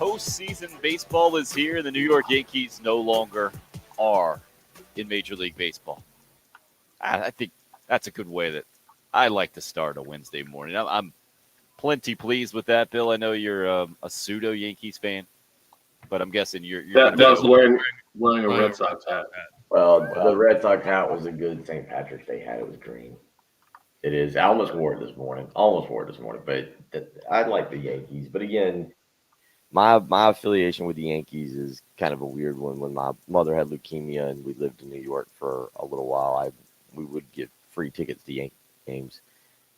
Postseason baseball is here. The New York Yankees no longer are in Major League Baseball. I think that's a good way that I like to start a Wednesday morning. I'm plenty pleased with that, Bill. I know you're a pseudo Yankees fan, but I'm guessing you're going to That's be wearing a Red Sox hat. Well, the Red Sox hat was a good St. Patrick's Day hat. It was green. It is. I almost wore it this morning. But I like the Yankees. But again, my affiliation with the Yankees is kind of a weird one. When my mother had leukemia and we lived in New York for a little while, we would get free tickets to Yankee games,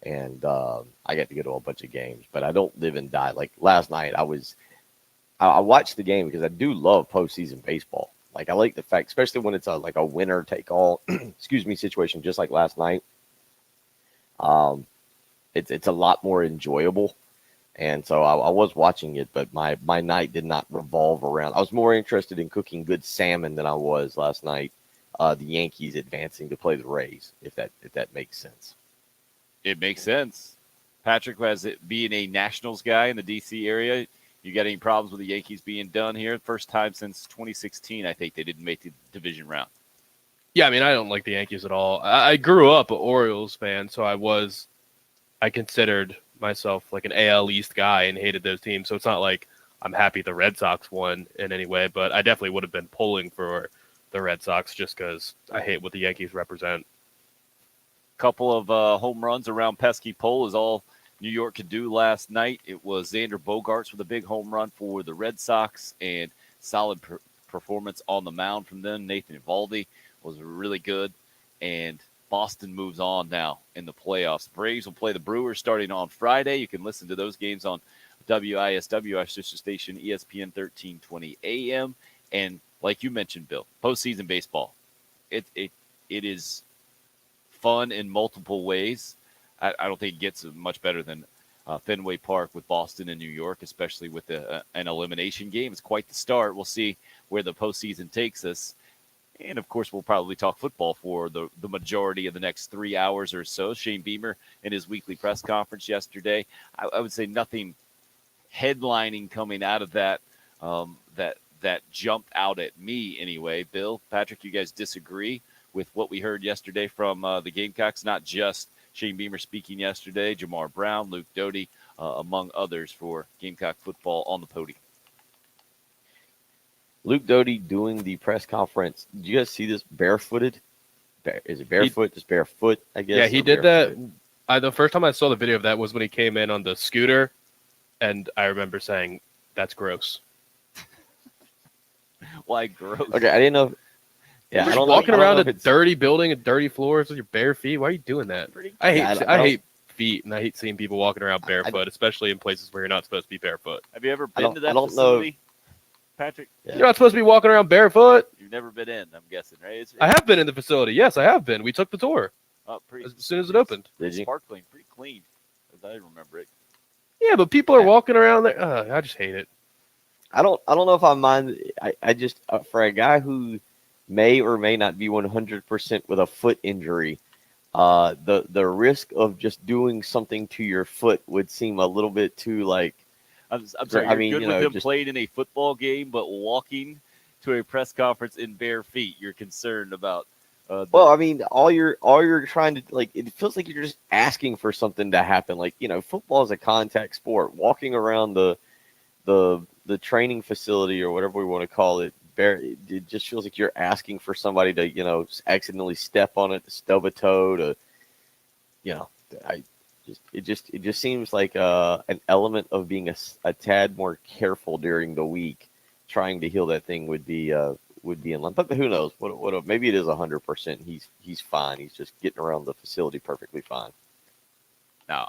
and I got to go to a bunch of games. But I don't live and die. Like last night, I watched the game because I do love postseason baseball. Like I like the fact, especially when it's like a winner take all, excuse me, situation, just like last night. Um, it's a lot more enjoyable, and so I was watching it, but my night did not revolve around. I was more interested in cooking good salmon than I was last night. The Yankees advancing to play the Rays, if that makes sense. It makes sense. Patrick, as it being a Nationals guy in the D.C. area, you got any problems with the Yankees being done here? First time since 2016, I think they didn't make the division round. Yeah, I mean, I don't like the Yankees at all. I grew up an Orioles fan, so I considered myself like an AL East guy and hated those teams. So it's not like I'm happy the Red Sox won in any way, but I definitely would have been pulling for the Red Sox just because I hate what the Yankees represent. Couple of home runs around pesky pole is all New York could do last night. It was Xander Bogaerts with a big home run for the Red Sox and solid performance on the mound from them. Nathan Eovaldi was really good, and Boston moves on now in the playoffs. Braves will play the Brewers starting on Friday. You can listen to those games on WISW, our sister station, ESPN 1320 AM. And like you mentioned, Bill, postseason baseball, it is fun in multiple ways. I don't think it gets much better than Fenway Park with Boston and New York, especially with an elimination game. It's quite the start. We'll see where the postseason takes us. And, of course, we'll probably talk football for the majority of the next 3 hours or so. Shane Beamer in his weekly press conference yesterday, I would say nothing headlining coming out of that that jumped out at me anyway. Bill, Patrick, you guys disagree with what we heard yesterday from the Gamecocks? Not just Shane Beamer speaking yesterday, Jamar Brown, Luke Doty, among others for Gamecock football on the podium. Luke Doty doing the press conference. Did you guys see this barefooted? Is it barefoot? Just barefoot, I guess. Yeah, he did that. The first time I saw the video of that was when he came in on the scooter, and I remember saying, "That's gross." Why gross? Okay, I didn't know. Yeah, You're walking around a dirty building and dirty floors with your bare feet. Why are you doing that? I hate feet, and I hate seeing people walking around barefoot, especially in places where you're not supposed to be barefoot. Have you ever been to that facility, Patrick? Yeah. You're not supposed to be walking around barefoot. You've never been in, I'm guessing, right? I have been in the facility. Yes, I have been. We took the tour as soon as it opened. Did you? Sparkling, pretty clean, as I remember it. Yeah, but people are walking around there. I just hate it. I don't know if I mind. I just for a guy who may or may not be 100% with a foot injury, the risk of just doing something to your foot would seem a little bit too like. I'm sorry. You're good with him playing in a football game, but walking to a press conference in bare feet. You're concerned about. Well, I mean, all you're trying to like. It feels like you're just asking for something to happen. Like football is a contact sport. Walking around the training facility or whatever we want to call it, it just feels like you're asking for somebody to just accidentally step on it, to stub a toe, to it just seems like an element of being a tad more careful during the week. Trying to heal that thing would be in line, but who knows? What maybe it is 100%. He's fine. He's just getting around the facility perfectly fine. Now,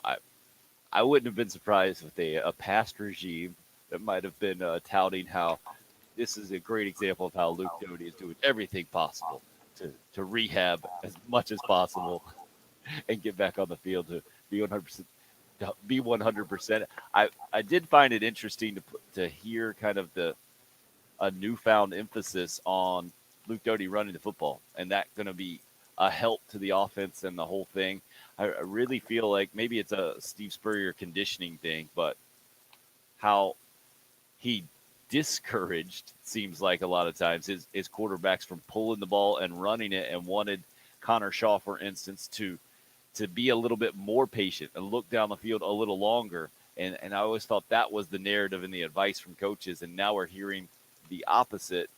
I wouldn't have been surprised with a past regime that might have been touting how this is a great example of how Luke Doty is doing everything possible to rehab as much as possible and get back on the field to be 100%. Be 100%. I did find it interesting to hear kind of a newfound emphasis on Luke Doty running the football, and that going to be a help to the offense and the whole thing. I really feel like maybe it's a Steve Spurrier conditioning thing, but how he discouraged, seems like a lot of times, his quarterbacks from pulling the ball and running it, and wanted Connor Shaw, for instance, to be a little bit more patient and look down the field a little longer. And I always thought that was the narrative and the advice from coaches. And now we're hearing the opposite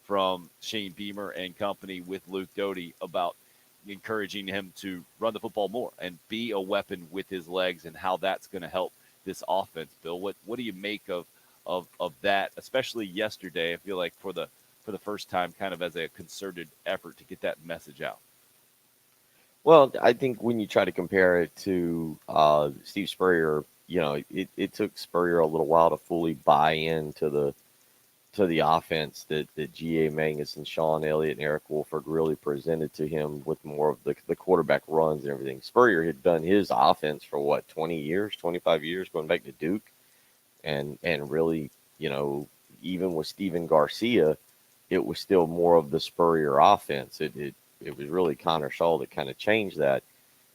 from Shane Beamer and company with Luke Doty about encouraging him to run the football more and be a weapon with his legs, and how that's going to help this offense. Bill, what do you make of that, especially yesterday? I feel like for the first time, kind of as a concerted effort to get that message out. Well, I think when you try to compare it to Steve Spurrier, it took Spurrier a little while to fully buy into the offense that G.A. Mangus and Sean Elliott and Eric Wolford really presented to him, with more of the quarterback runs and everything. Spurrier had done his offense for 20 years, 25 years, going back to Duke, and really, even with Steven Garcia, it was still more of the Spurrier offense. It was really Connor Shaw that kind of changed that.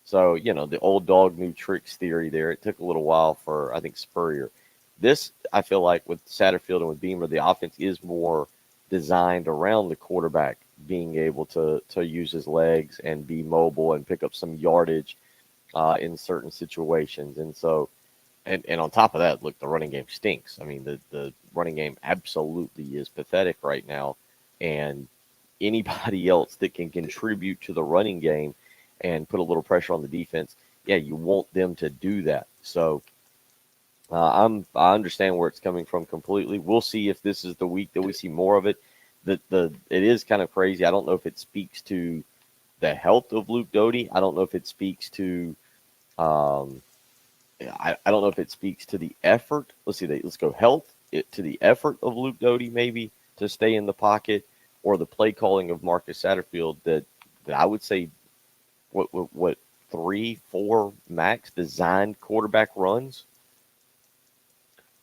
So, the old dog, new tricks theory there. It took a little while for, I think, Spurrier. This, I feel like, with Satterfield and with Beamer, the offense is more designed around the quarterback being able to use his legs and be mobile and pick up some yardage in certain situations. And so, and on top of that, look, the running game stinks. I mean, the running game absolutely is pathetic right now. And anybody else that can contribute to the running game and put a little pressure on the defense, you want them to do that. So I understand where it's coming from completely. We'll see if this is the week that we see more of it. It is kind of crazy. I don't know if it speaks to the health of Luke Doty. I don't know if it speaks to I don't know if it speaks to the effort. Let's go health to the effort of Luke Doty, maybe, to stay in the pocket, or the play calling of Marcus Satterfield that I would say what 3-4 max designed quarterback runs.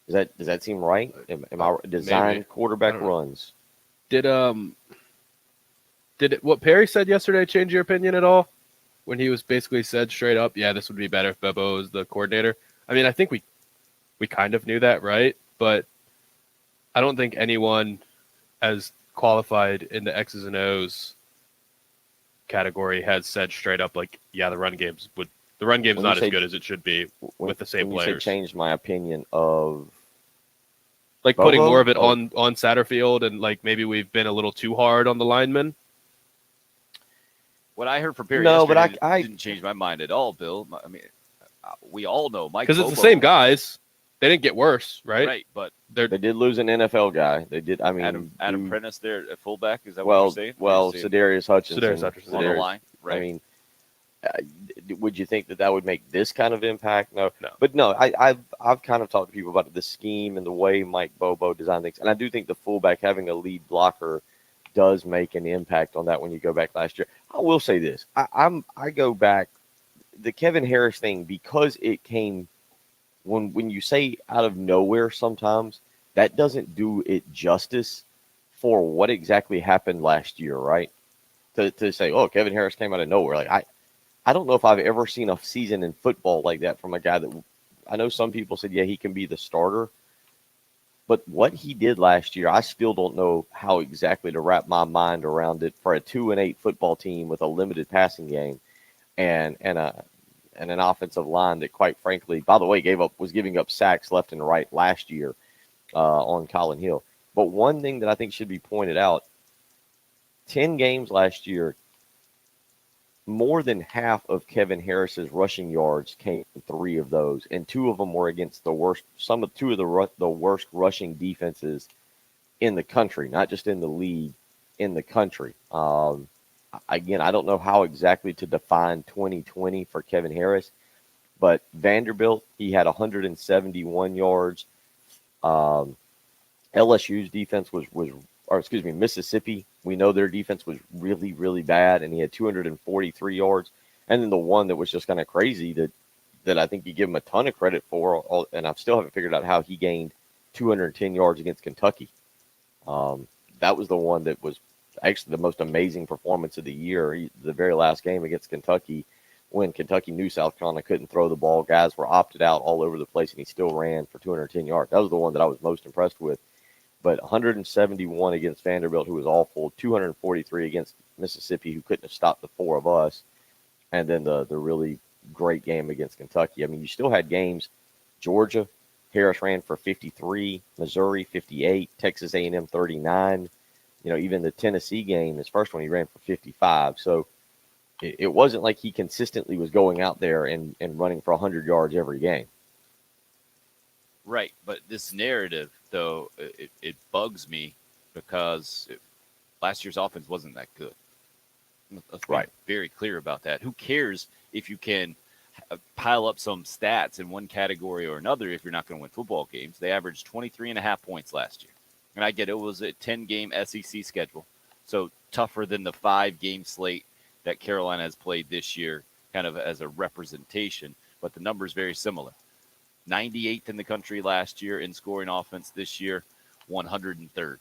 Does that seem right? Am I designed Maybe. quarterback runs? Did what Perry said yesterday change your opinion at all? When he was basically said straight up, this would be better if Bobo was the coordinator. I mean, I think we kind of knew that, right? But I don't think anyone as qualified in the X's and O's category has said straight up the run game is not as good as it should be with the same when you players. say changed my opinion of putting Bobo? more of it on Satterfield, and maybe we've been a little too hard on the linemen. What I heard from Perry No, yesterday but I didn't change my mind at all, Bill. I mean, we all know Mike Because it's the Bobo, same guys. They didn't get worse, right? right? But they did lose an NFL guy. They did. I mean, Adam Prentice there at fullback. Is that what you're saying? Sedarius Hutchinson. Sedarius Hutchinson. On the line, right? I mean, would you think that would make this kind of impact? No. No. But no, I've kind of talked to people about the scheme and the way Mike Bobo designed things, and I do think the fullback having a lead blocker does make an impact on that when you go back last year. I will say this: I go back the Kevin Harris thing, because it came when you say out of nowhere. Sometimes that doesn't do it justice for what exactly happened last year, right? To say, oh, Kevin Harris came out of nowhere, I don't know if I've ever seen a season in football like that from a guy that I know some people said, he can be the starter. But what he did last year, I still don't know how exactly to wrap my mind around it for a 2-8 football team with a limited passing game and an offensive line that, quite frankly, by the way, was giving up sacks left and right last year on Colin Hill. But one thing that I think should be pointed out, 10 games last year, more than half of Kevin Harris's rushing yards came from 3 of those, and 2 of them were against the worst rushing defenses in the country, not just in the league, in the country. Again, I don't know how exactly to define 2020 for Kevin Harris, but Vanderbilt, he had 171 yards. LSU's defense Mississippi, we know their defense was really, really bad, and he had 243 yards. And then the one that was just kind of crazy that I think you give him a ton of credit for, and I still haven't figured out how he gained 210 yards against Kentucky. That was the one that was actually the most amazing performance of the year, the very last game against Kentucky, when Kentucky knew South Carolina couldn't throw the ball. Guys were opted out all over the place, and he still ran for 210 yards. That was the one that I was most impressed with. but 171 against Vanderbilt, who was awful, 243 against Mississippi, who couldn't have stopped the four of us, and then the really great game against Kentucky. I mean, you still had games. Georgia, Harris ran for 53, Missouri 58, Texas A&M 39. You know, even the Tennessee game, his first one, he ran for 55. So it wasn't like he consistently was going out there and running for 100 yards every game. Right, but this narrative, though, it bugs me because last year's offense wasn't that good. Let's be Right. very clear about that. Who cares if you can pile up some stats in one category or another if you're not going to win football games? They averaged 23.5 points last year. And I get it was a 10-game SEC schedule, so tougher than the 5-game slate that Carolina has played this year, kind of as a representation, but the number is very similar. 98th in the country last year in scoring offense. This year, 103rd.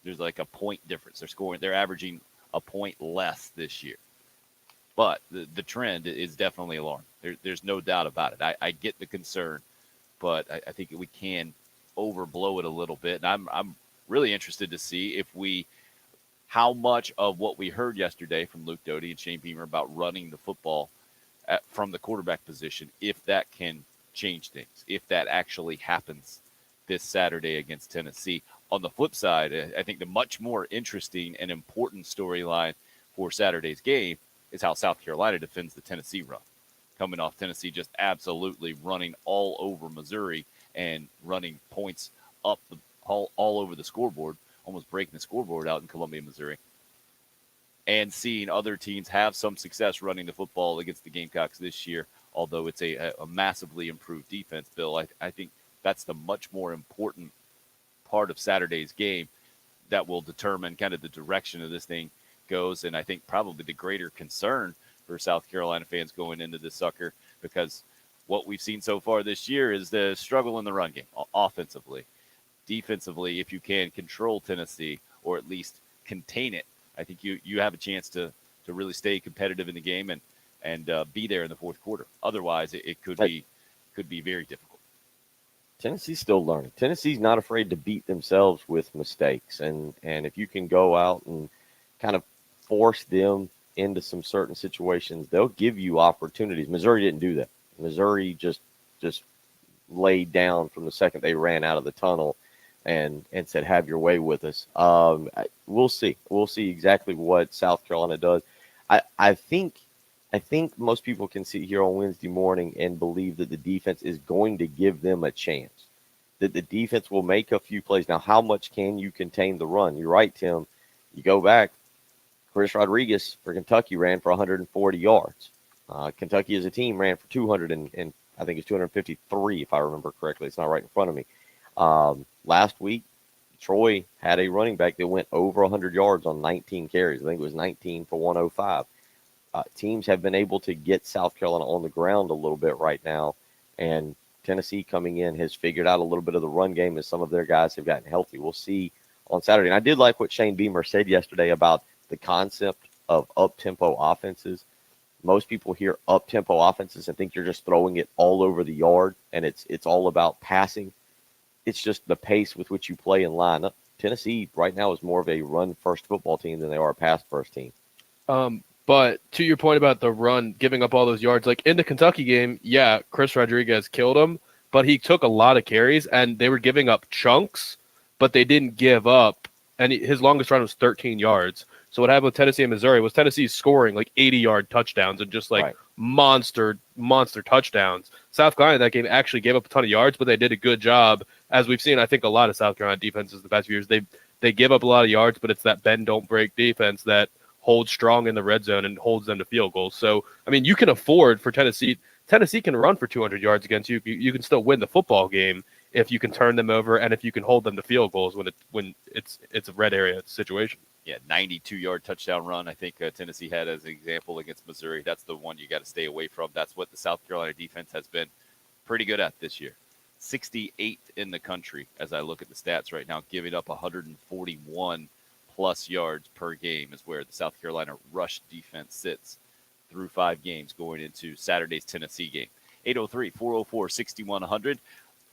There's like a point difference. They're averaging a point less this year. But the trend is definitely alarming. There's no doubt about it. I get the concern, but I think we can overblow it a little bit. And I'm really interested to see how much of what we heard yesterday from Luke Doty and Shane Beamer about running the football from the quarterback position, if that can change things, if that actually happens this Saturday against Tennessee. On the flip side, I think the much more interesting and important storyline for Saturday's game is how South Carolina defends the Tennessee run. Coming off Tennessee just absolutely running all over Missouri and running points up all over the scoreboard, almost breaking the scoreboard out in Columbia, Missouri. And seeing other teams have some success running the football against the Gamecocks this year, although it's a massively improved defense, Bill. I think that's the much more important part of Saturday's game that will determine kind of the direction of this thing goes. And I think probably the greater concern for South Carolina fans going into this sucker, because what we've seen so far this year is the struggle in the run game offensively. Defensively, if you can control Tennessee or at least contain it, I think you have a chance to really stay competitive in the game and be there in the fourth quarter. Otherwise, it could be very difficult. Tennessee's still learning. Tennessee's not afraid to beat themselves with mistakes, and if you can go out and kind of force them into some certain situations, they'll give you opportunities. Missouri didn't do that. Missouri just laid down from the second they ran out of the tunnel and said, "Have your way with us." We'll see. We'll see exactly what South Carolina does. I think most people can sit here on Wednesday morning and believe that the defense is going to give them a chance, that the defense will make a few plays. Now, how much can you contain the run? You're right, Tim. You go back, Chris Rodriguez for Kentucky ran for 140 yards. Kentucky as a team ran for 200 and I think it's 253, if I remember correctly. It's not right in front of me. Last week, Troy had a running back that went over 100 yards on 19 carries. I think it was 19 for 105. Teams have been able to get South Carolina on the ground a little bit right now, and Tennessee coming in has figured out a little bit of the run game as some of their guys have gotten healthy. We'll see on Saturday. And I did like what Shane Beamer said yesterday about the concept of up-tempo offenses. Most people hear up-tempo offenses and think you're just throwing it all over the yard, and it's all about passing. It's just the pace with which you play in line. Tennessee right now is more of a run-first football team than they are a pass-first team. But to your point about the run, giving up all those yards, like in the Kentucky game, yeah, Chris Rodriguez killed him, but he took a lot of carries, and they were giving up chunks, but they didn't give up. And his longest run was 13 yards. So what happened with Tennessee and Missouri was Tennessee scoring like 80-yard touchdowns and just like monster touchdowns. South Carolina in that game actually gave up a ton of yards, but they did a good job. As we've seen, I think a lot of South Carolina defenses the past few years, they give up a lot of yards, but it's that bend, don't break defense that holds strong in the red zone and holds them to field goals. So, I mean, you can afford for Tennessee. Tennessee can run for 200 yards against you. You can still win the football game if you can turn them over and if you can hold them to field goals when it's a red area situation. Yeah, 92-yard touchdown run. I think Tennessee had as an example against Missouri. That's the one you got to stay away from. That's what the South Carolina defense has been pretty good at this year. 68th in the country as I look at the stats right now, giving up 141 plus yards per game is where the South Carolina rush defense sits through 5 games going into Saturday's Tennessee game. 803-404-6100.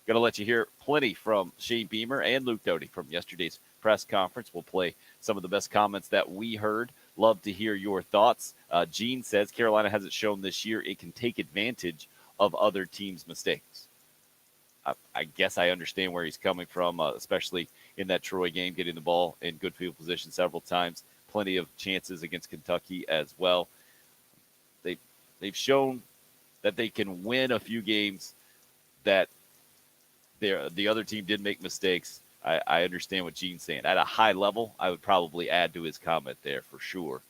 Going to let you hear plenty from Shane Beamer and Luke Doty from yesterday's press conference. We'll play some of the best comments that we heard. Love to hear your thoughts. Gene says Carolina hasn't shown this year it can take advantage of other teams' mistakes. I guess I understand where he's coming from, especially in that Troy game, getting the ball in good field position several times. Plenty of chances against Kentucky as well. They've shown that they can win a few games that the other team did make mistakes. I understand what Gene's saying. At a high level, I would probably add to his comment there for sure.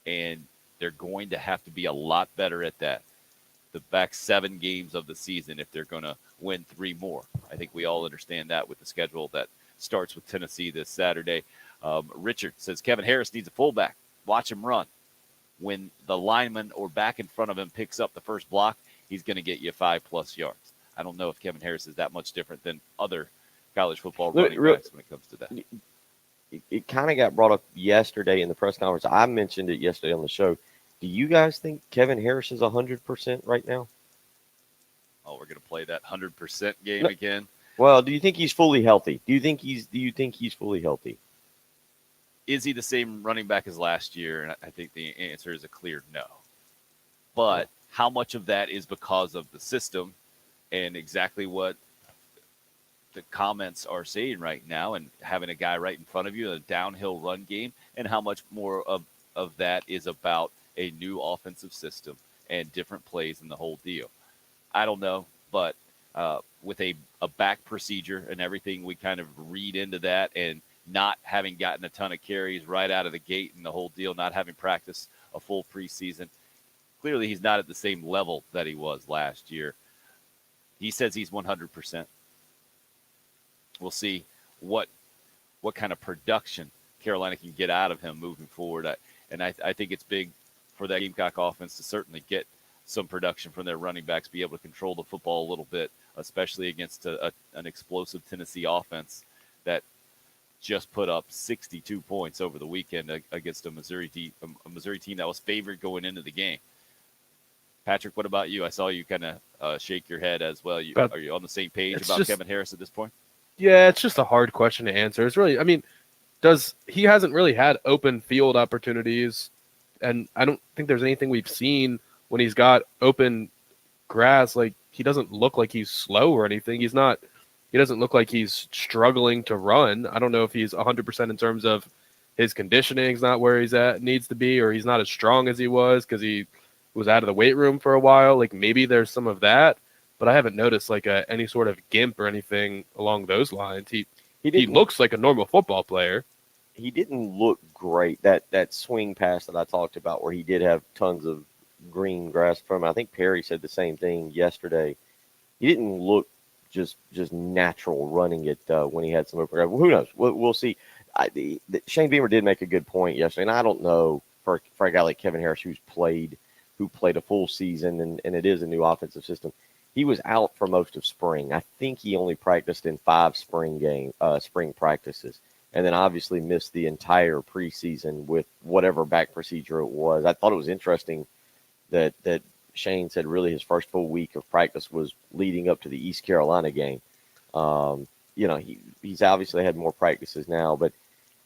And they're going to have to be a lot better at that the back 7 games of the season if they're going to win 3 more. I think we all understand that with the schedule that starts with Tennessee this Saturday. Richard says Kevin Harris needs a fullback. Watch him run. When the lineman or back in front of him picks up the first block, he's going to get you 5+ yards. I don't know if Kevin Harris is that much different than other college football running backs when it comes to that. It kind of got brought up yesterday in the press conference. I mentioned it yesterday on the show. Do you guys think Kevin Harris is 100% right now? Oh, we're going to play that 100% game again. Well, do you think he's fully healthy? Do you think he's fully healthy? Is he the same running back as last year? And I think the answer is a clear no. But how much of that is because of the system and exactly what the comments are saying right now and having a guy right in front of you, a downhill run game, and how much more of that is about a new offensive system and different plays in the whole deal? I don't know, but with a back procedure and everything we kind of read into that, and not having gotten a ton of carries right out of the gate and the whole deal, not having practiced a full preseason, clearly he's not at the same level that he was last year. He says he's 100%. We'll see what kind of production Carolina can get out of him moving forward. I think it's big for that Gamecock offense to certainly get some production from their running backs, be able to control the football a little bit, especially against an explosive Tennessee offense that just put up 62 points over the weekend against a Missouri team that was favored going into the game. Patrick, what about you? I saw you kind of shake your head as well. Are you on the same page about Kevin Harris at this point? Yeah, it's just a hard question to answer. It's really, I mean, he hasn't really had open field opportunities, and I don't think there's anything we've seen when he's got open grass. Like, he doesn't look like he's slow or anything. He doesn't look like he's struggling to run. I don't know if he's 100% in terms of his conditioning is not where needs to be, or he's not as strong as he was because he was out of the weight room for a while. Like, maybe there's some of that, but I haven't noticed like any sort of gimp or anything along those lines. He looks like a normal football player. He didn't look great. That swing pass that I talked about, where he did have tons of green grass from him. I think Perry said the same thing yesterday. He didn't look just natural running it when he had some open grass. Who knows? We'll see. Shane Beamer did make a good point yesterday, and I don't know for a guy like Kevin Harris who played a full season, and it is a new offensive system. He was out for most of spring. I think he only practiced in 5 spring practices, and then obviously missed the entire preseason with whatever back procedure it was. I thought it was interesting that Shane said really his first full week of practice was leading up to the East Carolina game. He's obviously had more practices now, but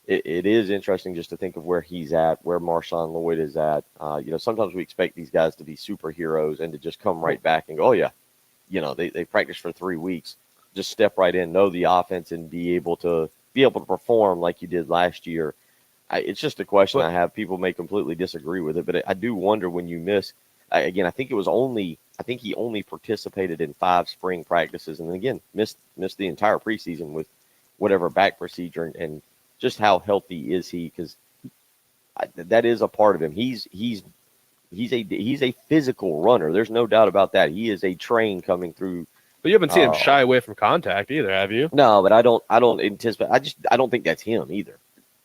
it is interesting just to think of where he's at, where Marshawn Lloyd is at. Sometimes we expect these guys to be superheroes and to just come right back and go, oh yeah, they practiced for 3 weeks, just step right in, know the offense, and be able to perform like you did last year. It's just a question I have. People may completely disagree with it, but I do wonder when you miss. Again, I think he only participated in 5 spring practices, and again missed the entire preseason with whatever back procedure, and just how healthy is he? Because that is a part of him. He's a physical runner. There's no doubt about that. He is a train coming through. But you haven't seen him shy away from contact either, have you? No, but I don't anticipate. I don't think that's him either.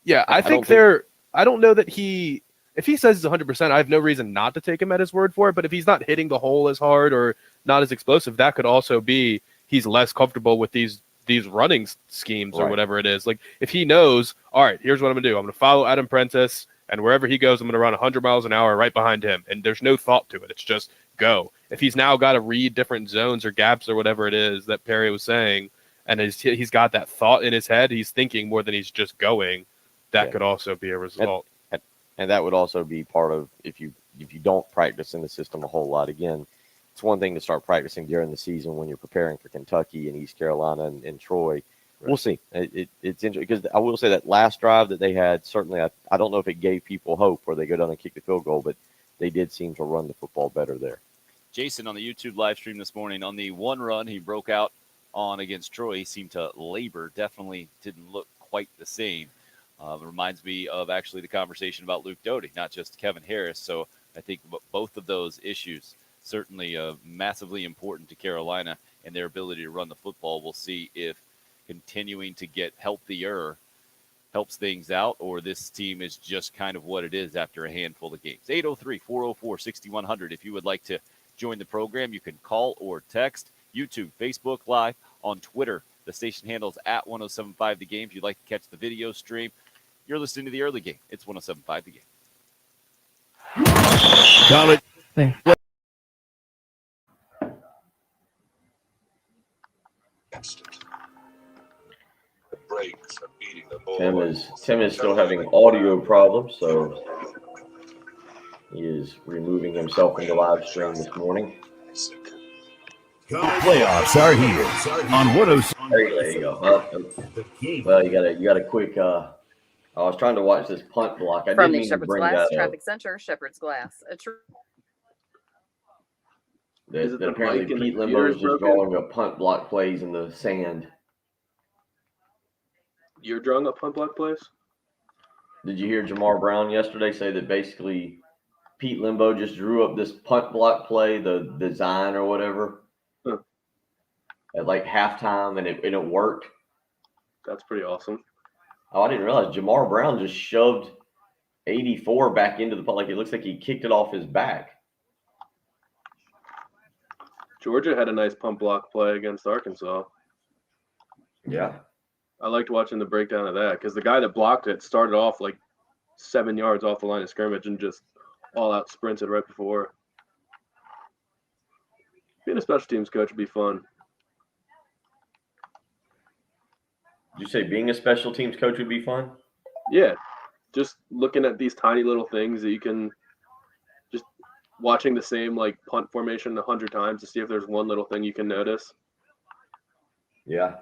Yeah, I don't know that if he says he's 100%, I have no reason not to take him at his word for it. But if he's not hitting the hole as hard or not as explosive, that could also be he's less comfortable with these running schemes or whatever it is. Like, if he knows, all right, here's what I'm going to do. I'm going to follow Adam Prentice, and wherever he goes, I'm going to run 100 miles an hour right behind him. And there's no thought to it. It's just go. If he's now got to read different zones or gaps or whatever it is that Perry was saying, and he's got that thought in his head, he's thinking more than he's just going, that could also be a result. And that would also be part of if you don't practice in the system a whole lot. Again, it's one thing to start practicing during the season when you're preparing for Kentucky and East Carolina and Troy. Right. We'll see. It's interesting because I will say that last drive that they had, certainly I don't know if it gave people hope where they go down and kick the field goal, but they did seem to run the football better there. Jason on the YouTube live stream this morning, on the one run he broke out on against Troy, he seemed to labor. Definitely didn't look quite the same. It reminds me of actually the conversation about Luke Doty, not just Kevin Harris. So I think both of those issues certainly massively important to Carolina and their ability to run the football. We'll see if continuing to get healthier helps things out, or this team is just kind of what it is after a handful of games. 803-404-6100. If you would like to join the program, you can call or text. YouTube, Facebook Live, on Twitter. The station handles at 1075 The Game. If you'd like to catch the video stream, you're listening to the early game. It's 1075 The Game. College. Tim is still having audio problems, so he is removing himself from the live stream this morning. Playoffs are here on 107. There you go. Well, you got a quick. I was trying to watch this punt block. I From didn't the mean to Shepherd's bring Glass that Traffic up. Center, Shepherd's Glass. Is it the Apparently mic in the Pete Limbo is computer's just broken? drawing up punt block plays in the sand. You're drawing up punt block plays? Did you hear Jamar Brown yesterday say that basically Pete Limbo just drew up this punt block play, the design or whatever, at like halftime, and it worked? That's pretty awesome. Oh, I didn't realize Jamar Brown just shoved 84 back into the punt. Like it looks like he kicked it off his back. Georgia had a nice punt block play against Arkansas. Yeah. I liked watching the breakdown of that because the guy that blocked it started off like 7 yards off the line of scrimmage and just all out sprinted right before. Being a special teams coach would be fun. Did you say being a special teams coach would be fun? Yeah, just looking at these tiny little things that you can just watching the same like punt formation 100 times to see if there's one little thing you can notice. Yeah.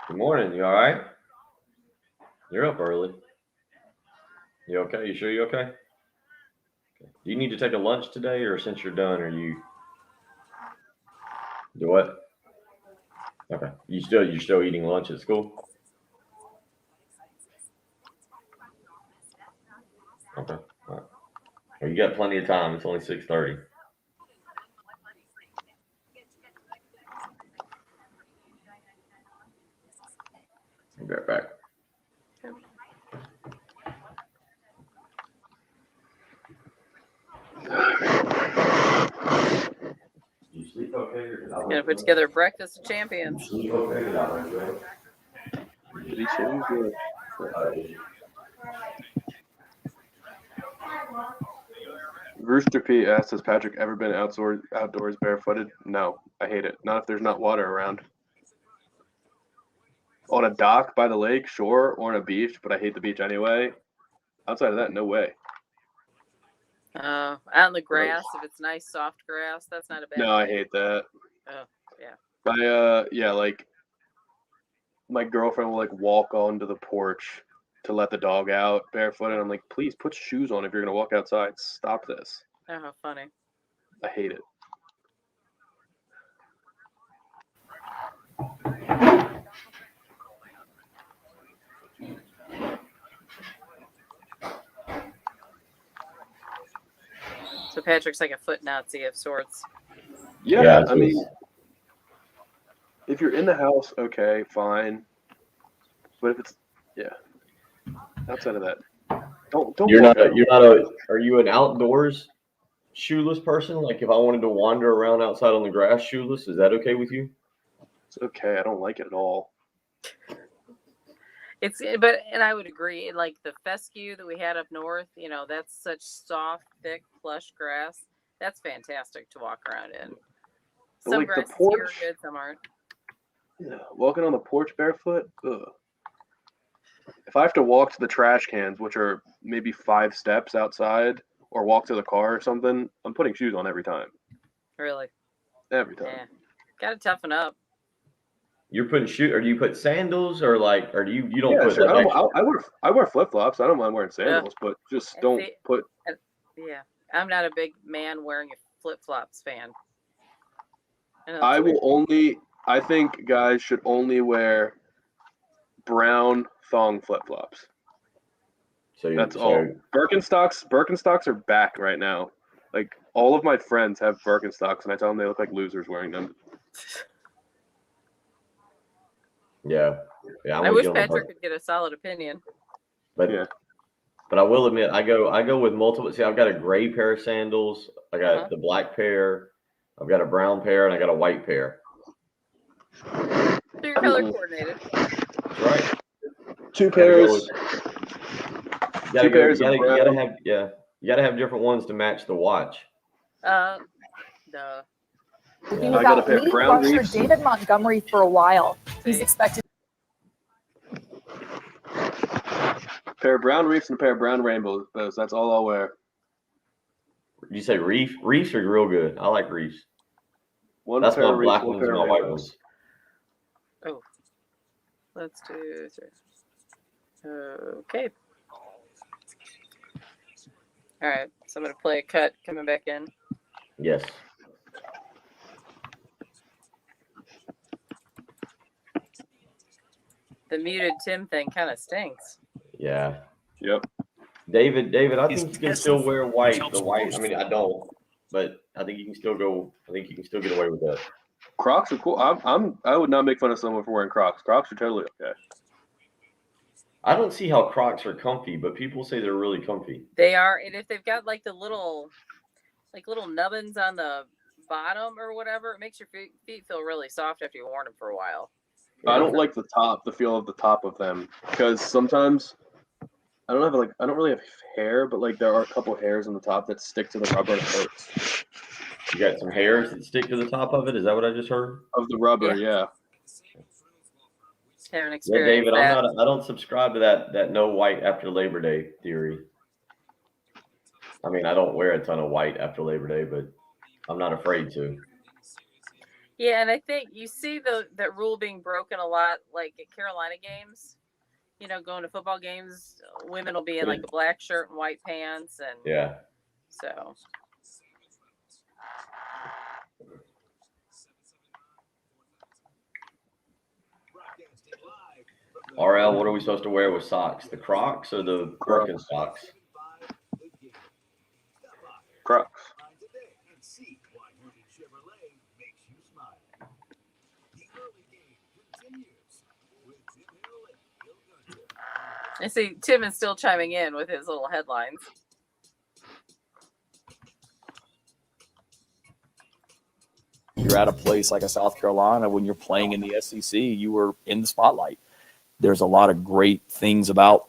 Good morning. You all right? You're up early. You okay? You sure you're okay? Do you need to take a lunch today, or since you're done, are you do what? Okay. You're still eating lunch at school? Okay. All right. Well, you got plenty of time. It's only 6:30. I'll be right back. You sleep okay? Or Gonna put together a breakfast of champions. sleep okay? Or not, right? Rooster P asked, has Patrick ever been outdoors barefooted? No, I hate it. Not if there's not water around. On a dock by the lake, sure, or on a beach, but I hate the beach anyway. Outside of that, no way. Out in the grass, if it's nice soft grass, that's not a bad. No, I hate that. Oh, yeah. Like my girlfriend will like walk onto the porch to let the dog out barefoot, and I'm like, please put shoes on if you're gonna walk outside. Stop this. Oh, how funny. I hate it. So Patrick's like a foot Nazi of sorts. Yeah, I mean, if you're in the house, okay, fine. But if it's outside of that, don't. Are you an outdoors shoeless person? Like if I wanted to wander around outside on the grass shoeless, is that okay with you? It's okay. I don't like it at all. And I would agree. Like the fescue that we had up north, that's such soft, thick, plush grass. That's fantastic to walk around in. But, Some like, the grasses here are porch- good, some aren't. Yeah, walking on the porch barefoot. Ugh. If I have to walk to the trash cans, which are maybe 5 steps outside, or walk to the car or something, I'm putting shoes on every time. Really. Every time. Yeah. Gotta toughen up. You're putting shoe, or do you put sandals, or do you don't Yeah, put sure. like I wear flip flops. I don't mind wearing sandals, but just And don't see- put. Yeah. I'm not a big man wearing flip flops fan. know I that's weird. will only. I think guys should only wear brown thong flip flops. so That's all. Birkenstocks are back right now. Like all of my friends have Birkenstocks, and I tell them they look like losers wearing them. Yeah, yeah. I wish Patrick could get a solid opinion. But Yeah. But I will admit, I go with multiple. See, I've got a gray pair of sandals. I got the black pair. I've got a brown pair, and I got a white pair. So you're color coordinated. That's right. 2 pairs. You pairs of gotta brown. you gotta have different ones to match the watch. Duh. He I was got a out pair of lead brown rusher Reefs. David Montgomery for a while. He's See. expected. Pair of brown Reefs and a pair of brown rainbows. That's all I'll wear. Did you say reef? Reefs are real good. I like reefs. One That's pair my of Reefs, black one ones and pair my of white rainbows. ones. Let's do 3. Okay. All right. So I'm going to play a cut coming back in. Yes. The muted Tim thing kind of stinks. Yeah. Yep. David, I think you can still wear white. The white. I mean, I don't, but I think you can still go. I think you can still get away with that. Crocs are cool. I would not make fun of someone for wearing Crocs. Crocs are totally okay. I don't see how Crocs are comfy, but people say they're really comfy. They are, and if they've got like the little nubbins on the bottom or whatever, it makes your feet feel really soft after you've worn them for a while. I don't like the feel of the top of them, because sometimes I don't really have hair, but like there are a couple hairs on the top that stick to the rubber and it hurts. You got some hairs that stick to the top of it. Is that what I just heard? Of the rubber, yeah. Haven't Yeah, experienced David, that. I don't subscribe to that no white after Labor Day theory. I mean, I don't wear a ton of white after Labor Day, but I'm not afraid to. Yeah, and I think you see that rule being broken a lot, like at Carolina games. Going to football games, women will be in like a black shirt and white pants, and Yeah. so. RL, what are we supposed to wear with socks? The Crocs or the Birkenstocks? Crocs. I see Tim is still chiming in with his little headlines. You're at a place like a South Carolina, when you're playing in the SEC, you were in the spotlight. There's a lot of great things about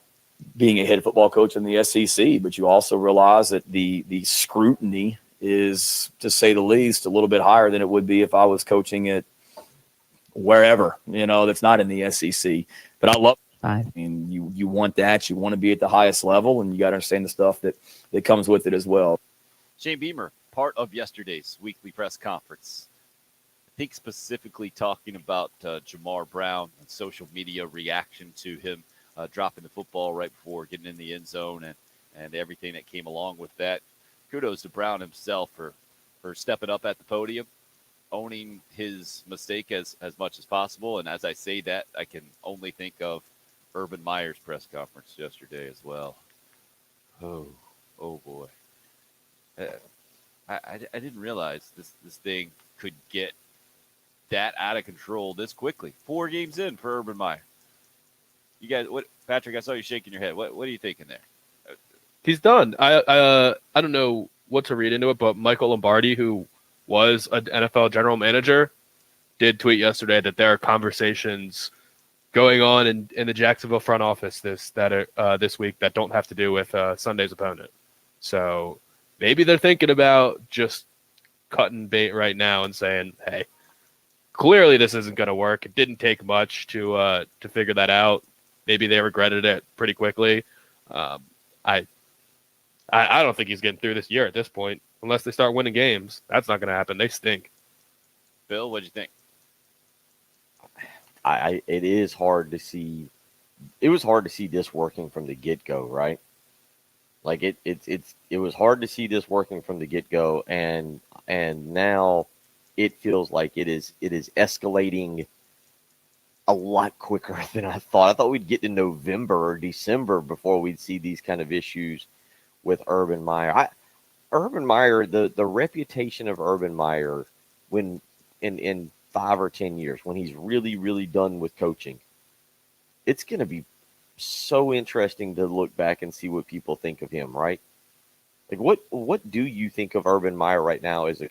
being a head football coach in the SEC, but you also realize that the scrutiny is, to say the least, a little bit higher than it would be if I was coaching at wherever, that's not in the SEC. But I love it. I mean, you want that. You want to be at the highest level, and you got to understand the stuff that comes with it as well. Shane Beamer, part of yesterday's weekly press conference. I think specifically talking about Jamar Brown and social media reaction to him dropping the football right before getting in the end zone and everything that came along with that. Kudos to Brown himself for stepping up at the podium, owning his mistake as much as possible. And as I say that, I can only think of Urban Meyer's press conference yesterday as well. Oh boy. I didn't realize this thing could get that out of control this quickly. 4 games in for Urban Meyer. You guys, what, Patrick? I saw you shaking your head. What are you thinking there? He's done. I don't know what to read into it, but Michael Lombardi, who was an NFL general manager, did tweet yesterday that there are conversations going on in the Jacksonville front office this week that don't have to do with Sunday's opponent. So maybe they're thinking about just cutting bait right now and saying, "Hey, clearly this isn't going to work. It didn't take much to figure that out. Maybe they regretted it pretty quickly." I don't think he's getting through this year at this point unless they start winning games. That's not going to happen. They stink. Bill, what'd you think? It is hard to see. It was hard to see this working from the get go, right? Like it was hard to see this working from the get go, and now it feels like it is escalating a lot quicker than I thought. I thought we'd get to November or December before we'd see these kind of issues with Urban Meyer. Urban Meyer, the reputation of Urban Meyer, when in 5 or 10 years, when he's really, really done with coaching, it's going to be so interesting to look back and see what people think of him, right? Like, what do you think of Urban Meyer right now? You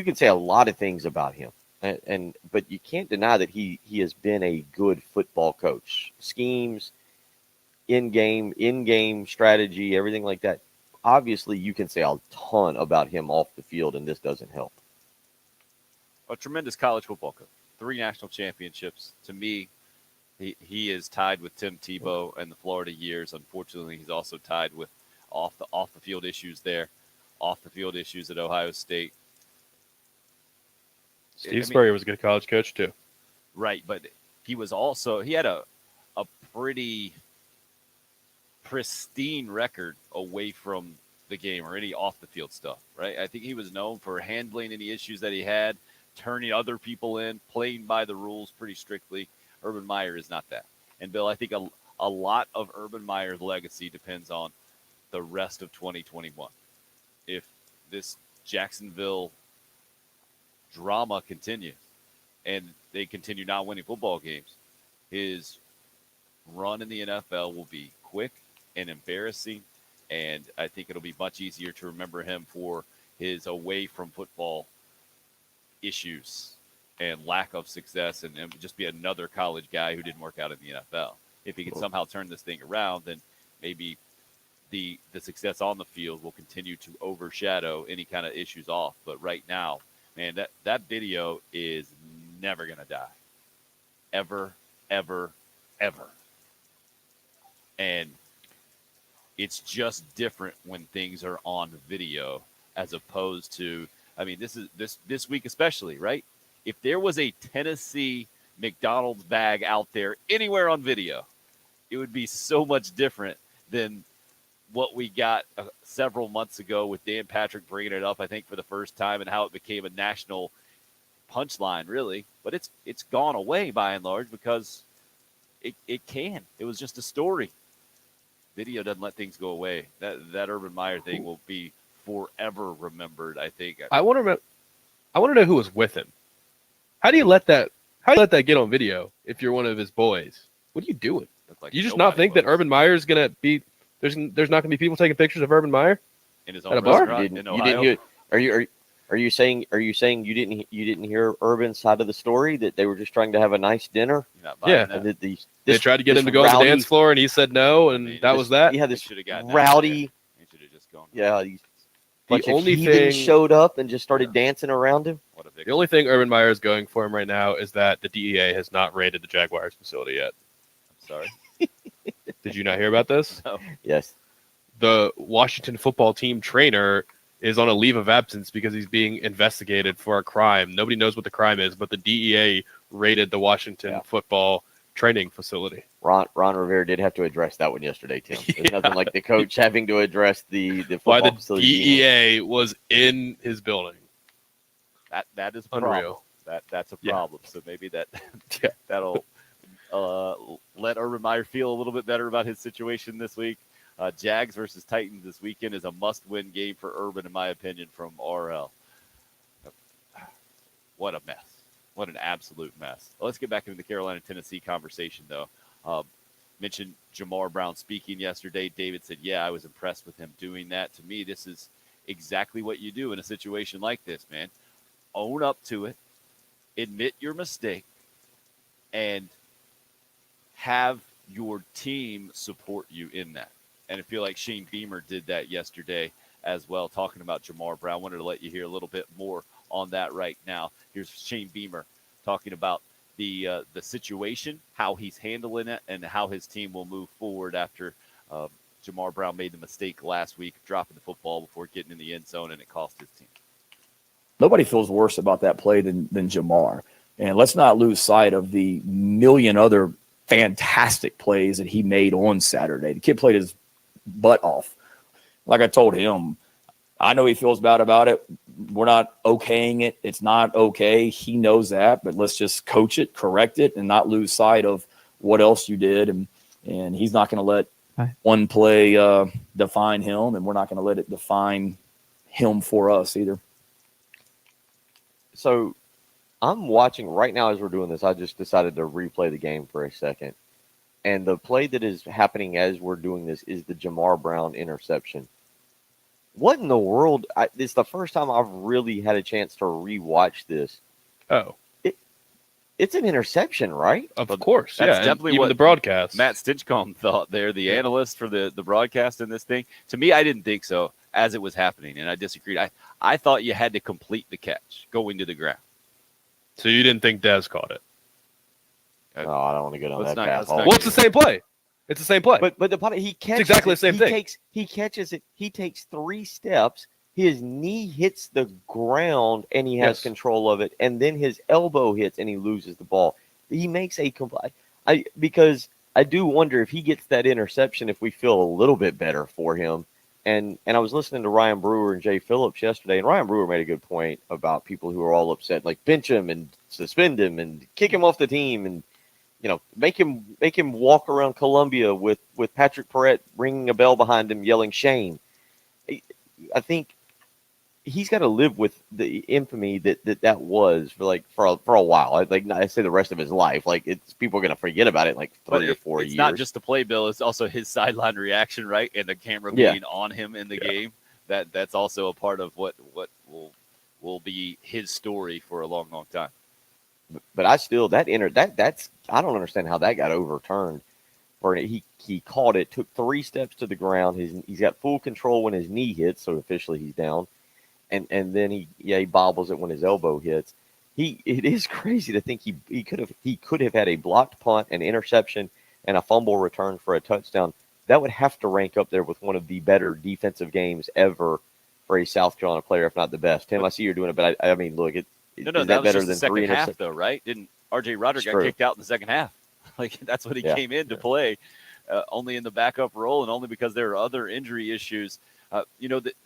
can say a lot of things about him, but you can't deny that he has been a good football coach. Schemes, in-game strategy, everything like that. Obviously, you can say a ton about him off the field, and this doesn't help. A tremendous college football coach. 3 national championships. To me, he is tied with Tim Tebow and the Florida years. Unfortunately, he's also tied with off the field issues there, off the field issues at Ohio State. Steve Spurrier was a good college coach too. Right, but he had a pretty pristine record away from the game or any off the field stuff, right? I think he was known for handling any issues that he had, turning other people in, playing by the rules pretty strictly. Urban Meyer is not that. And Bill, I think a lot of Urban Meyer's legacy depends on the rest of 2021. If this Jacksonville drama continues and they continue not winning football games, his run in the NFL will be quick and embarrassing, and I think it'll be much easier to remember him for his away from football issues and lack of success, and just be another college guy who didn't work out in the NFL. If he can somehow turn this thing around, then maybe the success on the field will continue to overshadow any kind of issues off. But right now, man, that video is never going to die. Ever, ever, ever. And it's just different when things are on video as opposed to, I mean, this week especially, right? If there was a Tennessee McDonald's bag out there anywhere on video, it would be so much different than what we got several months ago with Dan Patrick bringing it up, I think, for the first time, and how it became a national punchline, really. But it's gone away by and large because it can. It was just a story. Video doesn't let things go away. That Urban Meyer thing will be forever remembered, I think. I want to know who was with him. How do you let that get on video if you're one of his boys? What are you doing? Like you just not think that Urban Meyer is going to be there's not going to be people taking pictures of Urban Meyer in his at own a bar? restaurant in Ohio? Are you saying you didn't hear Urban's side of the story, that they were just trying to have a nice dinner? Yeah. And that They tried to get him to go on the dance floor, and he said no, and that was that. Yeah, this should have gotten rowdy. He should have just gone. Yeah, bunch of only heathens thing- showed up and just started dancing around him. What a The only thing Urban Meyer is going for him right now is that the DEA has not raided the Jaguars facility yet. I'm sorry. Did you not hear about this? No. Yes. The Washington football team trainer is on a leave of absence because he's being investigated for a crime. Nobody knows what the crime is, but the DEA raided the Washington football training facility. Ron Rivera did have to address that one yesterday, Tim. There's nothing like the coach having to address the Why football the facility. DEA was in his building. That is a Unreal. problem. That's a Yeah. problem. So maybe Yeah. that'll let Urban Meyer feel a little bit better about his situation this week. Jags versus Titans this weekend is a must-win game for Urban, in my opinion, from RL. What a mess. What an absolute mess. Let's get back into the Carolina-Tennessee conversation, though. Mentioned Jamar Brown speaking yesterday. David said, yeah, I was impressed with him doing that. To me, this is exactly what you do in a situation like this, man. Own up to it. Admit your mistake. and have your team support you in that. And I feel like Shane Beamer did that yesterday as well, talking about Jamar Brown. Wanted to let you hear a little bit more on that right now. Here's Shane Beamer talking about the situation, how he's handling it, and how his team will move forward after Jamar Brown made the mistake last week, dropping the football before getting in the end zone, and it cost his team. Nobody feels worse about that play than Jamar. And let's not lose sight of the million other fantastic plays that he made on Saturday. The kid played his butt off. Like I told him, I know he feels bad about it. We're not okaying it. It's not okay. He knows that, but let's just coach it, correct it, and not lose sight of what else you did. And he's not going to let one play define him, and we're not going to let it define him for us either. So I'm watching right now as we're doing this. I just decided to replay the game for a second. And the play that is happening as we're doing this is the Jamar Brown interception. What in the world? It's the first time I've really had a chance to rewatch this. Oh, It's an interception, right? of course. That's Yeah, and definitely even what the broadcast. Matt Stinchcomb thought there, the analyst for the broadcast in this thing. To me, I didn't think so as it was happening, and I disagreed. I thought you had to complete the catch going to the ground. So you didn't think Dez caught it? No, I don't want to go down Let's that not- path. let's not Well, it's the same play. It's the same play. But the part he catches exactly the same he thing. He catches it. He takes 3 steps. His knee hits the ground, and he has Yes. control of it. And then his elbow hits, and he loses the ball. He makes a complete. Because I do wonder if he gets that interception, if we feel a little bit better for him. And I was listening to Ryan Brewer and Jay Phillips yesterday, and Ryan Brewer made a good point about people who are all upset, like bench him and suspend him and kick him off the team, and make him walk around Columbia with Patrick Perrette ringing a bell behind him, yelling shame. I think he's got to live with the infamy that was for a while. Like I say, the rest of his life. Like people are going to forget about it in like 3 or 4 years. It's not just the play, Bill. It's also his sideline reaction, right? And the camera Yeah. being on him in the game. That's also a part of what will be his story for a long, long time. But I still that's I don't understand how that got overturned. Or he caught it, took 3 steps to the ground. He's got full control when his knee hits, so officially he's down. And then he bobbles it when his elbow hits. It is crazy to think he could have had a blocked punt, an interception, and a fumble return for a touchdown. That would have to rank up there with one of the better defensive games ever for a South Carolina player, if not the best. Tim, I see you're doing it, but I mean, look, No, is that that was better just the than second 3 half, interceptions? though, right? Didn't R.J. Rodder It's got true. kicked out in the second half? Like that's what he Yeah. came in to play, only in the backup role, and only because there are other injury issues.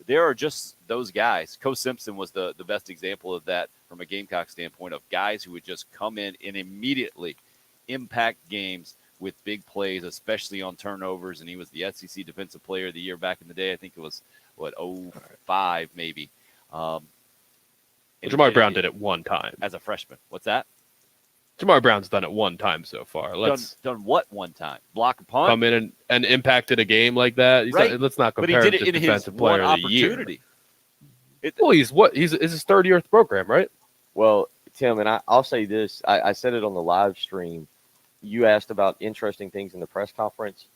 There are just those guys. Co Simpson was the best example of that from a Gamecock standpoint, of guys who would just come in and immediately impact games with big plays, especially on turnovers. And he was the SEC Defensive Player of the Year back in the day. I think it was 05 maybe. And Jamar Brown did it one time. as a freshman. What's that? Jamar Brown's done it one time so far. Let's Done what one time? Block a punt? come in and impacted a game like that. Right. Let's not But he compare did him it to in his defensive one player of the year. opportunity. Well, he's his 3rd year at the program, right? Well, Tim, and I'll say this. I said it on the live stream. You asked about interesting things in the press conference.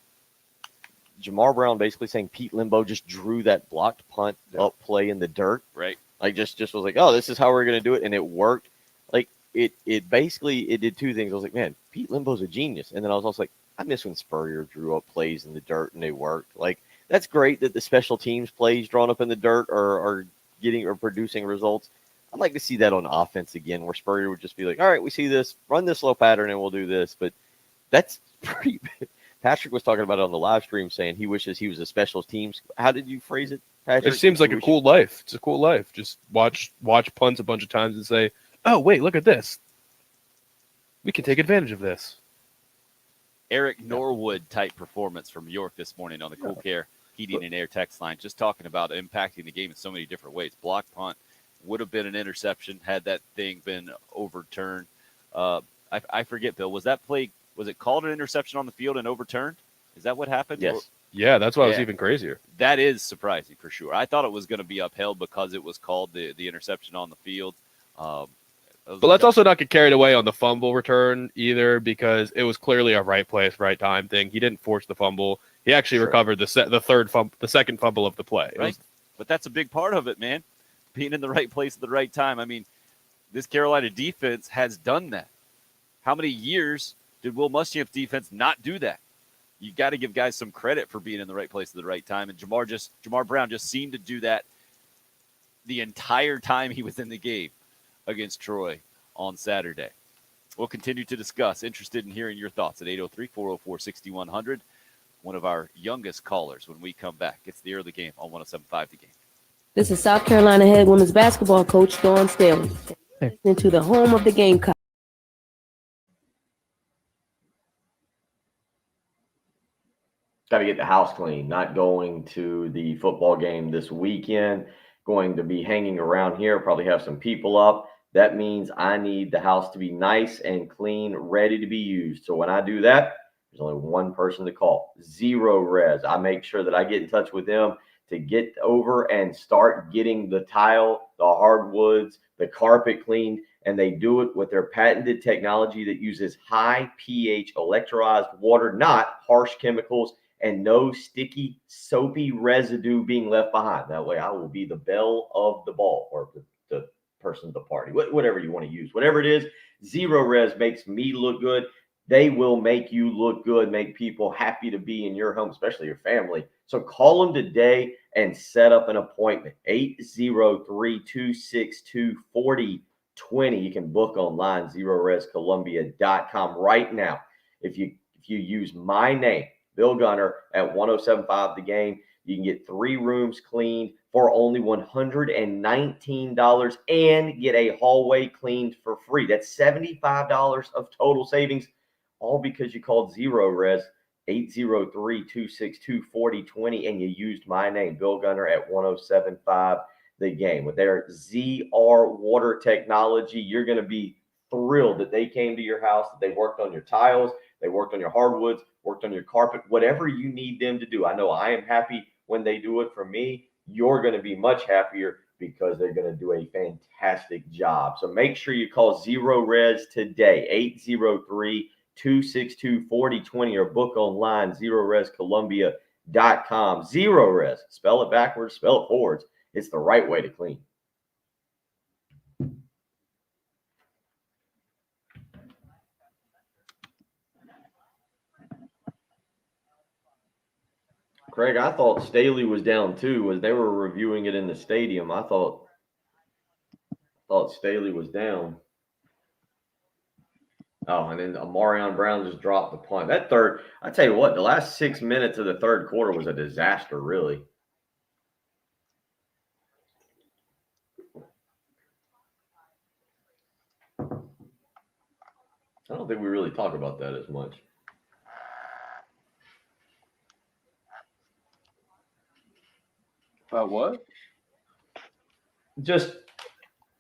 Jamar Brown basically saying Pete Limbo just drew that blocked punt up play in the dirt. Right. Like just was like, oh, this is how we're going to do it. And it worked. Like it basically did 2 things. I was like, man, Pete Limbo's a genius. And then I was also like, I miss when Spurrier drew up plays in the dirt and they worked. Like that's great that the special teams plays drawn up in the dirt are getting or producing results. I'd like to see that on offense again, where Spurrier would just be like, all right, we see this, run this slow pattern and we'll do this. But that's pretty Patrick was talking about it on the live stream, saying he wishes he was a special teams. How did you phrase it, Patrick? It seems like You a wish- cool life. It's a cool life. Just watch punts a bunch of times and say, oh, wait, look at this. We can take advantage of this. Eric Norwood type performance from York this morning on the Cool Care Heating and Air text line, just talking about impacting the game in so many different ways. Block punt would have been an interception had that thing been overturned. I forget, Bill, was it called an interception on the field and overturned? Is that what happened? Yes. Or- Yeah, that's why it was Yeah. even crazier. that is surprising for sure. I thought it was going to be upheld because it was called the interception on the field. But let's also not get carried away on the fumble return either, because it was clearly a right place, right time thing. He didn't force the fumble. He actually recovered the second fumble of the play. Right. But that's a big part of it, man. Being in the right place at the right time. I mean, this Carolina defense has done that. How many years did Will Muschamp's defense not do that? You got to give guys some credit for being in the right place at the right time. And Jamar Brown just seemed to do that the entire time he was in the game against Troy on Saturday. We'll continue to discuss. Interested in hearing your thoughts at 803-404-6100. One of our youngest callers when we come back. It's the early game on 107.5 The Game. This is South Carolina head women's basketball coach Dawn Staley. Into the home of the Gamecock. Got to get the house clean. Not going to the football game this weekend. Going to be hanging around here. Probably have some people up. That means I need the house to be nice and clean, ready to be used. So when I do that, there's only one person to call. Zero Res. I make sure that I get in touch with them to get over and start getting the tile, the hardwoods, the carpet cleaned, and they do it with their patented technology that uses high pH electrolyzed water, not harsh chemicals, and no sticky, soapy residue being left behind. That way I will be the belle of the ball, or the person of the party, whatever you want to use. Whatever it is, Zero Res makes me look good. They will make you look good, make people happy to be in your home, especially your family. So call them today and set up an appointment. 803-262-4020. You can book online, ZeroResColumbia.com right now. If you use my name, Bill Gunner, at 107.5 The Game, you can get 3 rooms cleaned for only $119 and get a hallway cleaned for free. That's $75 of total savings, all because you called Zero Res, 803-262-4020, and you used my name, Bill Gunner, at 107.5 The Game. With their ZR water technology, you're going to be thrilled that they came to your house, that they worked on your tiles, they worked on your hardwoods, worked on your carpet, whatever you need them to do. I know I am happy when they do it for me. You're going to be much happier because they're going to do a fantastic job. So make sure you call Zero Res today, 803-262-4020, or book online, ZeroResColumbia.com. Zero Res, spell it backwards, spell it forwards. It's the right way to clean. Craig, I thought Staley was down too. As they were reviewing it in the stadium, I thought Staley was down. Oh, and then Amarion Brown just dropped the punt. That third, I tell you what, the last 6 minutes of the third quarter was a disaster, really. I don't think we really talk about that as much. About what? Just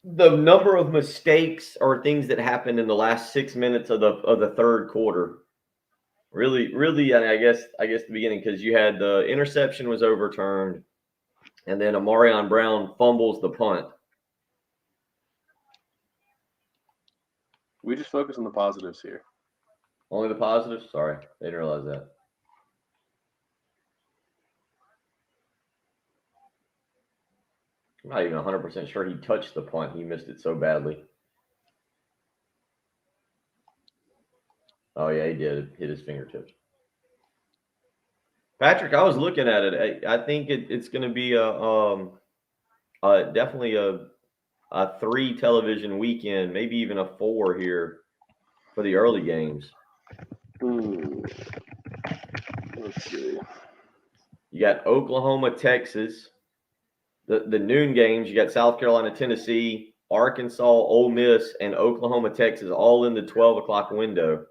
the number of mistakes or things that happened in the last 6 minutes of the third quarter. Really, and I guess the beginning, because you had the interception was overturned, and then Amarion Brown fumbles the punt. We just focus on the positives here. Only the positives? Sorry, I didn't realize that. I'm not even 100% sure he touched the punt. He missed it so badly. Oh, yeah, he did. Hit his fingertips. Patrick, I was looking at it. I think it's going to be definitely a 3 television weekend, maybe even a 4 here for the early games. Let's see. You got Oklahoma, Texas. The noon games, you got South Carolina, Tennessee, Arkansas, Ole Miss, and Oklahoma, Texas, all in the 12 o'clock window.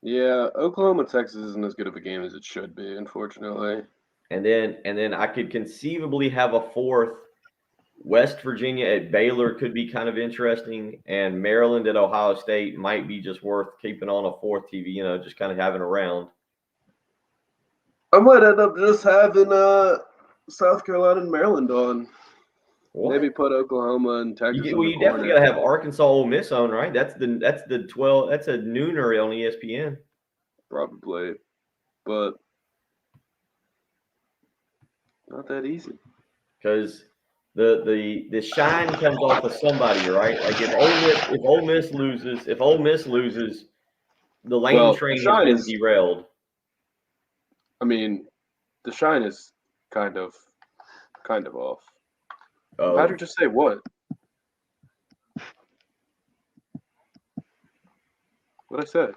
Yeah, Oklahoma, Texas isn't as good of a game as it should be, unfortunately. And then I could conceivably have a 4th. West Virginia at Baylor could be kind of interesting, and Maryland at Ohio State might be just worth keeping on a 4th TV, just kind of having around. I might end up just having South Carolina and Maryland on. What? Maybe put Oklahoma and Texas. You definitely got to have Arkansas Ole Miss on, right? That's the 12. That's a nooner on ESPN. Probably, but not that easy. Because the shine comes off of somebody, right? Like if Ole Miss loses, the Lane train has been derailed. I mean, the shine is kind of off. Oh. Patrick, just say what? What I said?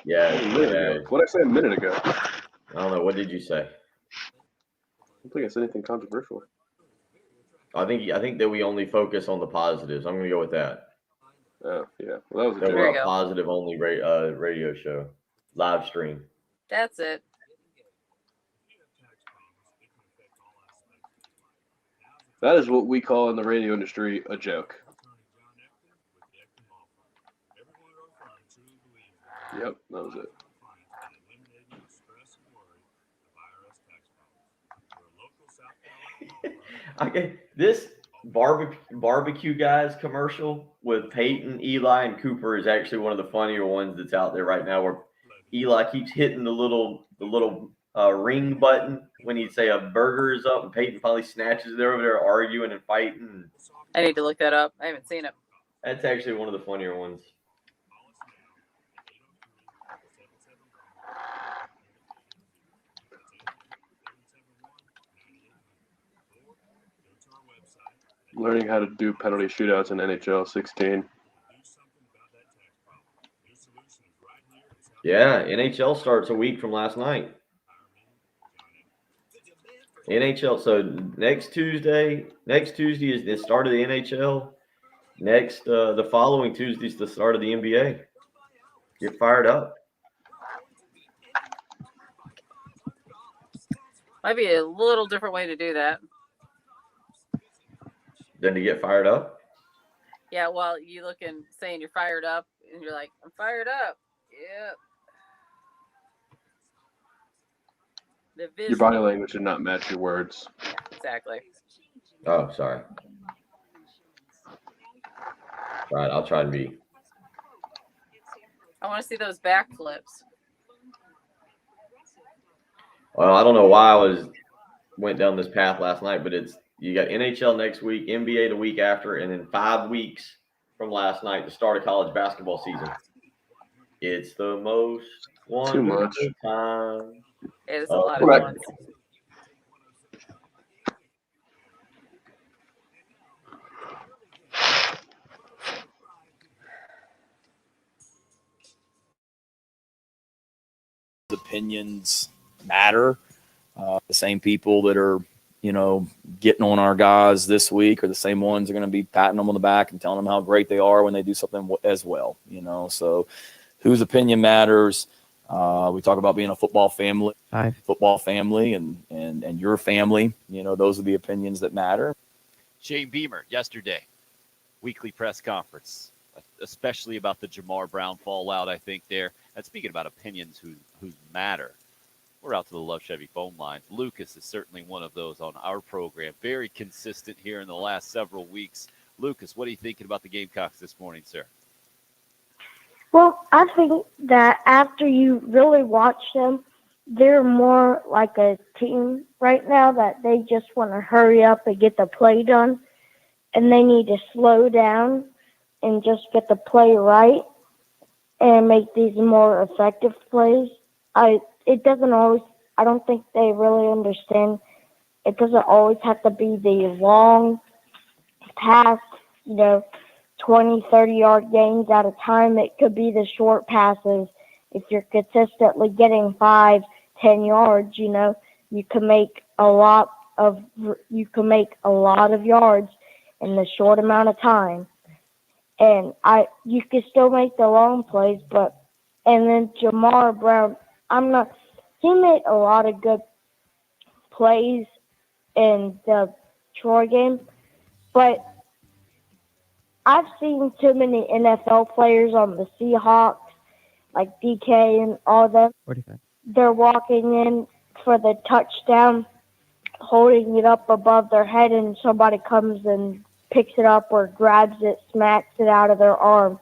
Yeah. What did I say a minute ago? I don't know. What did you say? I don't think I said anything controversial. I think that we only focus on the positives. I'm going to go with that. Oh, yeah. Well, that was That a we're There you a go. positive only radio show, live stream. That's it. That is what we call in the radio industry a joke. Yep, that was it. This barbecue guys commercial with Peyton, Eli, and Cooper is actually one of the funnier ones that's out there right now. Where Eli keeps hitting the little ring button when he'd say a burger is up, and Peyton finally snatches it over there arguing and fighting. I need to look that up. I haven't seen it. That's actually one of the funnier ones. Learning how to do penalty shootouts in NHL 16. Yeah, NHL starts a week from last night. NHL. So next Tuesday is the start of the NHL. Next, the following Tuesday is the start of the NBA. Get fired up. Might be a little different way to do that. Then to get fired up. Yeah, well, you look and saying you're fired up, and you're like, I'm fired up. Yep. Your body language did not match your words. Yeah, exactly. Oh, sorry. All right, I'll try to be. I want to see those backflips. Well, I don't know why I went down this path last night, but you got NHL next week, NBA the week after, and then 5 weeks from last night to start a college basketball season. It's the most wonderful time. It is a lot of fun. Opinions matter. The same people that are, getting on our guys this week are the same ones that are going to be patting them on the back and telling them how great they are when they do something as well. So whose opinion matters. We talk about being a football family, and your family. Those are the opinions that matter. Shane Beamer yesterday, weekly press conference, especially about the Jamar Brown fallout, I think there. And speaking about opinions who matter, we're out to the Love Chevy phone lines. Lucas is certainly one of those on our program. Very consistent here in the last several weeks. Lucas, what are you thinking about the Gamecocks this morning, sir? Well, I think that after you really watch them, they're more like a team right now that they just want to hurry up and get the play done, and they need to slow down and just get the play right and make these more effective plays. I don't think they really understand. It doesn't always have to be the long pass, 20, 30-yard gains at a time. It could be the short passes. If you're consistently getting 5, 10 yards, you can make a lot of yards in the short amount of time. And you can still make the long plays, and then Jamar Brown, he made a lot of good plays in the Troy game, but I've seen too many NFL players on the Seahawks, like DK and all them. 45. they're walking in for the touchdown, holding it up above their head, and somebody comes and picks it up or grabs it, smacks it out of their arm,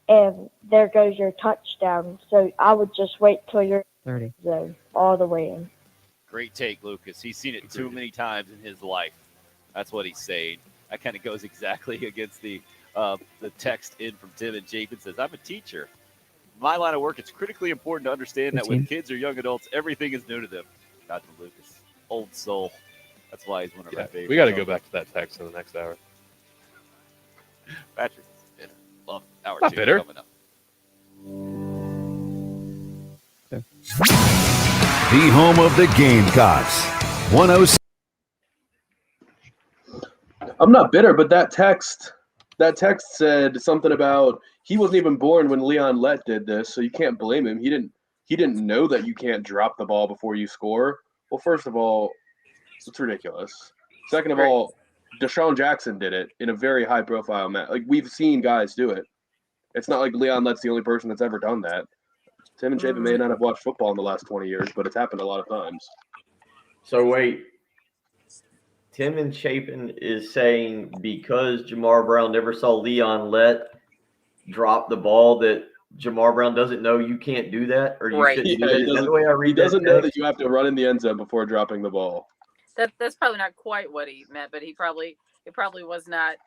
and there goes your touchdown. So I would just wait till you're 30. zone all the way in. Great take, Lucas. He's seen it too many times in his life. That's what he's saying. That kind of goes exactly against the text in from Tim and Chapin says, I'm a teacher. My line of work, it's critically important to understand that when 15. kids or young adults, everything is new to them. Dr. Lucas, old soul. That's why he's one of my favorites. We got to go back to that text in the next hour. Patrick is bitter. Love hour Not 2 bitter. coming up. The home of the Gamecocks. 106. I'm not bitter, but that text said something about he wasn't even born when Leon Lett did this, so you can't blame him. He didn't know that you can't drop the ball before you score. Well, first of all, it's ridiculous. Second of all, Deshaun Jackson did it in a very high-profile match. Like, we've seen guys do it. It's not like Leon Lett's the only person that's ever done that. Tim and Chapin may not have watched football in the last 20 years, but it's happened a lot of times. So wait, Tim and Chapin is saying because Jamar Brown never saw Leon Lett drop the ball that Jamar Brown doesn't know you can't do that, or you Right. shouldn't Yeah, do that. Is that the way I read He doesn't know that? that you have to run in the end zone before dropping the ball. That's probably not quite what he meant, but it probably was not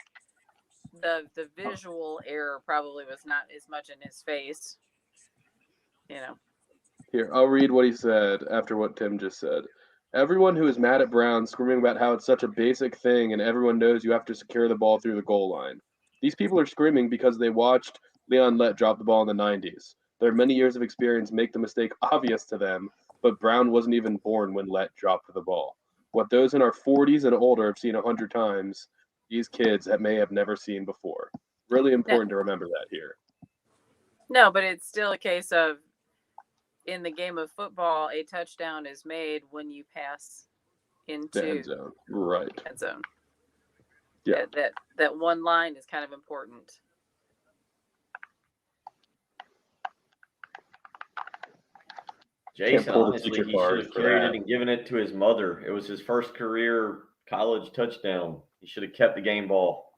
the visual error probably was not as much in his face. You know. Here, I'll read what he said after what Tim just said. Everyone who is mad at Brown screaming about how it's such a basic thing and everyone knows you have to secure the ball through the goal line. These people are screaming because they watched Leon Lett drop the ball in the 90s. Their many years of experience make the mistake obvious to them, but Brown wasn't even born when Lett dropped the ball. What those in our 40s and older have seen 100 times, these kids may have never seen before. Really important to remember that here. No, but it's still a case of in the game of football, a touchdown is made when you pass into The end zone. Right. end zone. Yeah. That one line is kind of important. Jason, pull the honestly, teacher he should card have for carried that. it and given it to his mother. It was his first career college touchdown. He should have kept the game ball.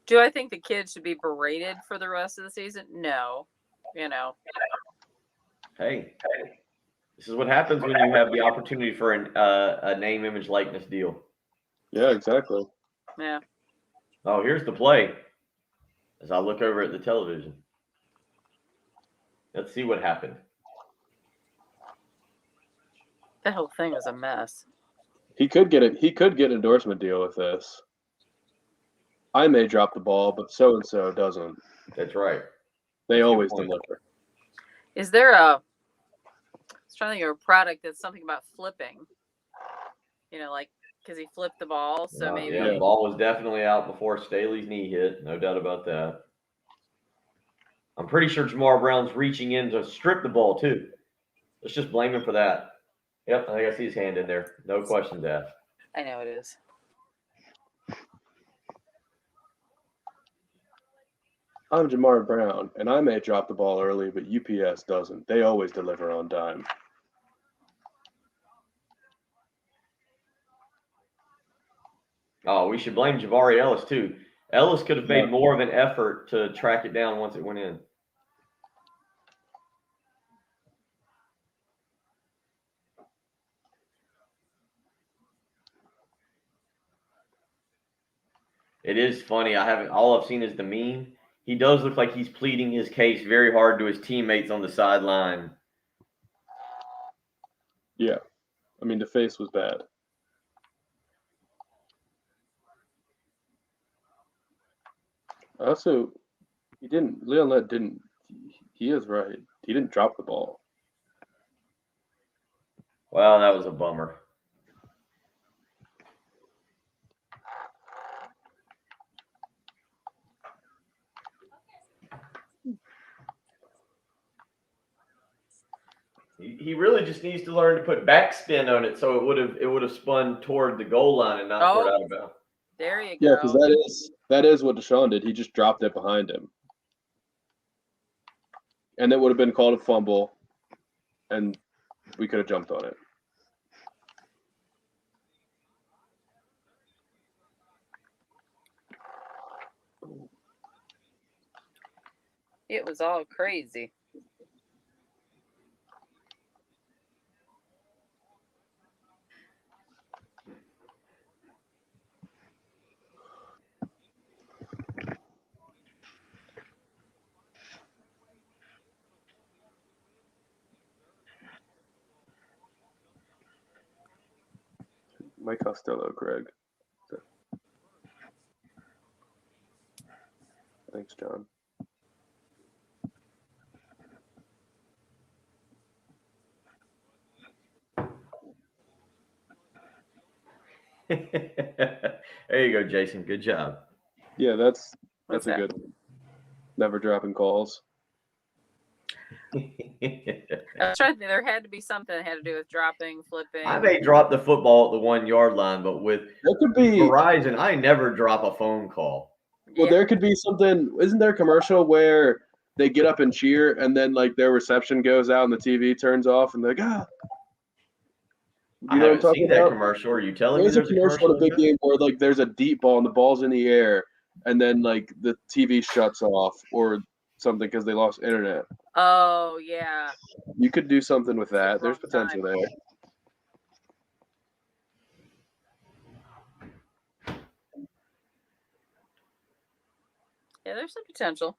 Do I think the kid should be berated for the rest of the season? No. You know. Hey, this is what happens when you have the opportunity for a name, image, likeness deal. Yeah, exactly. Yeah. Oh, here's the play. As I look over at the television. Let's see what happened. That whole thing was a mess. He could get it. He could get an endorsement deal with this. I may drop the ball, but so and so doesn't. That's right. They That's a good always point. deliver. Is there I was trying to think of a product that's something about flipping. You know, like because he flipped the ball, so maybe Yeah, the ball was definitely out before Staley's knee hit. No doubt about that. I'm pretty sure Jamar Brown's reaching in to strip the ball too. Let's just blame him for that. Yep, I think I see his hand in there. No questions asked. I know it is. I'm Jamar Brown, and I may drop the ball early, but UPS doesn't. They always deliver on time. Oh, we should blame Javari Ellis too. Ellis could have made more of an effort to track it down once it went in. It is funny. All I've seen is the meme. He does look like he's pleading his case very hard to his teammates on the sideline. Yeah. I mean, the face was bad. Also, Leon Lett didn't, he is right. He didn't drop the ball. Well, that was a bummer. He really just needs to learn to put backspin on it, so it would have spun toward the goal line and not toward out of bounds. There you go. Yeah, because that is what Deshaun did. He just dropped it behind him. and it would have been called a fumble, and we could have jumped on it. It was all crazy. Mike Costello, Craig. Thanks, John. There you go, Jason. Good job. Yeah, that's What's a that? good one. Never dropping calls. I was trying to think. There had to be something that had to do with dropping, flipping. I may drop the football at the 1 yard line, but with There could be Verizon, I never drop a phone call. well, Yeah. there could be something. Isn't there a commercial where they get up and cheer, and then like their reception goes out and the TV turns off, and they're like, ah. I You know what I'm haven't talking seen that about? commercial. Are you telling me There's a there's a commercial in a big commercial? game where like there's a deep ball and the ball's in the air, and then like the TV shuts off or something because they lost internet. Oh yeah. You could do something with that. There's Wrong potential time. there. Yeah, there's some potential.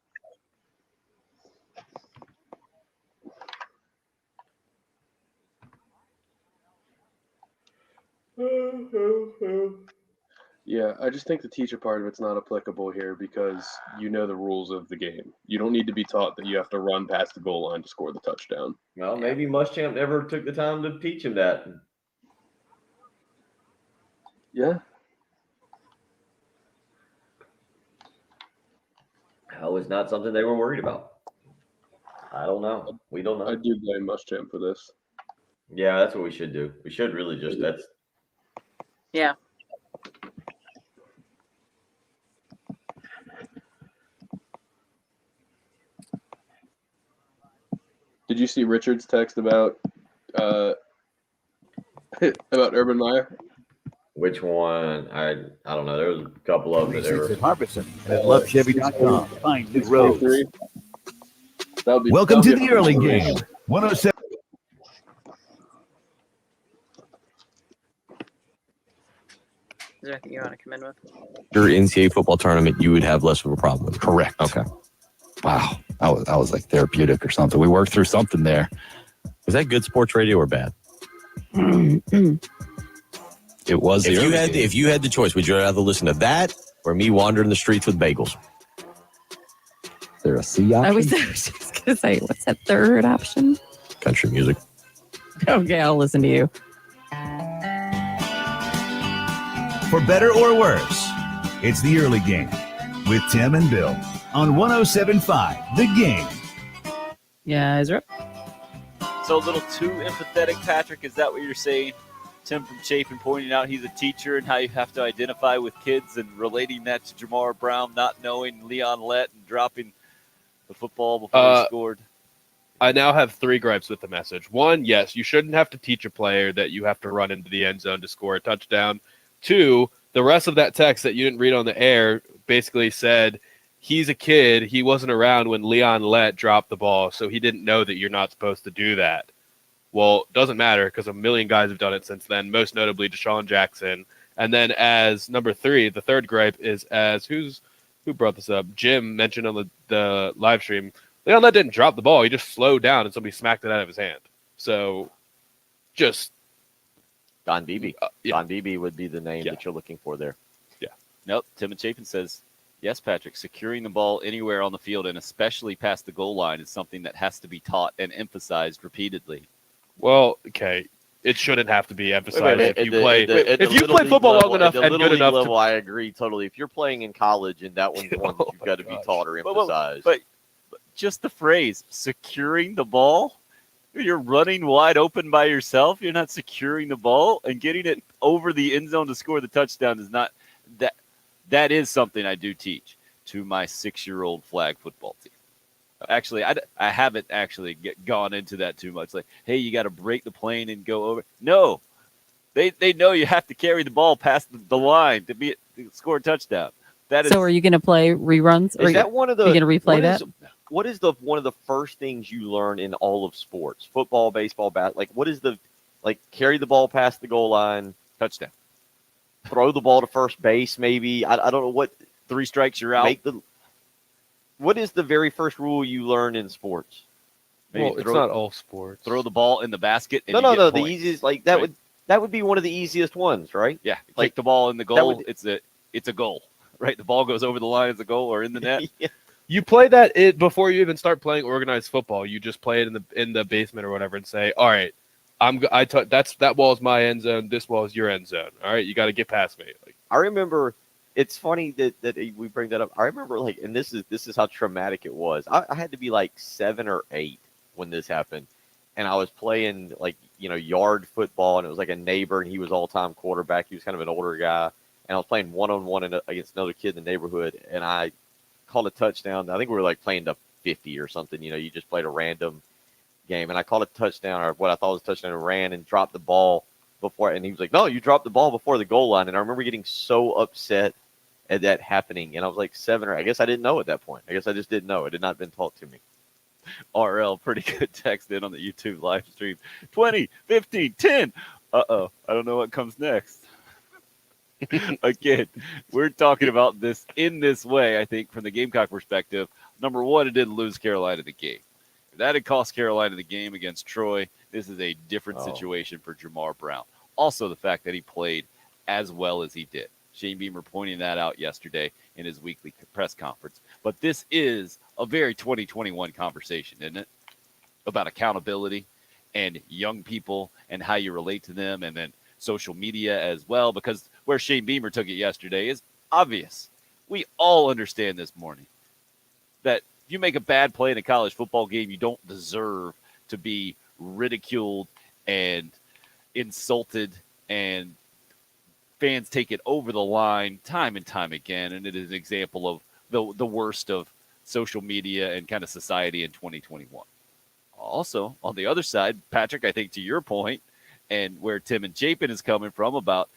Yeah, I just think the teacher part of it's not applicable here because you know the rules of the game. You don't need to be taught that you have to run past the goal line to score the touchdown. Well, maybe Muschamp never took the time to teach him that. Yeah. That was not something they were worried about. I don't know. We don't know. I do blame Muschamp for this. Yeah, that's what we should do. We should really just Yeah. Did you see Richard's text about about Urban Meyer? which one? I don't know. There was a couple of them that they were. At Harbison and at lovechevy.com. Find new roads. 643? That would be Welcome to that would be the early a- game. 107. Is there anything you want to come in with? Your NCAA football tournament, you would have less of a problem with it. Correct. Okay. Wow. That was like therapeutic or something. We worked through something there. Was that good sports radio or bad? It was the early game. If you had the choice, would you rather listen to that or me wandering the streets with bagels? Is there a C option? I was just going to say, what's that third option? Country music. Okay, I'll listen to you. For better or worse, it's the early game with Tim and Bill on 107.5 The Game. Yeah, Ezra. So a little too empathetic, Patrick. Is that what you're saying? Tim from Chapin pointing out he's a teacher and how you have to identify with kids and relating that to Jamar Brown not knowing Leon Lett and dropping the football before he scored. I now have 3 gripes with the message. 1, yes, you shouldn't have to teach a player that you have to run into the end zone to score a touchdown. 2, the rest of that text that you didn't read on the air basically said he's a kid. He wasn't around when Leon Lett dropped the ball, so he didn't know that you're not supposed to do that. Well, it doesn't matter because a million guys have done it since then, most notably Deshaun Jackson. And then as number 3, the third gripe is as who brought this up? Jim mentioned on the live stream, Leon Lett didn't drop the ball. He just slowed down and somebody smacked it out of his hand. So just Don Beebe. Yeah. Don Beebe would be the name that you're looking for there. Yeah. Nope. Tim and Chapin says, yes, Patrick, securing the ball anywhere on the field and especially past the goal line is something that has to be taught and emphasized repeatedly. Well, okay. It shouldn't have to be emphasized Wait, if you play football long enough and good enough level, I agree totally. If you're playing in college and that one's the one that you've got to be taught or emphasized. But just the phrase, securing the ball, you're running wide open by yourself. You're not securing the ball and getting it over the end zone to score the touchdown is not that is something I do teach to my 6-year-old flag football team. Actually, I haven't actually gone into that too much. Like, hey, you got to break the plane and go over. No, they know you have to carry the ball past the line to score a touchdown. That is. So are you going to play reruns? Or Is that one of the? Are you going to replay that? What is the one of the first things you learn in all of sports? Football, baseball, like what is the carry the ball past the goal line, touchdown. Throw the ball to first base, maybe. I don't know what. 3 strikes, you're out. What is the very first rule you learn in sports? Well, it's not all sports. Throw the ball in the basket. And No. The easiest, that would be one of the easiest ones, right? Yeah, kick the ball in the goal. It's a goal, right? The ball goes over the line as a goal or in the net. Yeah. You play that before you even start playing organized football. You just play it in the basement or whatever, and say, "All right, that ball is my end zone. This ball is your end zone. All right, you got to get past me." I remember. It's funny that we bring that up. I remember and this is how traumatic it was. I had to be 7 or 8 when this happened, and I was playing yard football, and it was a neighbor, and he was all-time quarterback. He was kind of an older guy, and I was playing one-on-one against another kid in the neighborhood, and I called a touchdown. I think we were playing to 50 or something. You just played a random game, and I called a touchdown or what I thought was a touchdown, and ran and dropped the ball before, and he was like, "No, you dropped the ball before the goal line." And I remember getting so upset at that happening, and I was 7 or I guess I didn't know at that point. I guess I just didn't know. It had not been taught to me. RL, pretty good text in on the YouTube live stream. 20, 15, 10. Uh-oh, I don't know what comes next. Again, we're talking about this in this way, I think, from the Gamecock perspective. Number one, it didn't lose Carolina the game. If that had cost Carolina the game against Troy, this is a different situation for Jamar Brown. Also, the fact that he played as well as he did. Shane Beamer pointing that out yesterday in his weekly press conference. But this is a very 2021 conversation, isn't it? About accountability and young people and how you relate to them, and then social media as well, because where Shane Beamer took it yesterday is obvious. We all understand this morning that if you make a bad play in a college football game, you don't deserve to be ridiculed and insulted, and fans take it over the line time and time again, and it is an example of the worst of social media and kind of society in 2021. Also, on the other side, Patrick, I think to your point, and where Tim and Chapin is coming from about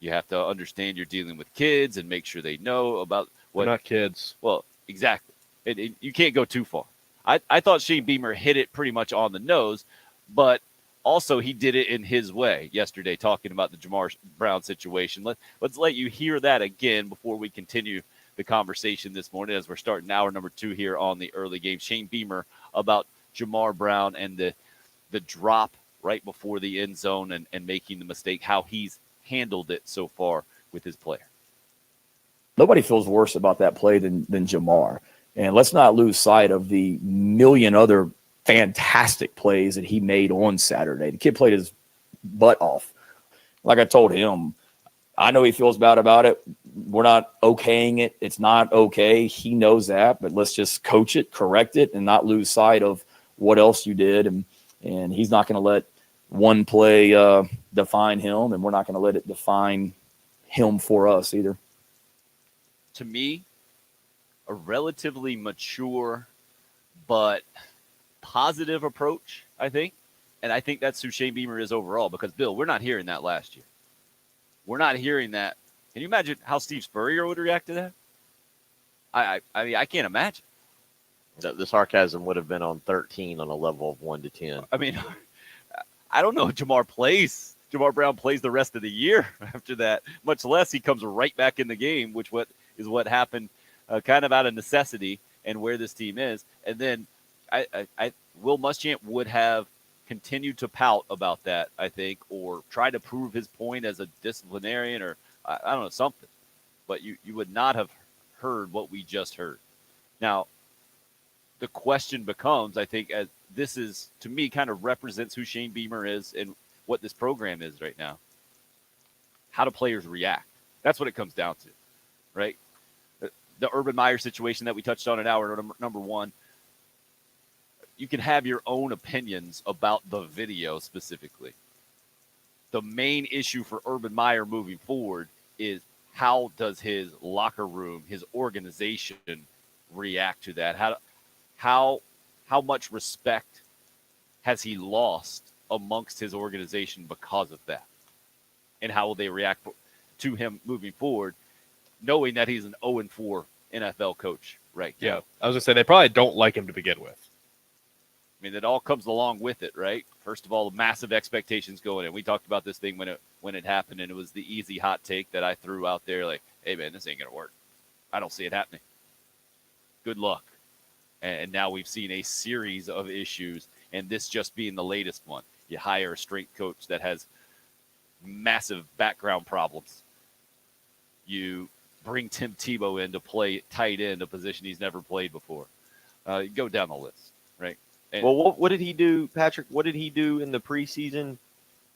you have to understand you're dealing with kids and make sure they know about what. They're not kids. Well, exactly. You can't go too far. I thought Shane Beamer hit it pretty much on the nose, but also he did it in his way yesterday, talking about the Jamar Brown situation. Let's let you hear that again before we continue the conversation this morning as we're starting hour number 2 here on the early game. Shane Beamer about Jamar Brown and the drop right before the end zone and making the mistake, how he's handled it so far with his player. Nobody feels worse about that play than Jamar. And let's not lose sight of the million other fantastic plays that he made on Saturday. The kid played his butt off. Like I told him, I know he feels bad about it. We're not okaying it. It's not okay. He knows that, but let's just coach it, correct it, and not lose sight of what else you did. And he's not going to let one play define him, and we're not going to let it define him for us either. To me, a relatively mature but positive approach, I think. And I think that's who Shane Beamer is overall, because, Bill, we're not hearing that last year. We're not hearing that. Can you imagine how Steve Spurrier would react to that? I mean, I can't imagine. The sarcasm would have been on 13 on a level of 1 to 10. I mean, I don't know if Jamar Brown plays the rest of the year after that, much less he comes right back in the game, which is what happened kind of out of necessity and where this team is. And then Will Muschamp would have continued to pout about that, I think, or try to prove his point as a disciplinarian, or I don't know, something. But you would not have heard what we just heard. Now, the question becomes, I think, as this is, to me, kind of represents who Shane Beamer is and what this program is right now. How do players react? That's what it comes down to, right? The Urban Meyer situation that we touched on in hour number 1. You can have your own opinions about the video specifically. The main issue for Urban Meyer moving forward is how does his locker room, his organization react to that? how much respect has he lost amongst his organization because of that? And how will they react to him moving forward, knowing that he's an 0-4 NFL coach right now? Yeah, I was gonna say they probably don't like him to begin with. I mean, it all comes along with it, right? First of all, the massive expectations going in. We talked about this thing when it happened, and it was the easy hot take that I threw out there, like, "Hey, man, this ain't gonna work. I don't see it happening. Good luck." And now we've seen a series of issues, and this just being the latest one. You hire a strength coach that has massive background problems. You bring Tim Tebow in to play tight end, a position he's never played before. You go down the list, right? And Well, what did he do, Patrick? What did he do in the preseason?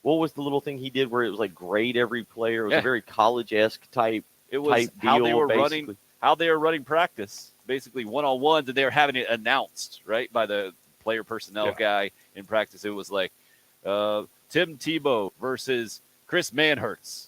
What was the little thing he did where it was like grade every player? It was a very college-esque type. it was type how deal, they were basically. running practice, basically one-on-ones, and they were having it announced, right, by the player personnel guy in practice. It was like Tim Tebow versus Chris Manhertz.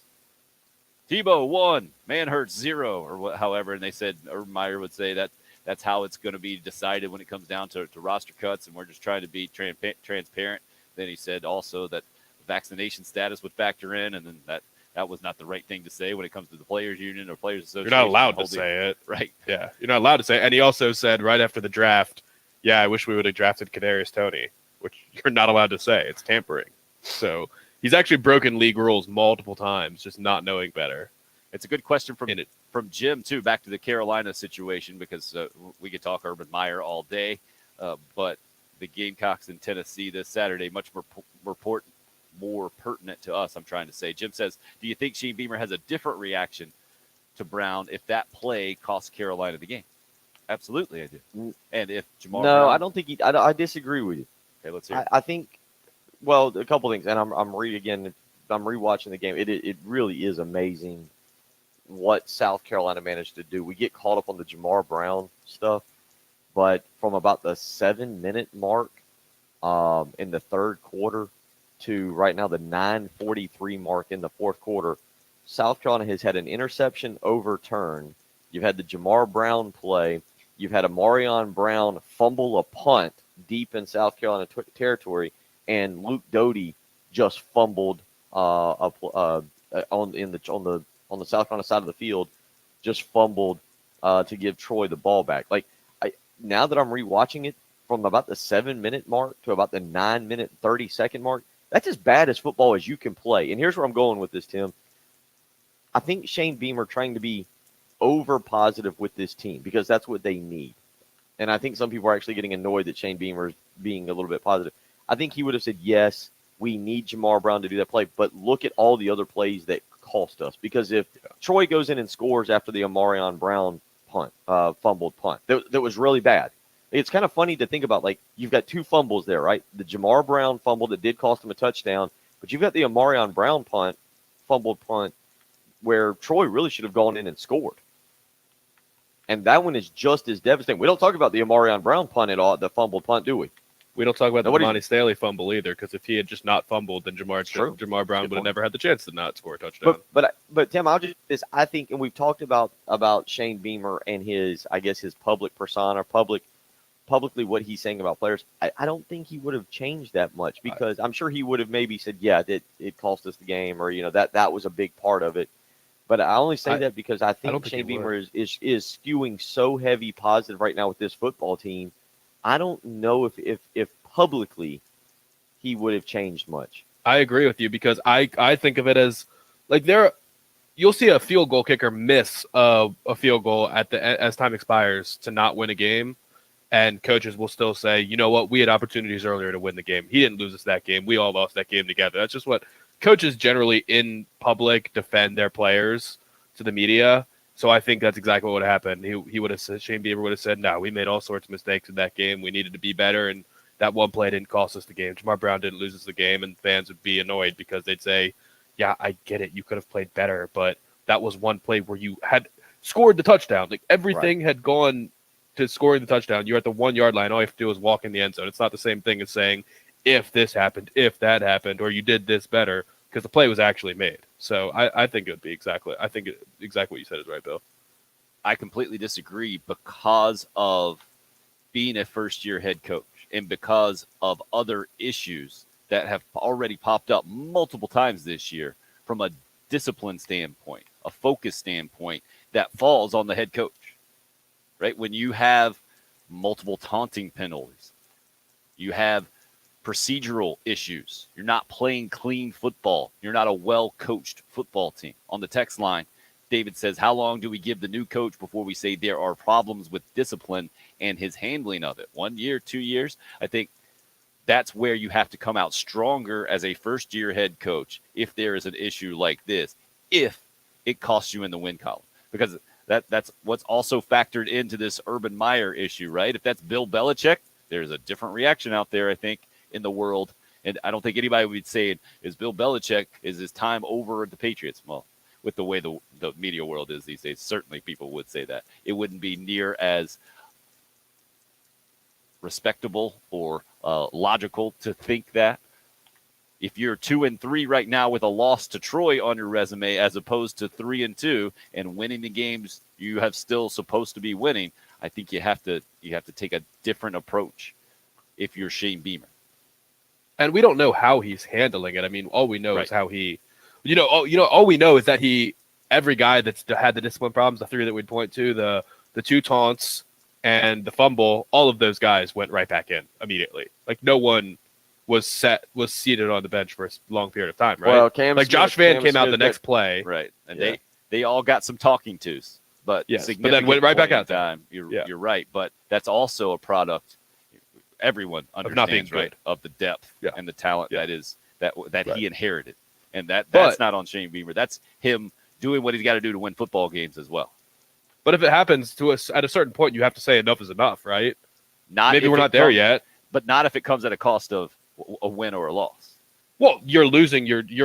Tebow 1, Manhertz 0, or however, and they said, or Meyer would say that that's how it's going to be decided when it comes down to roster cuts, and we're just trying to be transparent. Then he said also that vaccination status would factor in, and then that was not the right thing to say when it comes to the Players Union or Players Association. You're not allowed to say it. Right. Yeah, you're not allowed to say it. And he also said right after the draft, yeah, I wish we would have drafted Kadarius Toney, which you're not allowed to say. It's tampering. So he's actually broken league rules multiple times, just not knowing better. It's a good question from Jim, too, back to the Carolina situation, because we could talk Urban Meyer all day, but the Gamecocks in Tennessee this Saturday, much more pertinent to us, I'm trying to say. Jim says, do you think Shane Beamer has a different reaction to Brown if that play costs Carolina the game? Absolutely, I do. And if Jamar Brown, I don't think he. I disagree with you. Okay, let's hear it. I think, well, a couple things, and I'm rewatching the game. It really is amazing what South Carolina managed to do. We get caught up on the Jamar Brown stuff, but from about the 7-minute mark in the third quarter to right now the 9:43 mark in the fourth quarter, South Carolina has had an interception overturned. You've had the Jamar Brown play. You've had a Marion Brown fumble a punt deep in South Carolina territory, and Luke Doty just fumbled on the South Carolina side of the field, just fumbled to give Troy the ball back. Now that I'm rewatching it from about the 7-minute mark to about the 9-minute 30-second mark, that's as bad as football as you can play. And here's where I'm going with this, Tim. I think Shane Beamer trying to be over positive with this team because that's what they need. And I think some people are actually getting annoyed that Shane Beamer is being a little bit positive. I think he would have said, yes, we need Jamar Brown to do that play, but look at all the other plays that cost us. Because if Troy goes in and scores after the Amarion Brown punt, fumbled punt, that was really bad. It's kind of funny to think about, like, you've got two fumbles there, right? The Jamar Brown fumble that did cost him a touchdown, but you've got the Amarion Brown fumbled punt, where Troy really should have gone in and scored. And that one is just as devastating. We don't talk about the Amarion Brown punt at all, the fumbled punt, do we? We don't talk about the Monty Staley fumble either, because if he had just not fumbled, then Jamar Brown would have never had the chance to not score a touchdown. But Tim, I think, and we've talked about Shane Beamer and his public persona, publicly what he's saying about players. I don't think he would have changed that much, because I'm sure he would have maybe said, yeah, it cost us the game, or that was a big part of it. But I only say that because I think Shane Beamer is skewing so heavy positive right now with this football team. I don't know if publicly he would have changed much. I agree with you, because I think of it as like you'll see a field goal kicker miss a field goal as time expires to not win a game, and coaches will still say, you know what, we had opportunities earlier to win the game. He didn't lose us that game. We all lost that game together. That's just what coaches generally in public defend their players to the media. So I think that's exactly what would have happened. He would have said, Shane Beamer would have said, no, we made all sorts of mistakes in that game. We needed to be better, and that one play didn't cost us the game. Jamar Brown didn't lose us the game, and fans would be annoyed because they'd say, yeah, I get it. You could have played better, but that was one play where you had scored the touchdown. Like, everything had gone to scoring the touchdown. You're at the 1 yard line. All you have to do is walk in the end zone. It's not the same thing as saying, if this happened, if that happened, or you did this better, because the play was actually made. So I think it would be exactly what you said is right, Bill. I completely disagree because of being a first-year head coach and because of other issues that have already popped up multiple times this year from a discipline standpoint, a focus standpoint, that falls on the head coach, right? When you have multiple taunting penalties, you have procedural issues, you're not playing clean football, you're not a well-coached football team. On the text line, David says, how long do we give the new coach before we say there are problems with discipline and his handling of it? 1 year, 2 years? I think that's where you have to come out stronger as a first-year head coach if there is an issue like this, if it costs you in the win column. Because that's what's also factored into this Urban Meyer issue, right? If that's Bill Belichick, there's a different reaction out there, I think, in the world. And I don't think anybody would say, is Bill Belichick, is his time over at the Patriots? Well, with the way the media world is these days, certainly people would say that. It wouldn't be near as respectable or logical to think that. If you're 2-3 right now with a loss to Troy on your resume, as opposed to 3-2 and winning the games you have still supposed to be winning, I think you have to take a different approach if you're Shane Beamer. And we don't know how he's handling it. I mean, all we know is how he, all we know is that every guy that's had the discipline problems, the three that we'd point to, the two taunts and the fumble, all of those guys went right back in immediately. Like no one was seated on the bench for a long period of time, right? Well, Josh Van came out the next play, right? And they all got some talking tos, but but then went right back out time. You're right, but that's also a product. Everyone understands, not being good, of the depth and the talent that he inherited, and that's not on Shane Beamer. That's him doing what he's got to do to win football games as well. But if it happens to us at a certain point, you have to say enough is enough, right? Maybe we're not there yet, but not if it comes at a cost of a win or a loss. Well, you're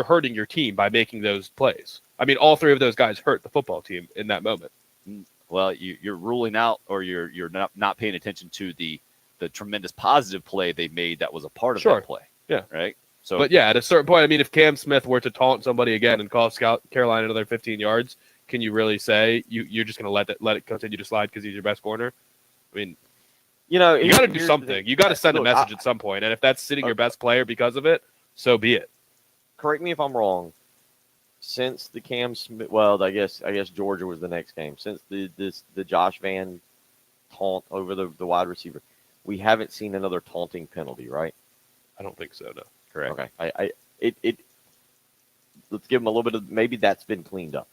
hurting your team by making those plays. I mean, all three of those guys hurt the football team in that moment. Well, you're ruling out, or you're not paying attention to the tremendous positive play they made that was a part of that play. Yeah. Right. So, but yeah, at a certain point, I mean, if Cam Smith were to taunt somebody again and cost Carolina another 15 yards, can you really say you're just going to let it continue to slide because he's your best corner? I mean, you got to do something. You got to send a message at some point, and if that's sitting your best player because of it, so be it. Correct me if I'm wrong. Since the Cam Smith, well, I guess Georgia was the next game. Since the Josh Van taunt over the wide receiver, we haven't seen another taunting penalty, right? I don't think so. No. Correct. Okay. Let's give him a little bit of, maybe that's been cleaned up.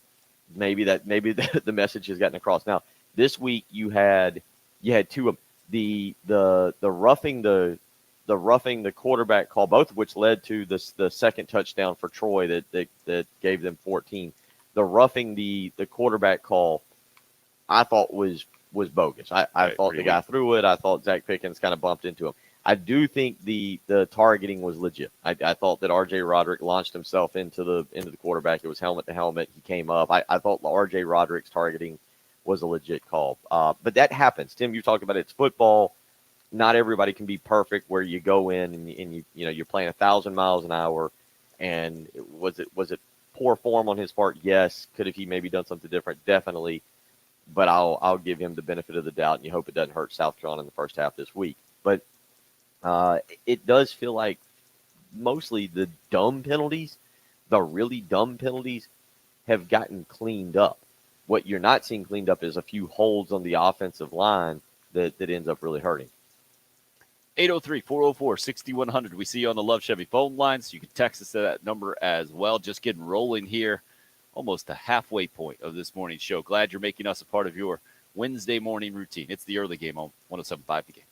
Maybe the message has gotten across. Now, this week you had two of the roughing the quarterback call, both of which led to the second touchdown for Troy that gave them 14. The roughing the quarterback call, I thought was bogus. I thought the guy threw it. I thought Zach Pickens kind of bumped into him. I do think the targeting was legit. I thought that R.J. Roderick launched himself into the quarterback. It was helmet to helmet. He came up. I thought R.J. Roderick's targeting was a legit call. But that happens. Tim, you talked about it's football. Not everybody can be perfect where you go in and you're playing 1,000 miles an hour. And was it poor form on his part? Yes. Could have he maybe done something different? Definitely. But I'll give him the benefit of the doubt, and you hope it doesn't hurt South Carolina in the first half this week. But it does feel like mostly the dumb penalties, the really dumb penalties, have gotten cleaned up. What you're not seeing cleaned up is a few holds on the offensive line that ends up really hurting. 803-404-6100. We see you on the Love Chevy phone lines. You can text us at that number as well. Just getting rolling here. Almost the halfway point of this morning's show. Glad you're making us a part of your Wednesday morning routine. It's the early game on 107.5 The Game.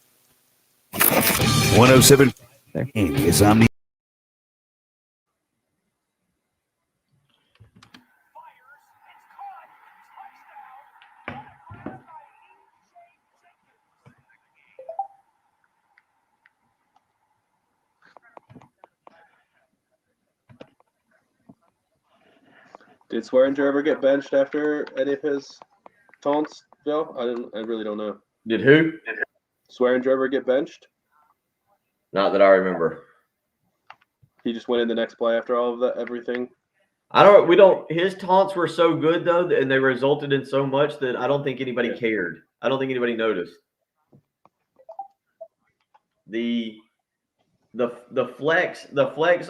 107 is Omni. Did Swearinger ever get benched after any of his taunts, Joe? I really don't know. Did who? Swearinger ever get benched? Not that I remember. He just went in the next play after all of that, everything. His taunts were so good though, and they resulted in so much that I don't think anybody cared. I don't think anybody noticed. The flex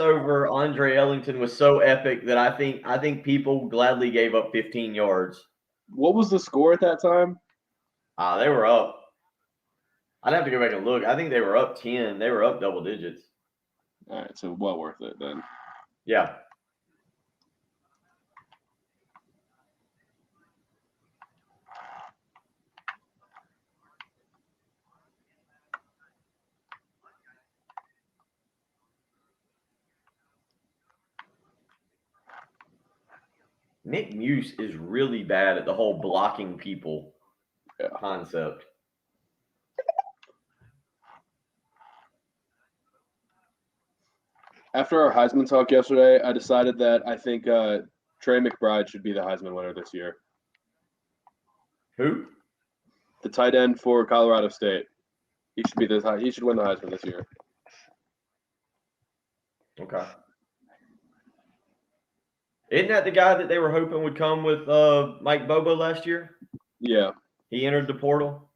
over Andre Ellington was so epic that I think people gladly gave up 15 yards. What was the score at that time? They were up. I'd have to go back and look. I think they were up 10. They were up double digits. All right, so well worth it then. Yeah. Nick Muse is really bad at the whole blocking people concept. After our Heisman talk yesterday, I decided that I think Trey McBride should be the Heisman winner this year. Who? The tight end for Colorado State. He should win the Heisman this year. Okay. Isn't that the guy that they were hoping would come with Mike Bobo last year? Yeah. He entered the portal.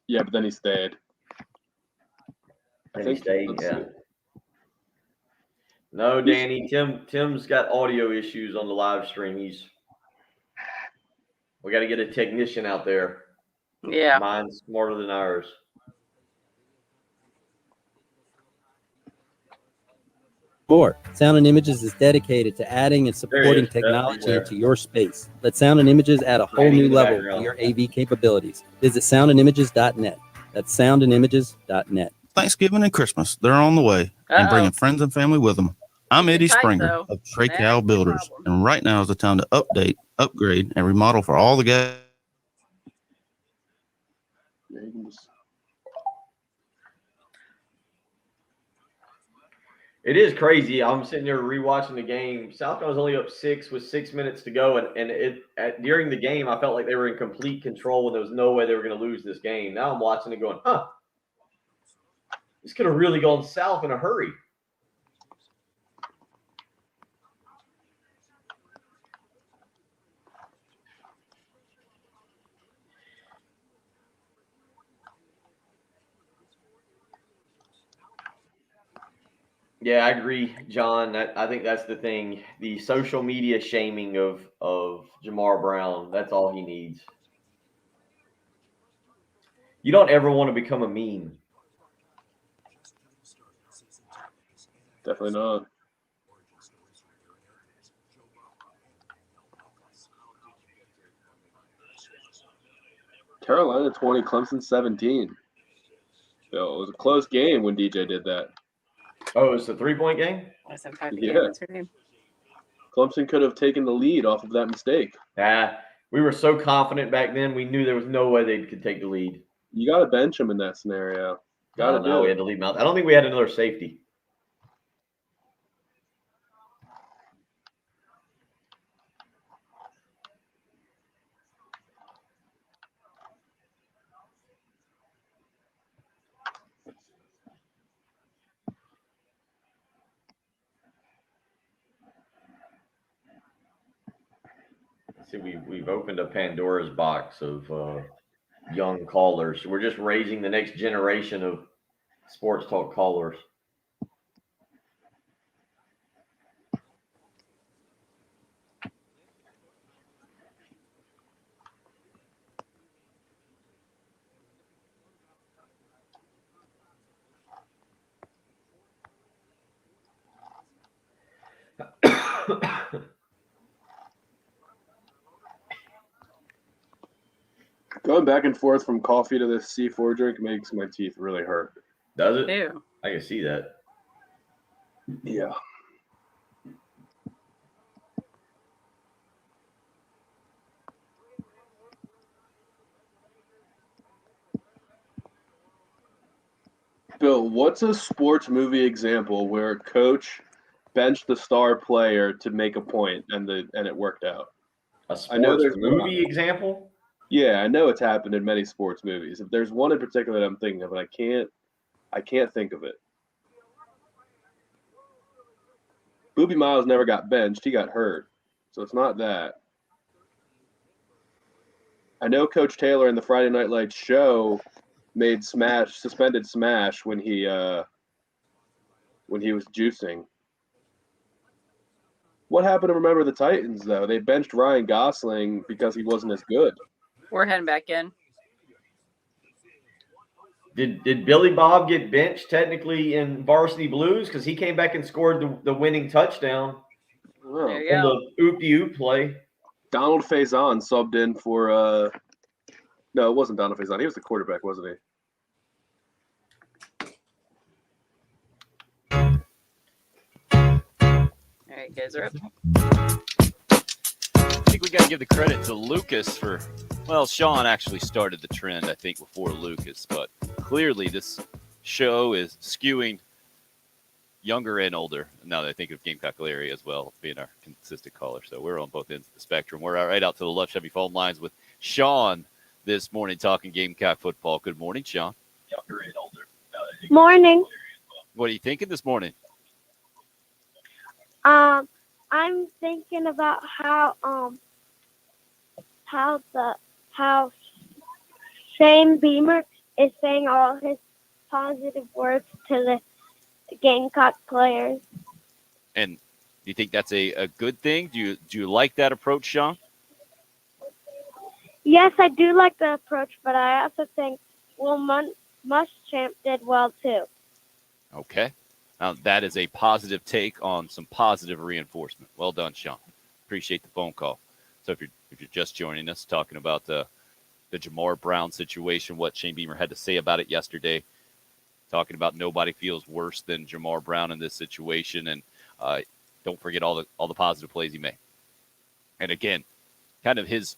Yeah, but then he stayed. And he stayed, yeah. No, Danny. Tim's got audio issues on the live stream. We got to get a technician out there. Yeah. Mine's smarter than ours. More. Sound and Images is dedicated to adding and supporting technology into your space. Let Sound and Images add a whole new level to your AV capabilities. Visit soundandimages.net. That's soundandimages.net. Thanksgiving and Christmas, they're on the way and bringing friends and family with them. I'm Eddie Springer of Trey Cow Builders, and right now is the time to update, upgrade, and remodel for all the guys. It is crazy. I'm sitting there rewatching the game. South Carolina was only up 6 with 6 minutes to go, and during the game, I felt like they were in complete control and there was no way they were going to lose this game. Now I'm watching it going, this could have really gone south in a hurry. Yeah, I agree, John. I think that's the thing. The social media shaming of Jamar Brown, that's all he needs. You don't ever want to become a meme. Definitely not. Carolina 20, Clemson 17. So it was a close game when DJ did that. Oh, it's a 3-point game? Yeah. Clemson could have taken the lead off of that mistake. We were so confident back then. We knew there was no way they could take the lead. You got to bench him in that scenario. Got to do We it. had to leave him out. I don't think we had another safety. See, we've opened a Pandora's box of young callers. We're just raising the next generation of sports talk callers. Going back and forth from coffee to this C4 drink makes my teeth really hurt. Does it? Ew. I can see that. Yeah. Bill, what's a sports movie example where a coach benched the star player to make a point and it worked out? A sports movie example? Yeah, I know it's happened in many sports movies. If there's one in particular that I'm thinking of, and I can't think of it. Boobie Miles never got benched; he got hurt, so it's not that. I know Coach Taylor in the Friday Night Lights show made suspended Smash when he was juicing. What happened to Remember the Titans, though? They benched Ryan Gosling because he wasn't as good. We're heading back in. Did Billy Bob get benched technically in Varsity Blues? Because he came back and scored the winning touchdown There you on go. the oop-de-oop play. Donald Faison subbed in for no, it wasn't Donald Faison. He was the quarterback, wasn't he? All right, guys are up. I think we got to give the credit to Lucas for, well, Sean actually started the trend, I think, before Lucas, but clearly this show is skewing younger and older. Now that I think of Gamecock Larry as well, being our consistent caller. So we're on both ends of the spectrum. We're right out to the left Chevy phone lines with Sean this morning talking Gamecock football. Good morning, Sean. Younger and older. Morning. What are you thinking this morning? I'm thinking about how Shane Beamer is saying all his positive words to the Gamecock players. And do you think that's a good thing? Do you like that approach, Sean? Yes, I do like the approach, but I also think Will Muschamp did well too. Okay. Now, that is a positive take on some positive reinforcement. Well done, Sean. Appreciate the phone call. So if you're just joining us, talking about the Jamar Brown situation, what Shane Beamer had to say about it yesterday, talking about nobody feels worse than Jamar Brown in this situation, and don't forget all the positive plays he made. And again, kind of his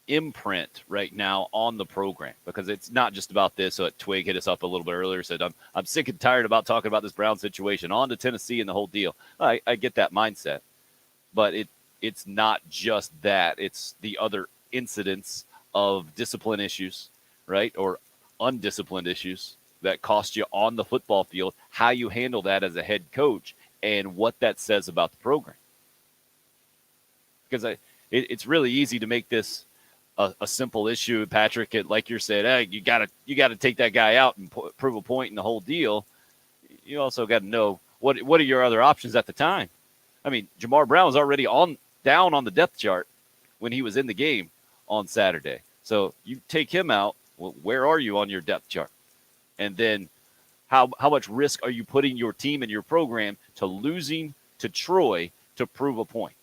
imprint right now on the program, because it's not just about this. So Twig hit us up a little bit earlier, said I'm sick and tired about talking about this Brown situation, on to Tennessee and the whole deal. I get that mindset, but it's not just that. It's the other incidents of discipline issues, right, or undisciplined issues that cost you on the football field, how you handle that as a head coach, and what that says about the program. Because it's really easy to make this a simple issue, Patrick. Like you're saying, hey, you gotta take that guy out and prove a point in the whole deal. You also got to know what are your other options at the time. I mean, Jamar Brown was already down on the depth chart when he was in the game on Saturday. So you take him out. Well, where are you on your depth chart? And then how much risk are you putting your team and your program to losing to Troy to prove a point?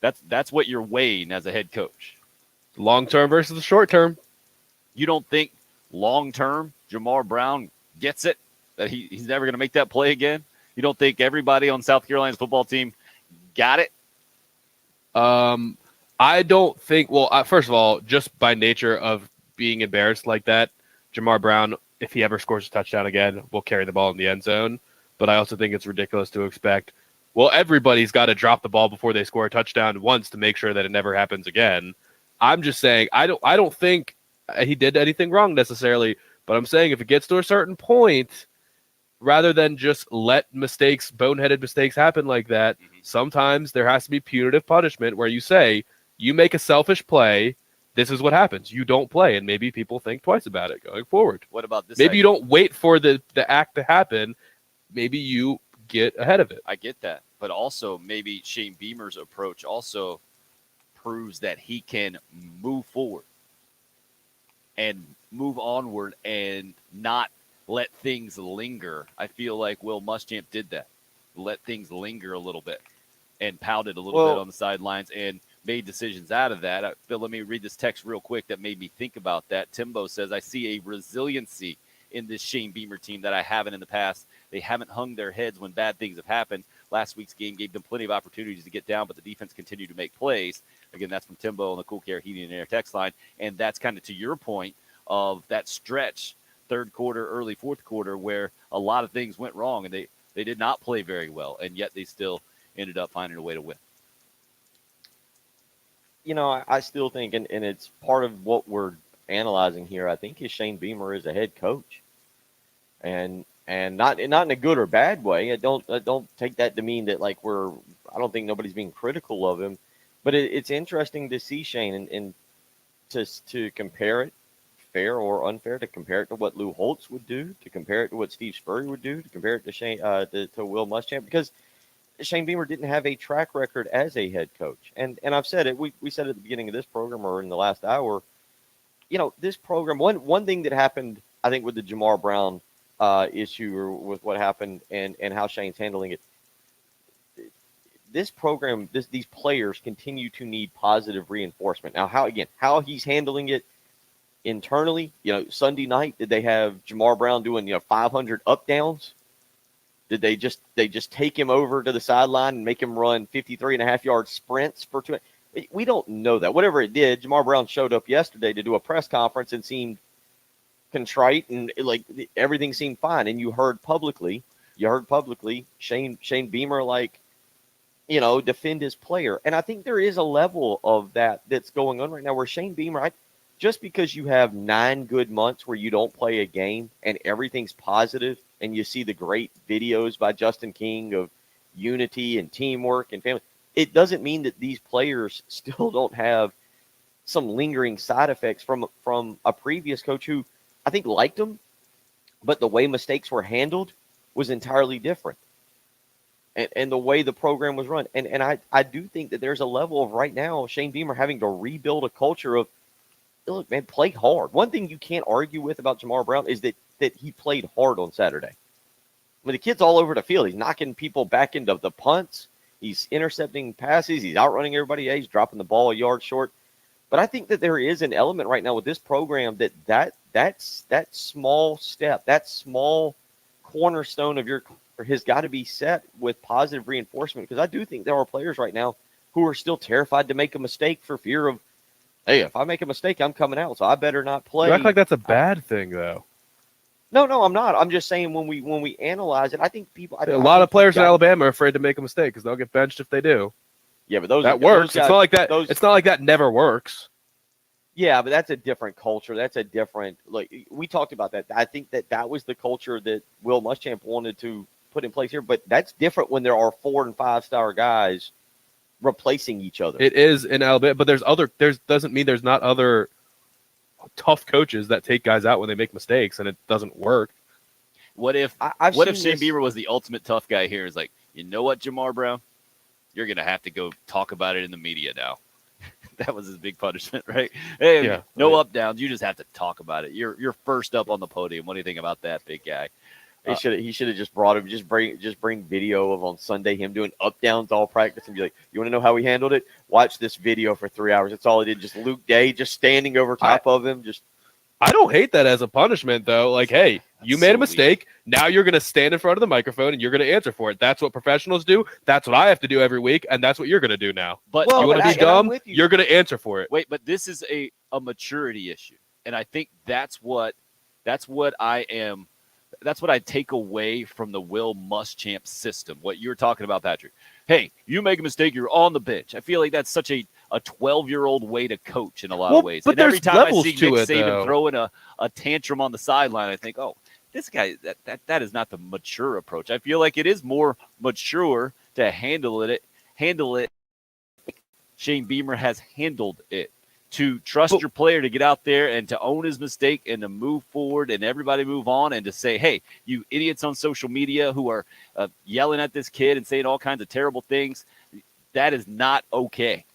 That's what you're weighing as a head coach. Long term versus the short term. You don't think long term Jamar Brown gets it, that he's never going to make that play again? You don't think everybody on South Carolina's football team got it? I don't think. Well, first of all, just by nature of being embarrassed like that, Jamar Brown, if he ever scores a touchdown again, will carry the ball in the end zone. But I also think it's ridiculous to expect, well, everybody's got to drop the ball before they score a touchdown once to make sure that it never happens again. I'm just saying I don't think he did anything wrong necessarily, but I'm saying if it gets to a certain point, rather than just let boneheaded mistakes happen like that, sometimes there has to be punitive punishment where you say, you make a selfish play, this is what happens. You don't play, and maybe people think twice about it going forward. What about this? Maybe you don't wait for the act to happen. Maybe you get ahead of it. I get that. But also maybe Shane Beamer's approach also proves that he can move forward and move onward and not let things linger. I feel like Will Muschamp did that. Let things linger a little bit and pouted a little bit on the sidelines and made decisions out of that. Phil, let me read this text real quick that made me think about that. Timbo says, I see a resiliency in this Shane Beamer team that I haven't in the past. They haven't hung their heads when bad things have happened. Last week's game gave them plenty of opportunities to get down, but the defense continued to make plays. Again, that's from Timbo on the Cool Care Heating and Air text line. And that's kind of to your point of that stretch, third quarter, early fourth quarter, where a lot of things went wrong and they did not play very well, and yet they still ended up finding a way to win. You know, I still think, and it's part of what we're analyzing here, I think is Shane Beamer as a head coach. And not in a good or bad way. I don't take that to mean that like I don't think nobody's being critical of him, but it's interesting to see Shane and to compare it, fair or unfair, to compare it to what Lou Holtz would do, to compare it to what Steve Spurrier would do, to compare it to Shane to Will Muschamp, because Shane Beamer didn't have a track record as a head coach. And I've said it, we said at the beginning of this program or in the last hour, this program, one thing that happened, I think, with the Jamar Brown issue, or with what happened and how Shane's handling it, this program, these players continue to need positive reinforcement. Now, how he's handling it internally, Sunday night, did they have Jamar Brown doing 500 up downs? Did they just take him over to the sideline and make him run 53.5-yard sprints for 2? We don't know that. Whatever it did, Jamar Brown showed up yesterday to do a press conference and seemed contrite, and everything seemed fine. And you heard publicly Shane Beamer defend his player. And I think there is a level of that's going on right now where Shane Beamer, just because you have 9 good months where you don't play a game and everything's positive, and you see the great videos by Justin King of unity and teamwork and family, it doesn't mean that these players still don't have some lingering side effects from a previous coach who I think liked him, but the way mistakes were handled was entirely different. And the way the program was run. And I do think that there's a level of right now Shane Beamer having to rebuild a culture of, look, man, play hard. One thing you can't argue with about Jamar Brown is that he played hard on Saturday. I mean, the kid's all over the field. He's knocking people back into the punts. He's intercepting passes. He's outrunning everybody. Yeah, he's dropping the ball a yard short. But I think that there is an element right now with this program that small step, that small cornerstone of your has got to be set with positive reinforcement, because I do think there are players right now who are still terrified to make a mistake for fear of, hey, if I make a mistake, I'm coming out, so I better not play. You act like that's a bad thing, though. No, I'm not. I'm just saying when we analyze it, I think people. A lot of players in Alabama are afraid to make a mistake because they'll get benched if they do. Yeah, but that works. It's not like that. It's not like that never works. Yeah, but that's a different culture. That's a different. We talked about that. I think that was the culture that Will Muschamp wanted to put in place here. But that's different when there are 4- and 5-star guys replacing each other. It is in Alabama, but there's doesn't mean there's not other tough coaches that take guys out when they make mistakes and it doesn't work. What if Shane Beamer was the ultimate tough guy here? Is like, you know what, Jamar Brown, you're gonna have to go talk about it in the media now. That was his big punishment, right? Hey, no up downs. You just have to talk about it. You're first up on the podium. What do you think about that, big guy? He should have just brought him. Just bring video of on Sunday him doing up downs all practice and be like, you want to know how he handled it? Watch this video for 3 hours. That's all he did. Just Luke Day just standing over top of him. I don't hate that as a punishment though. Like, hey, you made a mistake. Now you're going to stand in front of the microphone and you're going to answer for it. That's what professionals do. That's what I have to do every week, and that's what you're going to do now. But you want to be dumb? You're going to answer for it. Wait, but this is a maturity issue, and I think that's what I take away from the Will Muschamp system. What you're talking about, Patrick. Hey, you make a mistake, you're on the bench. I feel like that's such a 12-year-old way to coach in a lot of ways. But and every time I see Nick Saban though. throwing a tantrum on the sideline, I think, oh, this guy, that is not the mature approach. I feel like it is more mature to handle it. Shane Beamer has handled it. To trust your player to get out there and to own his mistake and to move forward and everybody move on, and to say, hey, you idiots on social media who are yelling at this kid and saying all kinds of terrible things, that is not okay.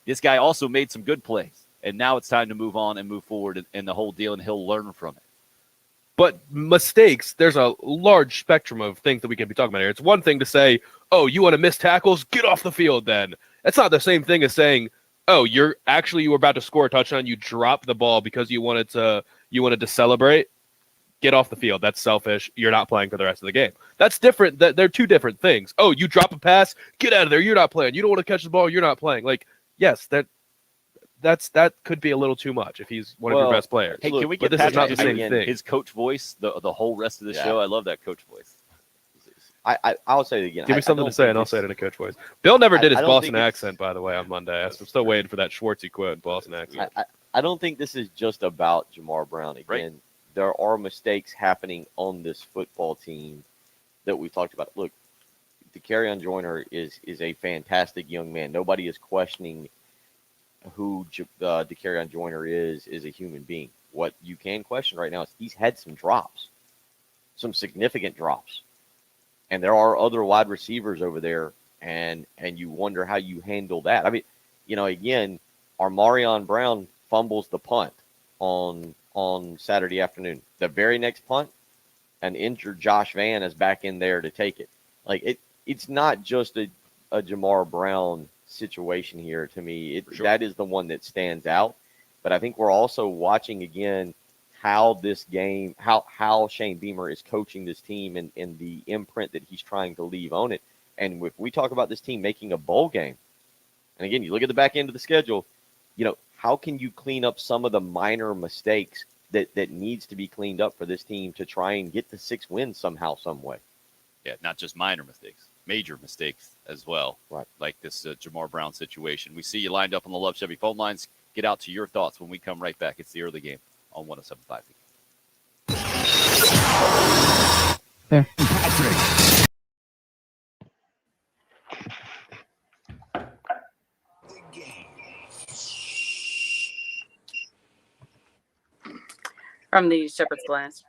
This guy also made some good plays, and now it's time to move on and move forward and the whole deal, and he'll learn from it. But mistakes, there's a large spectrum of things that we can be talking about here. It's one thing to say, oh, you want to miss tackles? Get off the field then. That's not the same thing as saying, oh, you were about to score a touchdown. You dropped the ball because you wanted to celebrate. Get off the field. That's selfish. You're not playing for the rest of the game. That's different. They're two different things. Oh, you drop a pass. Get out of there. You're not playing. You don't want to catch the ball. You're not playing. Like, yes, that could be a little too much if he's one of your best players. Hey, can we get Patrick to do his coach voice the whole rest of the show? I love that coach voice. I'll say it again. Give me something to say, and I'll say it in a coach voice. Bill never did his Boston accent, by the way, on Monday. I'm still waiting for that Schwartzy quote in Boston accent. I don't think this is just about Jamar Brown. Again, there are mistakes happening on this football team that we talked about. Look, Dakereon Joyner is a fantastic young man. Nobody is questioning who DeCarrion Joyner is a human being. What you can question right now is he's had some drops, some significant drops. And there are other wide receivers over there, and you wonder how you handle that. I mean, again, Armarion Brown fumbles the punt on Saturday afternoon. The very next punt, an injured Josh Vann is back in there to take it. Like it's not just a Jamar Brown situation here to me. That is the one that stands out. But I think we're also watching again how this game, how Shane Beamer is coaching this team and the imprint that he's trying to leave on it. And if we talk about this team making a bowl game, and again, you look at the back end of the schedule, how can you clean up some of the minor mistakes that needs to be cleaned up for this team to try and get to 6 wins somehow, some way? Yeah, not just minor mistakes, major mistakes as well. Right. Like this Jamar Brown situation. We see you lined up on the Love Chevy phone lines. Get out to your thoughts when we come right back. It's the early game on 107.5. There. From the Shepherd's Glass.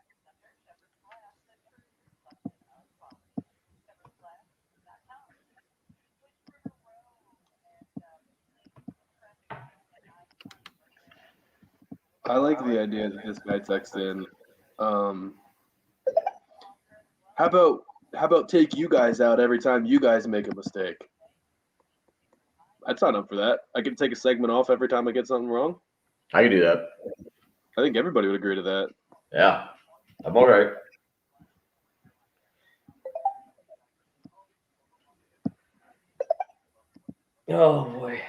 I like the idea that this guy texted in. How about take you guys out every time you guys make a mistake? I'd sign up for that. I can take a segment off every time I get something wrong. I can do that. I think everybody would agree to that. Yeah, I'm all right. Oh boy.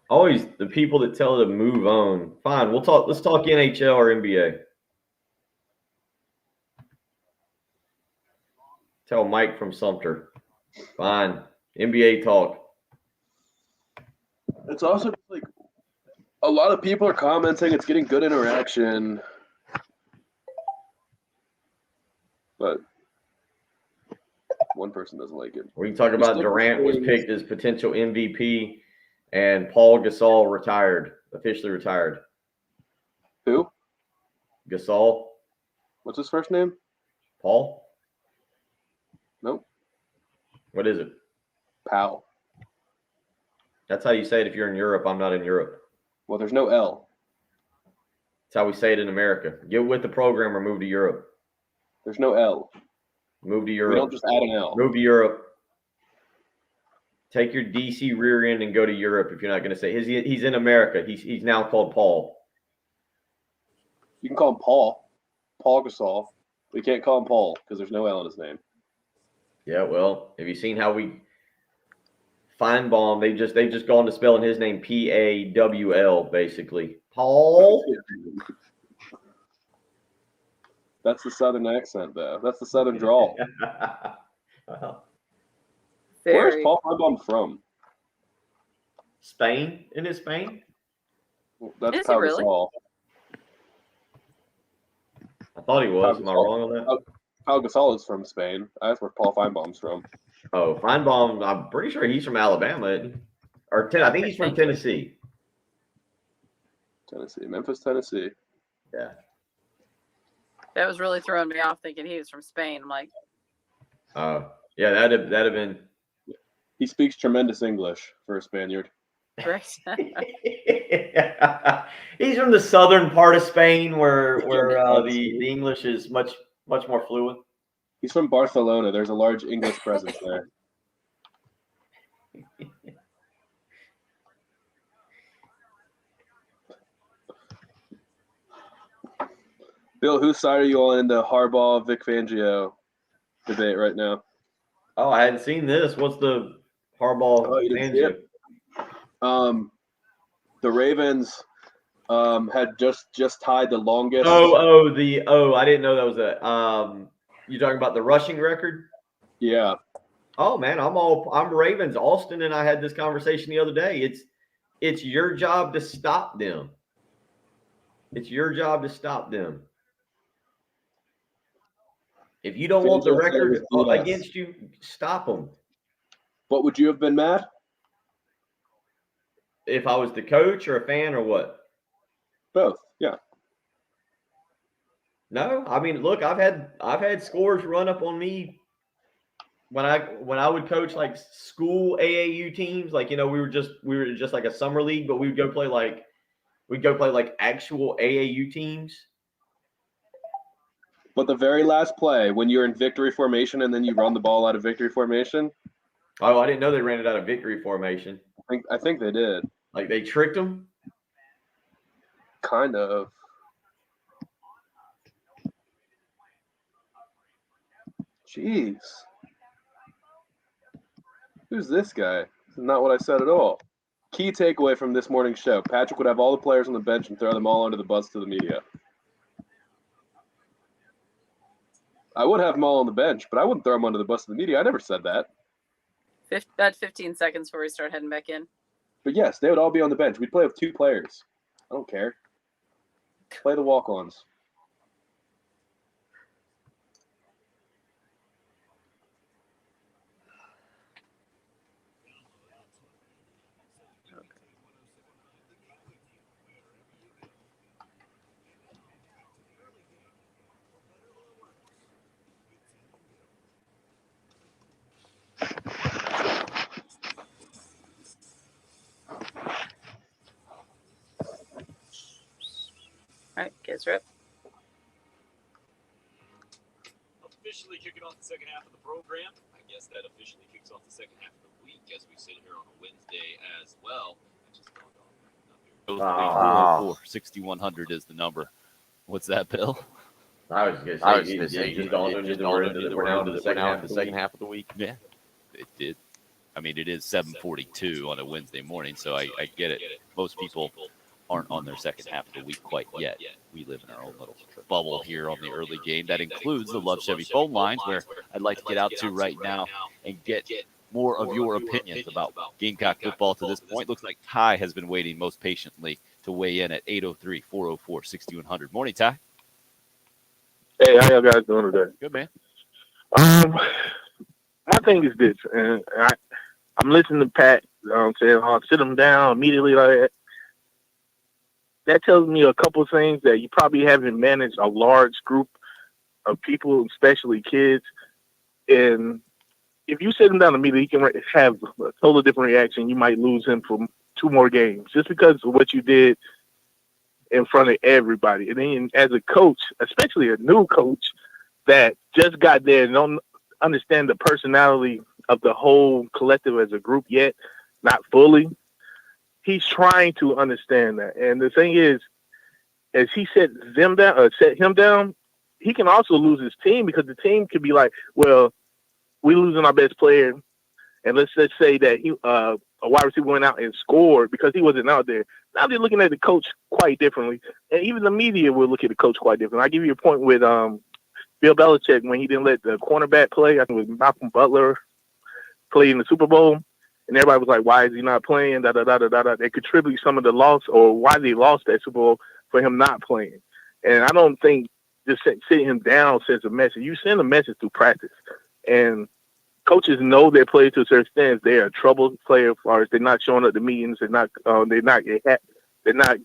Always the people that tell them to move on. Fine, we'll talk. Let's talk NHL or NBA. Tell Mike from Sumter. Fine, NBA talk. It's also like a lot of people are commenting. It's getting good interaction, but one person doesn't like it. We can talk about Durant was picked as potential MVP, and Paul Gasol officially retired. Who? Gasol. What's his first name? Paul. Nope. What is it? Powell. That's how you say it if you're in Europe. I'm not in Europe. Well, there's no L. That's how we say it in America. Get with the program or move to Europe. There's no L. Move to Europe. We don't just add an L. Move to Europe. Take your DC rear end and go to Europe if you're not going to say he's in America. He's now called Paul. You can call him Paul. Paul Gasol. We can't call him Paul because there's no L in his name. Yeah, well, have you seen how we Feinbaum? They've just gone to spelling his name Pawl basically. Paul. That's the Southern accent, though. That's the Southern drawl. Well, where's Paul Feinbaum from? Spain? Isn't it Spain? Well, that's Is he Pau really? Gasol. I thought he was. Am I wrong on that? Pau Gasol is from Spain. That's where Paul Feinbaum's from. Oh, Feinbaum, I'm pretty sure he's from Alabama. Isn't he? Or I think he's from Tennessee. Tennessee. Memphis, Tennessee. Yeah. That was really throwing me off thinking he was from Spain. I'm like, Yeah, that'd have been. He speaks tremendous English for a Spaniard. right. He's from the southern part of Spain where the English is much more fluent. He's from Barcelona. There's a large English presence there. Bill, whose side are you on in the Harbaugh Vic Fangio debate right now? Oh, I hadn't seen this. What's the Harbaugh? You didn't see it? The Ravens had just tied the longest. I didn't know that was a. You talking about the rushing record? Yeah. Oh man, I'm Ravens. Austin and I had this conversation the other day. It's your job to stop them. It's your job to stop them. If you don't want the record against you, stop them. What would you have been mad? If I was the coach or a fan or what? Both. Yeah. No, I mean, look, I've had scores run up on me when I would coach like school AAU teams. Like, we were just like a summer league, but we'd go play like actual AAU teams. But the very last play, when you're in victory formation and then you run the ball out of victory formation. Oh, I didn't know they ran it out of victory formation. I think they did. Like they tricked them? Kind of. Jeez. Who's this guy? This is not what I said at all. Key takeaway from this morning's show. Patrick would have all the players on the bench and throw them all under the bus to the media. I would have them all on the bench, but I wouldn't throw them under the bus to the media. I never said that. About 15 seconds before we start heading back in. But yes, they would all be on the bench. We'd play with 2 players. I don't care. Play the walk-ons. All right, guys, rip. Officially kicking off the second half of the program. I guess that officially kicks off the second half of the week as we sit here on a Wednesday as well. 6100 is the number. What's that, Bill? I was going to say, we're now into the second half of the week. Yeah, it did. I mean, it is 7:42 on a Wednesday morning, so I get it. Most people aren't on their second half of the week quite yet. We live in our own little bubble here on the early game. That includes the Love Chevy phone lines, where I'd like to get out to right now and get more of your opinions about Gamecock football to this point. Looks like Ty has been waiting most patiently to weigh in at 803-404-6100. Morning, Ty. Hey, how y'all guys doing today? Good, man. My thing is this, and I'm listening to Pat saying, I'll sit him down immediately like that. That tells me a couple of things, that you probably haven't managed a large group of people, especially kids. And if you sit him down immediately, he can have a totally different reaction. You might lose him for 2 more games just because of what you did in front of everybody. And then as a coach, especially a new coach that just got there and don't understand the personality of the whole collective as a group yet, not fully, he's trying to understand that. And the thing is, as he set him down, he can also lose his team, because the team could be like, well, we're losing our best player, and let's say that he a wide receiver went out and scored because he wasn't out there. Now they're looking at the coach quite differently, and even the media will look at the coach quite differently. I'll give you a point with Bill Belichick when he didn't let the cornerback play. I think it was Malcolm Butler play in the Super Bowl. And everybody was like, why is he not playing? They contribute some of the loss, or why they lost that Super Bowl, for him not playing. And I don't think just sitting him down sends a message. You send a message through practice. And coaches know their players to a certain extent. If they're a troubled player, as far as they're not showing up to meetings, they're not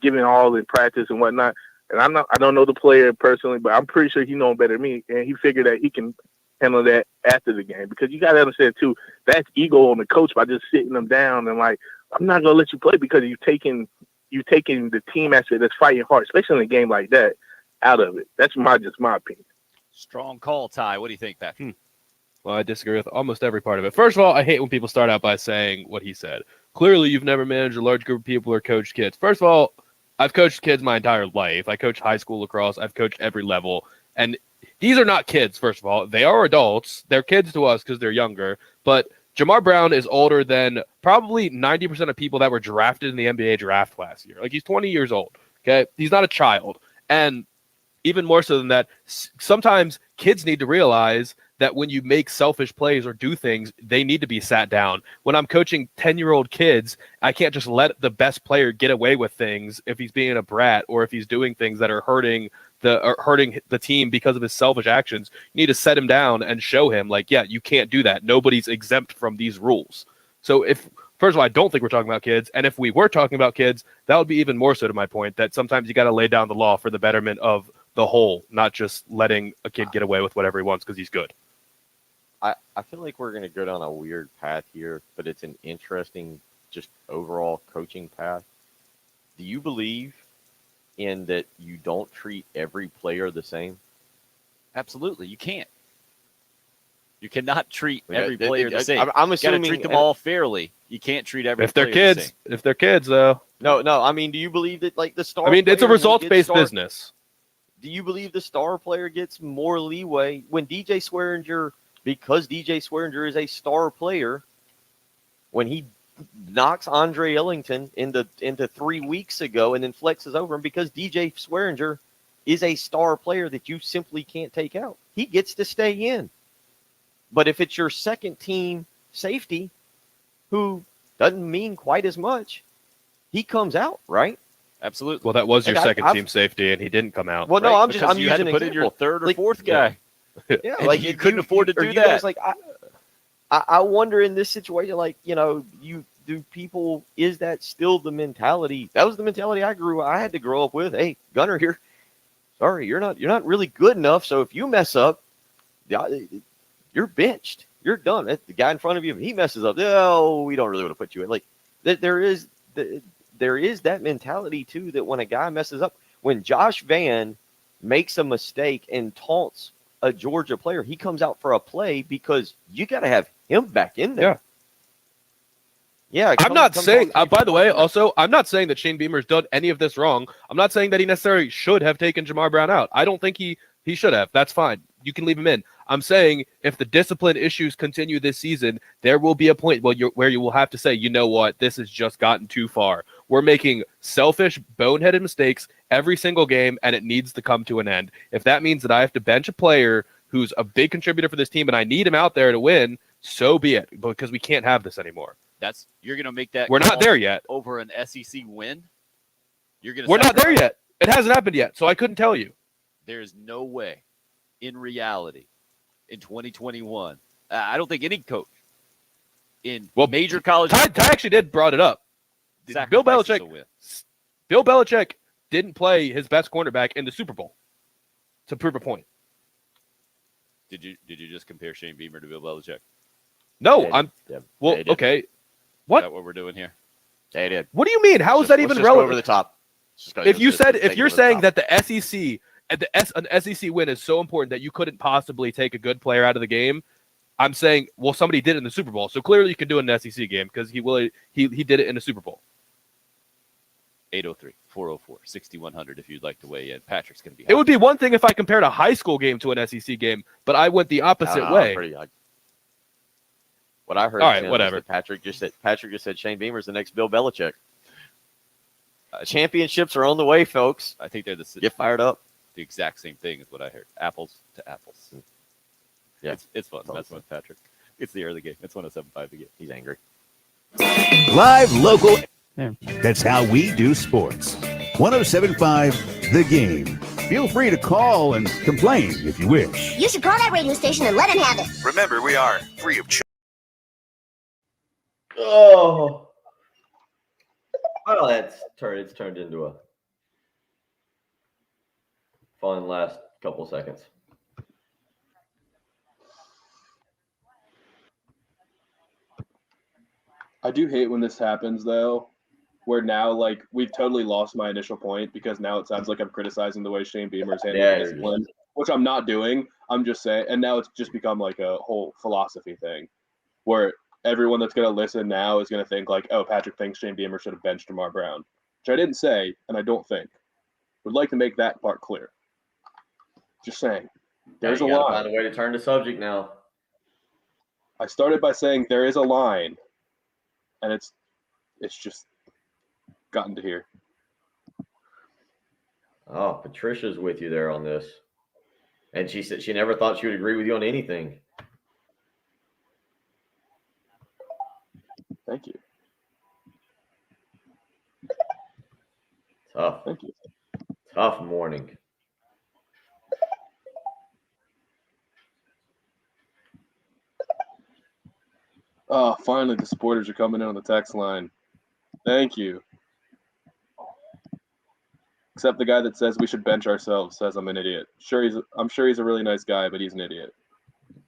giving all in practice and whatnot. And I don't know the player personally, but I'm pretty sure he knows better than me. And he figured that he can handle that after the game, because you got to understand too, that's ego on the coach by just sitting them down and like, I'm not gonna let you play because you've taken the team asset that's fighting hard, especially in a game like that, out of it. That's my opinion. Strong call, Ty. What do you think, Pat? Well, I disagree with almost every part of it. First of all, I hate when people start out by saying what he said. Clearly, you've never managed a large group of people or coached kids. First of all, I've coached kids my entire life. I coached high school lacrosse. I've coached every level, and these are not kids, first of all. They are adults. They're kids to us because they're younger. But Jamar Brown is older than probably 90% of people that were drafted in the NBA draft last year. Like, he's 20 years old, okay? He's not a child. And even more so than that, sometimes kids need to realize that when you make selfish plays or do things, they need to be sat down. When I'm coaching 10-year-old kids, I can't just let the best player get away with things if he's being a brat or if he's doing things that are hurting the team because of his selfish actions. You need to set him down and show him, like, yeah, you can't do that. Nobody's exempt from these rules. So first of all, I don't think we're talking about kids. And if we were talking about kids, that would be even more so to my point that sometimes you got to lay down the law for the betterment of the whole, not just letting a kid get away with whatever he wants because he's good. I feel like we're going to go down a weird path here, but it's an interesting, just overall coaching path. Do you believe in that you don't treat every player the same? Absolutely. You can't. You cannot treat every player the same. I'm assuming you got to treat them all fairly. You can't treat every If they're player the kids, same. if they're kids, though. No. I mean, do you believe that, like, the star? I mean, it's a player results-based business. Do you believe the star player gets more leeway when DJ Swearinger, because DJ Swearinger is a star player, when he knocks Andre Ellington into 3 weeks ago and then flexes over him because DJ Swearinger is a star player that you simply can't take out? He gets to stay in. But if it's your second team safety who doesn't mean quite as much, he comes out, right? Absolutely. Well, that was your Like, second team safety, and he didn't come out. Well, no, Right, I'm because you using had to put in your example. third or Like, fourth guy. Yeah, And like you couldn't afford to or do you that. guys, like, I wonder in this situation, like, is that still the mentality? That was the mentality I had to grow up with. Hey, Gunner here. Sorry, you're not really good enough. So if you mess up, you're benched. You're done. The guy in front of you, if he messes up, oh, we don't really want to put you in. Like, there is that mentality too, that when a guy messes up, when Josh Van makes a mistake and taunts a Georgia player, he comes out for a play because you got to have him back in there. Yeah. I'm not saying, by the way, also, I'm not saying that Shane Beamer's done any of this wrong. I'm not saying that he necessarily should have taken Jamar Brown out. I don't think he should have. That's fine. You can leave him in. I'm saying if the discipline issues continue this season, there will be a point where you will have to say, you know what, this has just gotten too far. We're making selfish, boneheaded mistakes every single game, and it needs to come to an end. If that means that I have to bench a player who's a big contributor for this team and I need him out there to win, so be it, because we can't have this anymore. You're going to make that. We're not call there yet. Over an SEC win. We're not there yet. It hasn't happened yet, so I couldn't tell you. There is no way, in reality, in 2021, I don't think any coach in major college. Ty actually did brought it up. Bill Belichick didn't play his best cornerback in the Super Bowl to prove a point. Did you just compare Shane Beamer to Bill Belichick? No, Yeah, okay. What? Is that what we're doing here? Yeah, he did. What do you mean? How is that even relevant? Over the top. If you're saying that the SEC and an SEC win is so important that you couldn't possibly take a good player out of the game, I'm saying, well, somebody did it in the Super Bowl, so clearly you can do it in an SEC game because he did it in the Super Bowl. 803-404-6100 if you'd like to weigh in. Patrick's going to be. It would be one thing if I compared a high school game to an SEC game, but I went the opposite way. What I heard, all right, whatever. Patrick just said Shane Beamer's the next Bill Belichick. Championships are on the way, folks. I think they're get fired up. The exact same thing is what I heard. Apples to apples. Yeah, it's fun. That's with Patrick. It's the early game. It's 107.5 again. He's angry. Live, local. There. That's how we do sports. 107.5 The Game. Feel free to call and complain if you wish. You should call that radio station and let him have it. Remember, we are free of charge. Oh. Well, it's turned into a fun last couple seconds. I do hate when this happens, though, where now, like, we've totally lost my initial point because now it sounds like I'm criticizing the way Shane Beamer's handling discipline, which I'm not doing. I'm just saying, and now it's just become like a whole philosophy thing where everyone that's going to listen now is going to think like, oh, Patrick thinks Shane Beamer should have benched Jamar Brown, which I didn't say, and I don't think. Would like to make that part clear. Just saying. There's a line. Find a way to turn the subject now. I started by saying there is a line, and it's just gotten to here. Oh, Patricia's with you there on this. And she said she never thought she would agree with you on anything. Thank you. Tough. Thank you. Tough morning. Oh, finally the supporters are coming in on the text line. Thank you. Except the guy that says we should bench ourselves says I'm an idiot. I'm sure he's a really nice guy, but he's an idiot.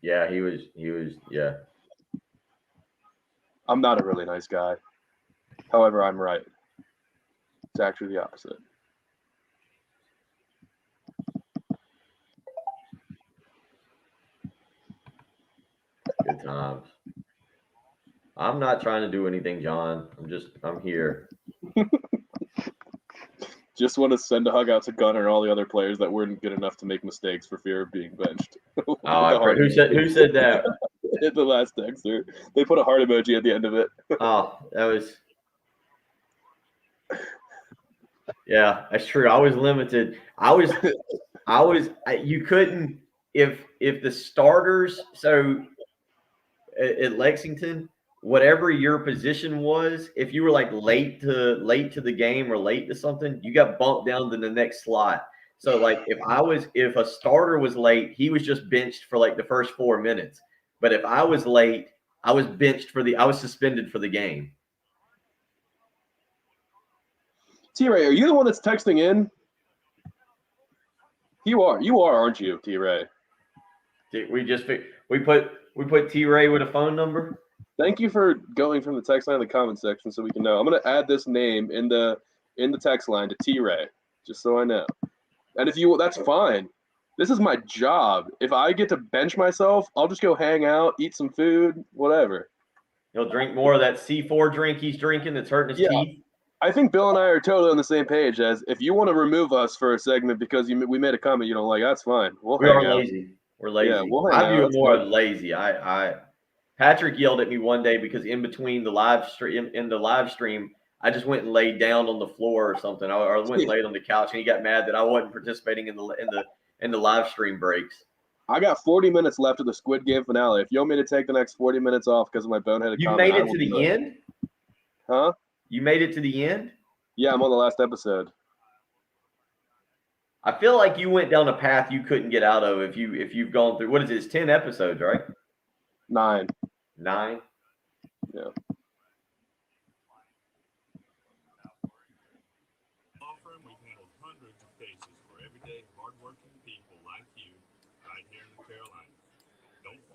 Yeah, he was. Yeah. I'm not a really nice guy. However, I'm right. It's actually the opposite. Good times. I'm not trying to do anything, John. I'm here. Just want to send a hug out to Gunner and all the other players that weren't good enough to make mistakes for fear of being benched. Who said that? The last texter. They put a heart emoji at the end of it. Oh, that was. Yeah, that's true. I was limited. You couldn't if the starters. So at Lexington, whatever your position was, if you were like late to the game or late to something, you got bumped down to the next slot. So like if a starter was late, he was just benched for like the first 4 minutes. But if I was late, I was suspended for the game. T-Ray, are you the one that's texting in? You are, aren't you, T-Ray? We put T-Ray with a phone number. Thank you for going from the text line to the comment section so we can know. I'm going to add this name in the text line to T-Ray, just so I know. And that's fine. This is my job. If I get to bench myself, I'll just go hang out, eat some food, whatever. He'll drink more of that C4 drink he's drinking that's hurting his teeth. I think Bill and I are totally on the same page. As if you want to remove us for a segment because we made a comment you don't like, that's fine. We are lazy. We're lazy. Yeah, we'll hang I view out. it more as lazy. Patrick yelled at me one day because in between the live stream, I just went and laid down on the floor or something. I went and laid on the couch, and he got mad that I wasn't participating in the live stream breaks. I got 40 minutes left of the Squid Game finale. If you want me to take the next 40 minutes off because of my boneheaded You comment, made it to the end? Huh? You made it to the end? Yeah, I'm on the last episode. I feel like you went down a path you couldn't get out of if you've gone through, what is it? It's 10 episodes, right? 9. 9? Yeah.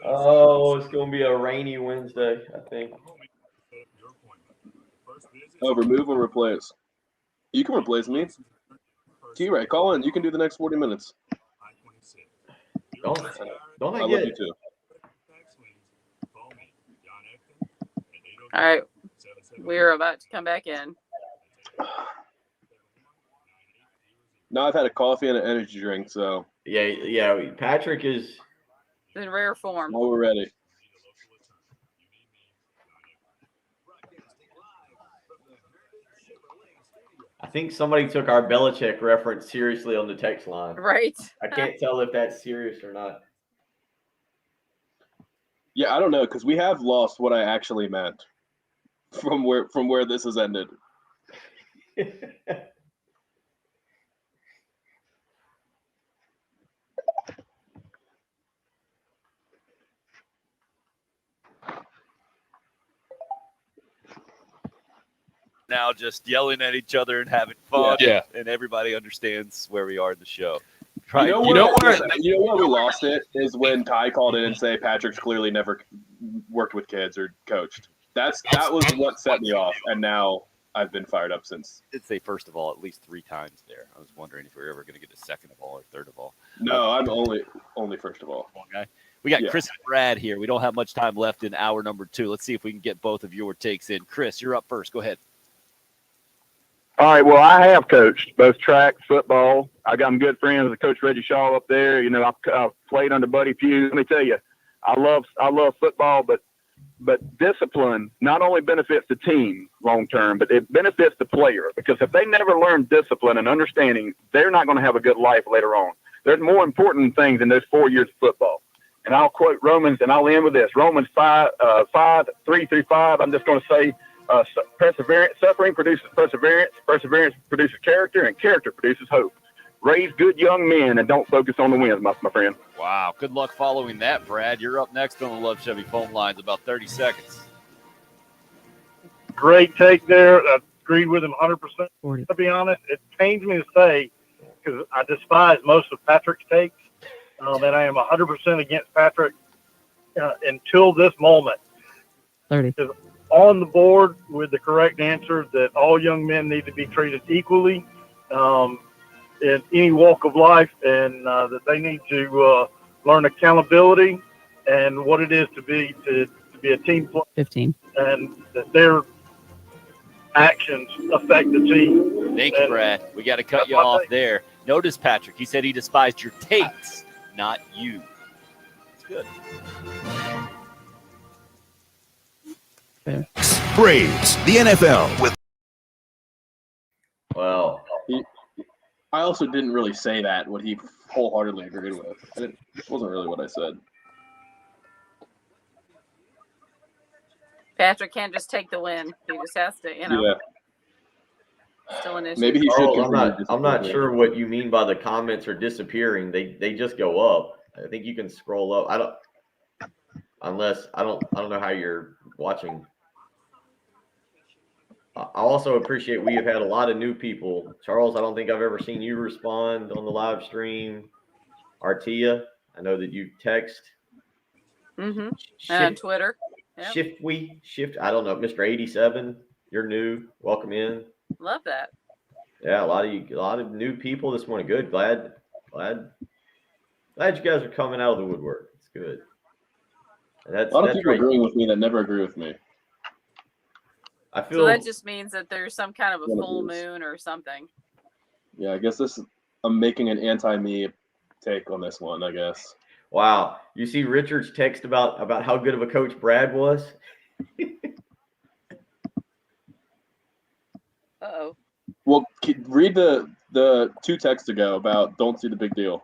Oh, it's going to be a rainy Wednesday, I think. Oh, remove or replace? You can replace me. T-Ray, call in. You can do the next 40 minutes. Don't I I love get you too. All right. We're about to come back in. Now I've had a coffee and an energy drink, so. Yeah. Patrick is in rare form. Now we're ready. I think somebody took our Belichick reference seriously on the text line. Right. I can't tell if that's serious or not. Yeah, I don't know, because we have lost what I actually meant from where this has ended. Now just yelling at each other and having fun. Yeah. And everybody understands where we are in the show. You know where we lost it is when Ty called in and say Patrick's clearly never worked with kids or coached. That was what set me off, and now I've been fired up since. I did say first of all at least 3 times there. I was wondering if we were ever going to get a second of all or third of all. No, I'm only first of all. Okay. We got Yeah. Chris and Brad here. We don't have much time left in hour number 2. Let's see if we can get both of your takes in. Chris, you're up first. Go ahead. All right. Well, I have coached both track, football. I got some good friends with Coach Reggie Shaw up there. You know, I played under Buddy Pugh. Let me tell you, I love football, but discipline not only benefits the team long term, but it benefits the player, because if they never learn discipline and understanding, they're not going to have a good life later on. There's more important things in those 4 years of football. and I'll quote Romans, and I'll end with this. Romans 5:3-5. I'm just going to say, perseverance, suffering produces perseverance. Perseverance produces character, and character produces hope. Raise good young men and don't focus on the wins, my friend. Wow. Good luck following that, Brad. You're up next on the Love Chevy phone lines. About 30 seconds. Great take there. I agreed with him 100%. To be honest, it pains me to say, because I despise most of Patrick's takes, and I am 100% against Patrick until this moment. 30. On the board with the correct answer that all young men need to be treated equally in any walk of life, and that they need to learn accountability and what it is to be a team player. 15. And that their actions affect the team. Thank you, Brad. We got to cut you off there. Notice, Patrick, he said he despised your takes, not you. It's good. Braves, the NFL with. Well, I also didn't really say that, what he wholeheartedly agreed with. It wasn't really what I said. Patrick can't just take the win. He just has to, Yeah. Still an issue. Maybe he should. I'm not sure what you mean by the comments are disappearing. They just go up. I think you can scroll up. I don't know how you're watching. I also appreciate we have had a lot of new people. Charles, I don't think I've ever seen you respond on the live stream. Artia, I know that you text. Mm-hmm. On Twitter. Yep. Shift. I don't know, Mr. 87. You're new. Welcome in. Love that. Yeah, a lot of new people this morning. Good. Glad you guys are coming out of the woodwork. It's good. A lot of people agreeing with me that never agree with me. I feel so that just means that there's some kind of a full moon or something. Yeah, I guess I'm making an anti-me take on this one, I guess. Wow. You see Richard's text about how good of a coach Brad was? Uh-oh. Well, read the 2 texts ago about don't see the big deal.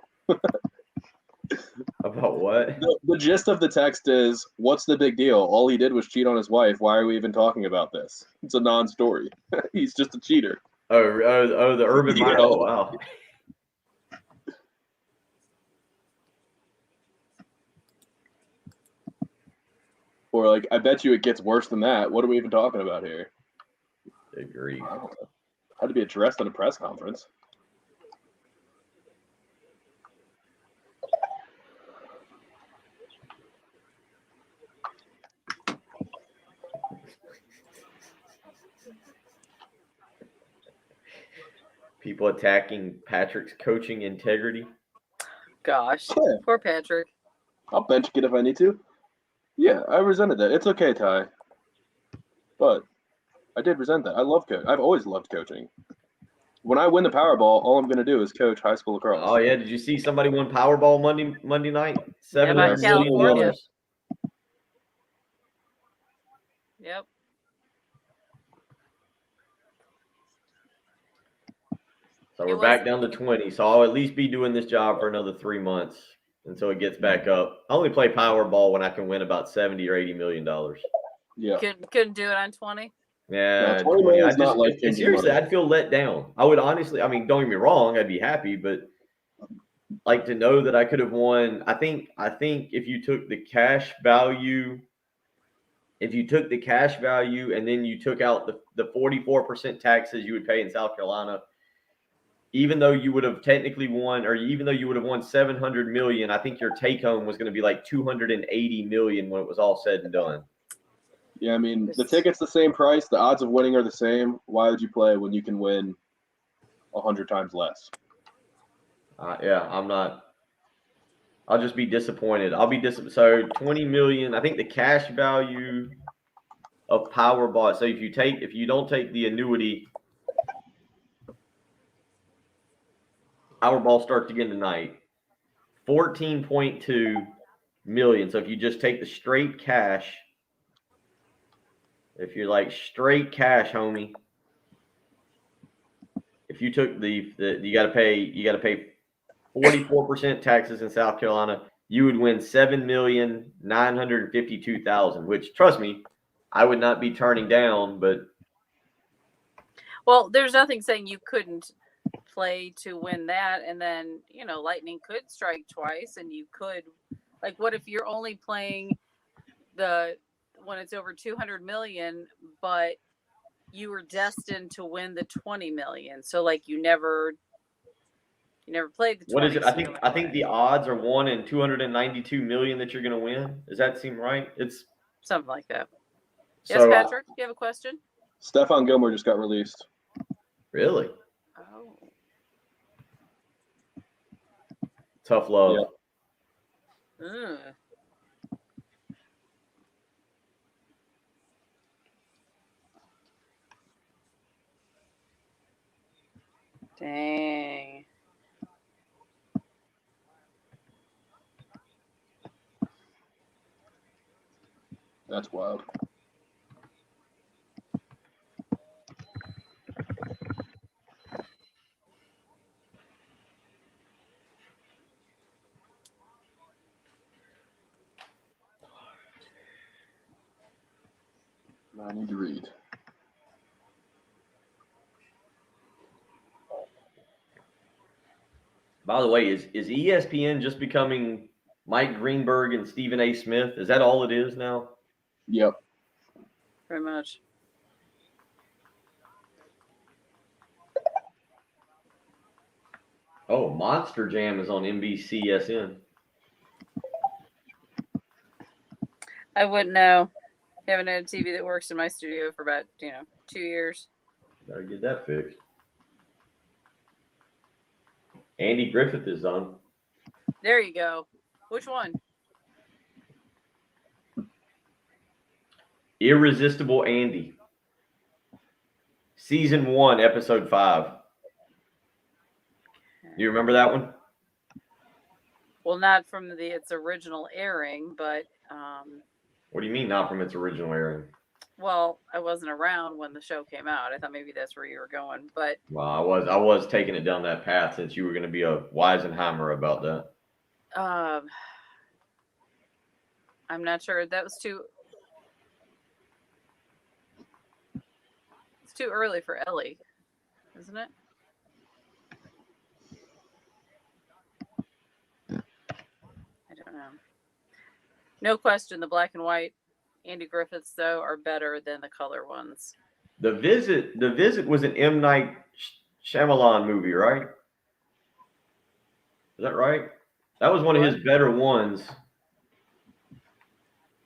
About what? The gist of the text is, what's the big deal? All he did was cheat on his wife. Why are we even talking about this? It's a non-story. He's just a cheater. Oh, the Urban Meyer. Oh, wow. Or like, I bet you it gets worse than that. What are we even talking about here? Agree. Had to be addressed in a press conference. People attacking Patrick's coaching integrity. Gosh, poor Patrick. I'll bench it if I need to. Yeah, I resented that. It's okay, Ty. But I did resent that. I love coaching. I've always loved coaching. When I win the Powerball, all I'm going to do is coach high school lacrosse. Oh yeah, did you see somebody won Powerball Monday night? $700 million. Yep. So we're back down to 20. So I'll at least be doing this job for another 3 months until it gets back up. I only play Powerball when I can win about $70 or $80 million. Yeah. Couldn't do it on 20. Yeah, no, 20 million is not like seriously, I'd feel let down. I would honestly, I mean, don't get me wrong, I'd be happy, but like to know that I could have won. I think if you took the cash value, and then you took out the 44% taxes you would pay in South Carolina, even though you would have technically won, or even though you would have won $700 million, I think your take home was going to be like $280 million when it was all said and done. Yeah, I mean, the ticket's the same price. The odds of winning are the same. Why would you play when you can win 100 times less? Yeah, I'm not. I'll just be disappointed. I'll be disappointed. So 20 million. I think the cash value of Powerball. So if you don't take the annuity, Powerball starts again tonight. 14.2 million. So if you just take the straight cash. If you're like straight cash, homie, if you took you got to pay 44% taxes in South Carolina. you would win 7,952,000. Which, trust me, I would not be turning down. But Well, there's nothing saying you couldn't play to win that, and then Lightning could strike twice, and you could, like, what if you're only playing when it's over 200 million, but you were destined to win the 20 million, so like you never played the 20. What is it? I think the odds are 1 in 292 million that you're going to win. Does that seem right? It's something like that. So, Yes, Patrick, you have a question? Stephon Gilmore just got released. Really? Oh. Tough love. Ugh. Dang. That's wild. I need to read. By the way, is ESPN just becoming Mike Greenberg and Stephen A. Smith? Is that all it is now? Yep. Very much. Oh, Monster Jam is on NBCSN. I wouldn't know. I haven't had a TV that works in my studio for about 2 years. Gotta get that fixed. Andy Griffith is on. There you go. Which one? Irresistible Andy. Season 1, episode 5. Do you remember that one? Well, not from its original airing, but What do you mean not from its original airing? well, I wasn't around when the show came out. I thought maybe that's where you were going, but Well, I was taking it down that path since you were going to be a Weisenheimer about that. I'm not sure. That was too. It's too early for Ellie, isn't it? I don't know. No question, the black and white Andy Griffiths though are better than the color ones. The Visit was an M. Night Shyamalan movie, right? Is that right? That was one of his better ones.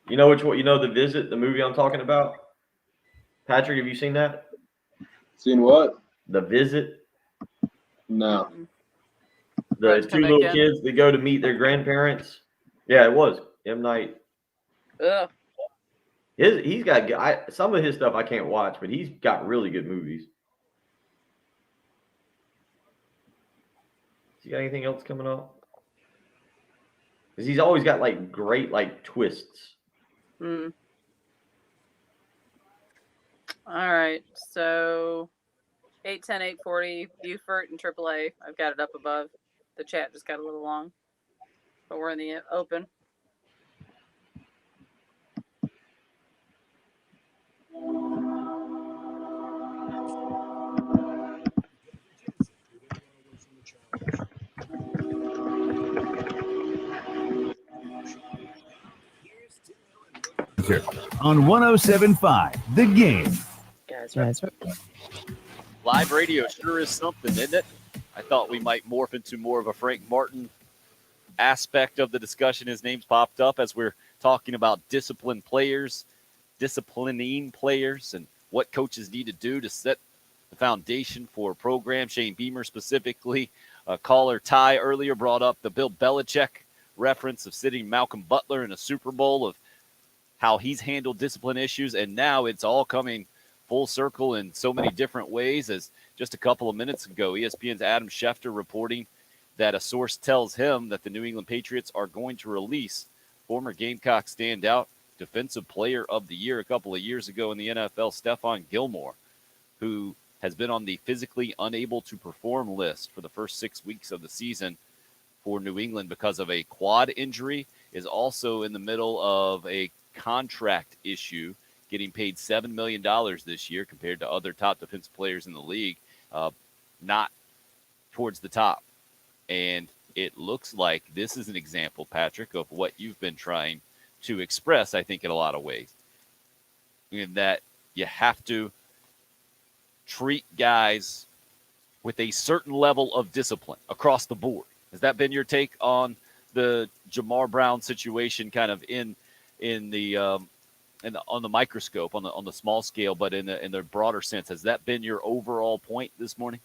You know which one? You know The Visit, the movie I'm talking about? Patrick, have you seen that? Seen what? The Visit. No. The two little kids that go to meet their grandparents. Yeah, it was M. Night. Ugh. He's got some of his stuff I can't watch, but he's got really good movies. Has he got anything else coming up? Because he's always got like great like twists. Mm. All right, so 810, 840, Beaufort and AAA. I've got it up above. The chat just got a little long, but we're in the open. Here on 107.5 The Game. Guys, Live radio sure is something, isn't it? I thought we might morph into more of a Frank Martin aspect of the discussion. His name's popped up as we're talking about disciplining players, and what coaches need to do to set the foundation for a program. Shane Beamer specifically. Caller Ty earlier brought up the Bill Belichick reference of sitting Malcolm Butler in a Super Bowl, of how he's handled discipline issues, and now it's all coming full circle in so many different ways. As just a couple of minutes ago, ESPN's Adam Schefter reporting that a source tells him that the New England Patriots are going to release former Gamecock standout Defensive Player of the Year a couple of years ago in the NFL, Stephon Gilmore, who has been on the physically unable to perform list for the first 6 weeks of the season for New England because of a quad injury, is also in the middle of a contract issue, getting paid $7 million this year compared to other top defensive players in the league, not towards the top. And it looks like this is an example, Patrick, of what you've been trying to express, I think, in a lot of ways, in that you have to treat guys with a certain level of discipline across the board. Has that been your take on the Jamar Brown situation, kind of on the microscope, on the small scale, but in the broader sense? Has that been your overall point this morning?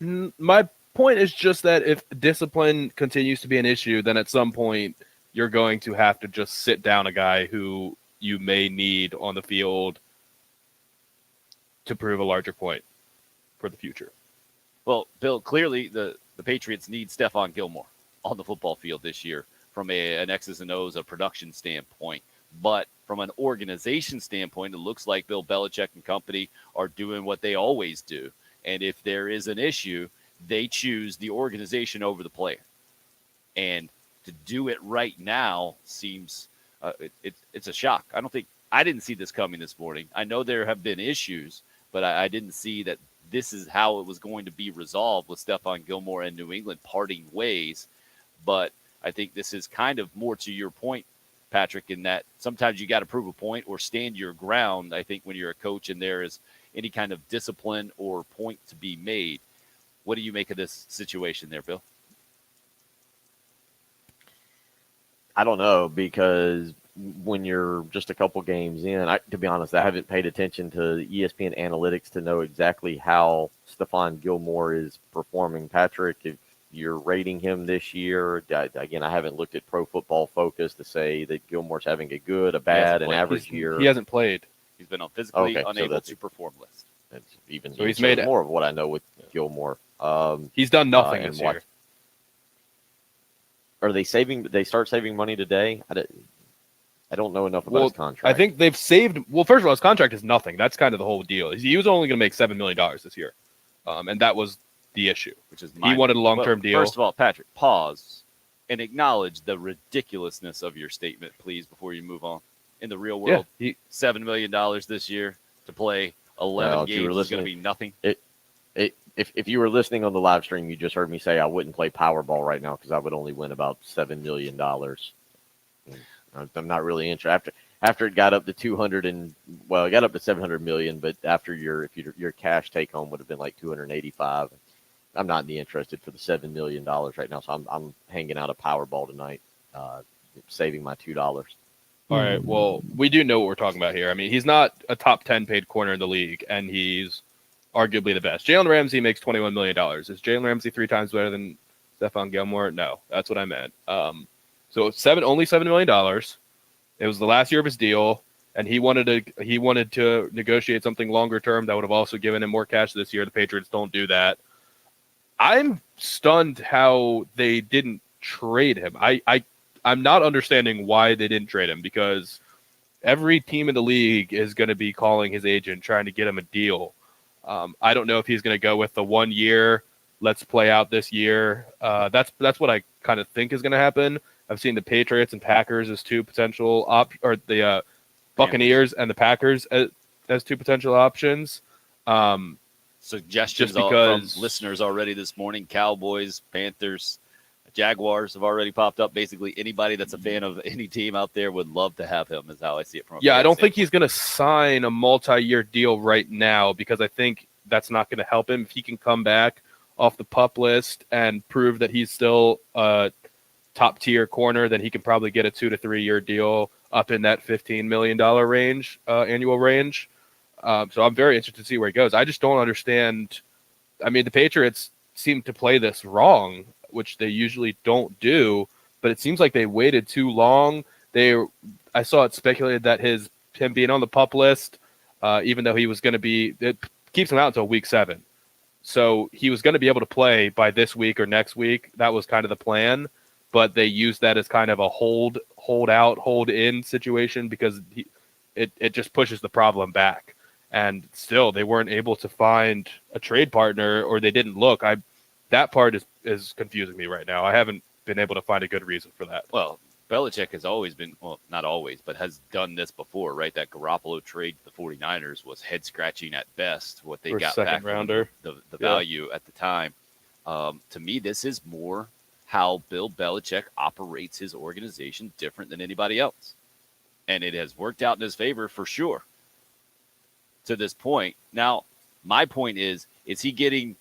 My point is just that if discipline continues to be an issue, then at some point you're going to have to just sit down a guy who you may need on the field to prove a larger point for the future. Well, Bill, clearly the Patriots need Stephon Gilmore on the football field this year from an X's and O's, a production standpoint. But from an organization standpoint, it looks like Bill Belichick and company are doing what they always do. And if there is an issue, they choose the organization over the player. And to do it right now seems it's a shock. I didn't see this coming this morning. I know there have been issues, but I didn't see that this is how it was going to be resolved with Stephon Gilmore and New England parting ways. But I think this is kind of more to your point, Patrick, in that sometimes you got to prove a point or stand your ground, I think, when you're a coach and there is any kind of discipline or point to be made. What do you make of this situation there, Bill? I don't know, because when you're just a couple games in, to be honest, I haven't paid attention to ESPN analytics to know exactly how Stephon Gilmore is performing. Patrick, if you're rating him this year, again, I haven't looked at Pro Football Focus to say that Gilmore's having a good, a bad, an average year. He hasn't played. He's been on physically unable to perform list. That's even so he's made more of what I know with Gilmore. He's done nothing this year. Are they saving? They start saving money today? I don't know enough about his contract. I think they've saved. Well, first of all, his contract is nothing. That's kind of the whole deal. He was only going to make $7 million this year, and that was the issue. Which is he wanted a long-term deal. First of all, Patrick, pause and acknowledge the ridiculousness of your statement, please, before you move on. In the real world, $7 million this year to play 11 games is going to be nothing. If you were listening on the live stream, you just heard me say I wouldn't play Powerball right now because I would only win about $7 million. I'm not really interested. After it got up to 200 and it got up to 700 million, but after your cash take home would have been like 285. I'm not interested for the $7 million right now, so I'm hanging out a Powerball tonight, saving my $2. All right. Well, we do know what we're talking about here. I mean, he's not a top 10 paid corner in the league, and he's arguably the best. Jalen Ramsey makes $21 million. Is Jalen Ramsey 3 times better than Stephon Gilmore? No, that's what I meant. So only $7 million. It was the last year of his deal, and he wanted to negotiate something longer term that would have also given him more cash this year. The Patriots don't do that. I'm stunned how they didn't trade him. I'm not understanding why they didn't trade him, because every team in the league is going to be calling his agent trying to get him a deal. I don't know if he's going to go with the 1 year. Let's play out this year. That's what I kind of think is going to happen. I've seen the Patriots and Packers as two potential the Buccaneers and the Packers as two potential options. Suggestions from listeners already this morning: Cowboys, Panthers, Jaguars have already popped up. Basically, anybody that's a fan of any team out there would love to have him, is how I see it from. I don't think he's going to sign a multi-year deal right now, because I think that's not going to help him. If he can come back off the PUP list and prove that he's still a top-tier corner, then he can probably get a 2 to 3 year deal up in that $15 million range, annual range. So I'm very interested to see where he goes. I just don't understand. I mean, the Patriots seem to play this wrong, which they usually don't do, but it seems like they waited too long. I saw it speculated that him being on the PUP list, even though he was going to be, it keeps him out until week 7. So he was going to be able to play by this week or next week. That was kind of the plan, but they used that as kind of a hold out, hold in situation, because it just pushes the problem back. And still, they weren't able to find a trade partner, or they didn't look. That part is confusing me right now. I haven't been able to find a good reason for that. Well, Belichick has always been, well, not always, but has done this before, right? That Garoppolo trade to the 49ers was head scratching at best. What they For got second back from rounder. the Yeah. value at the time. To me, this is more how Bill Belichick operates his organization different than anybody else. And it has worked out in his favor for sure to this point. Now, my point is he getting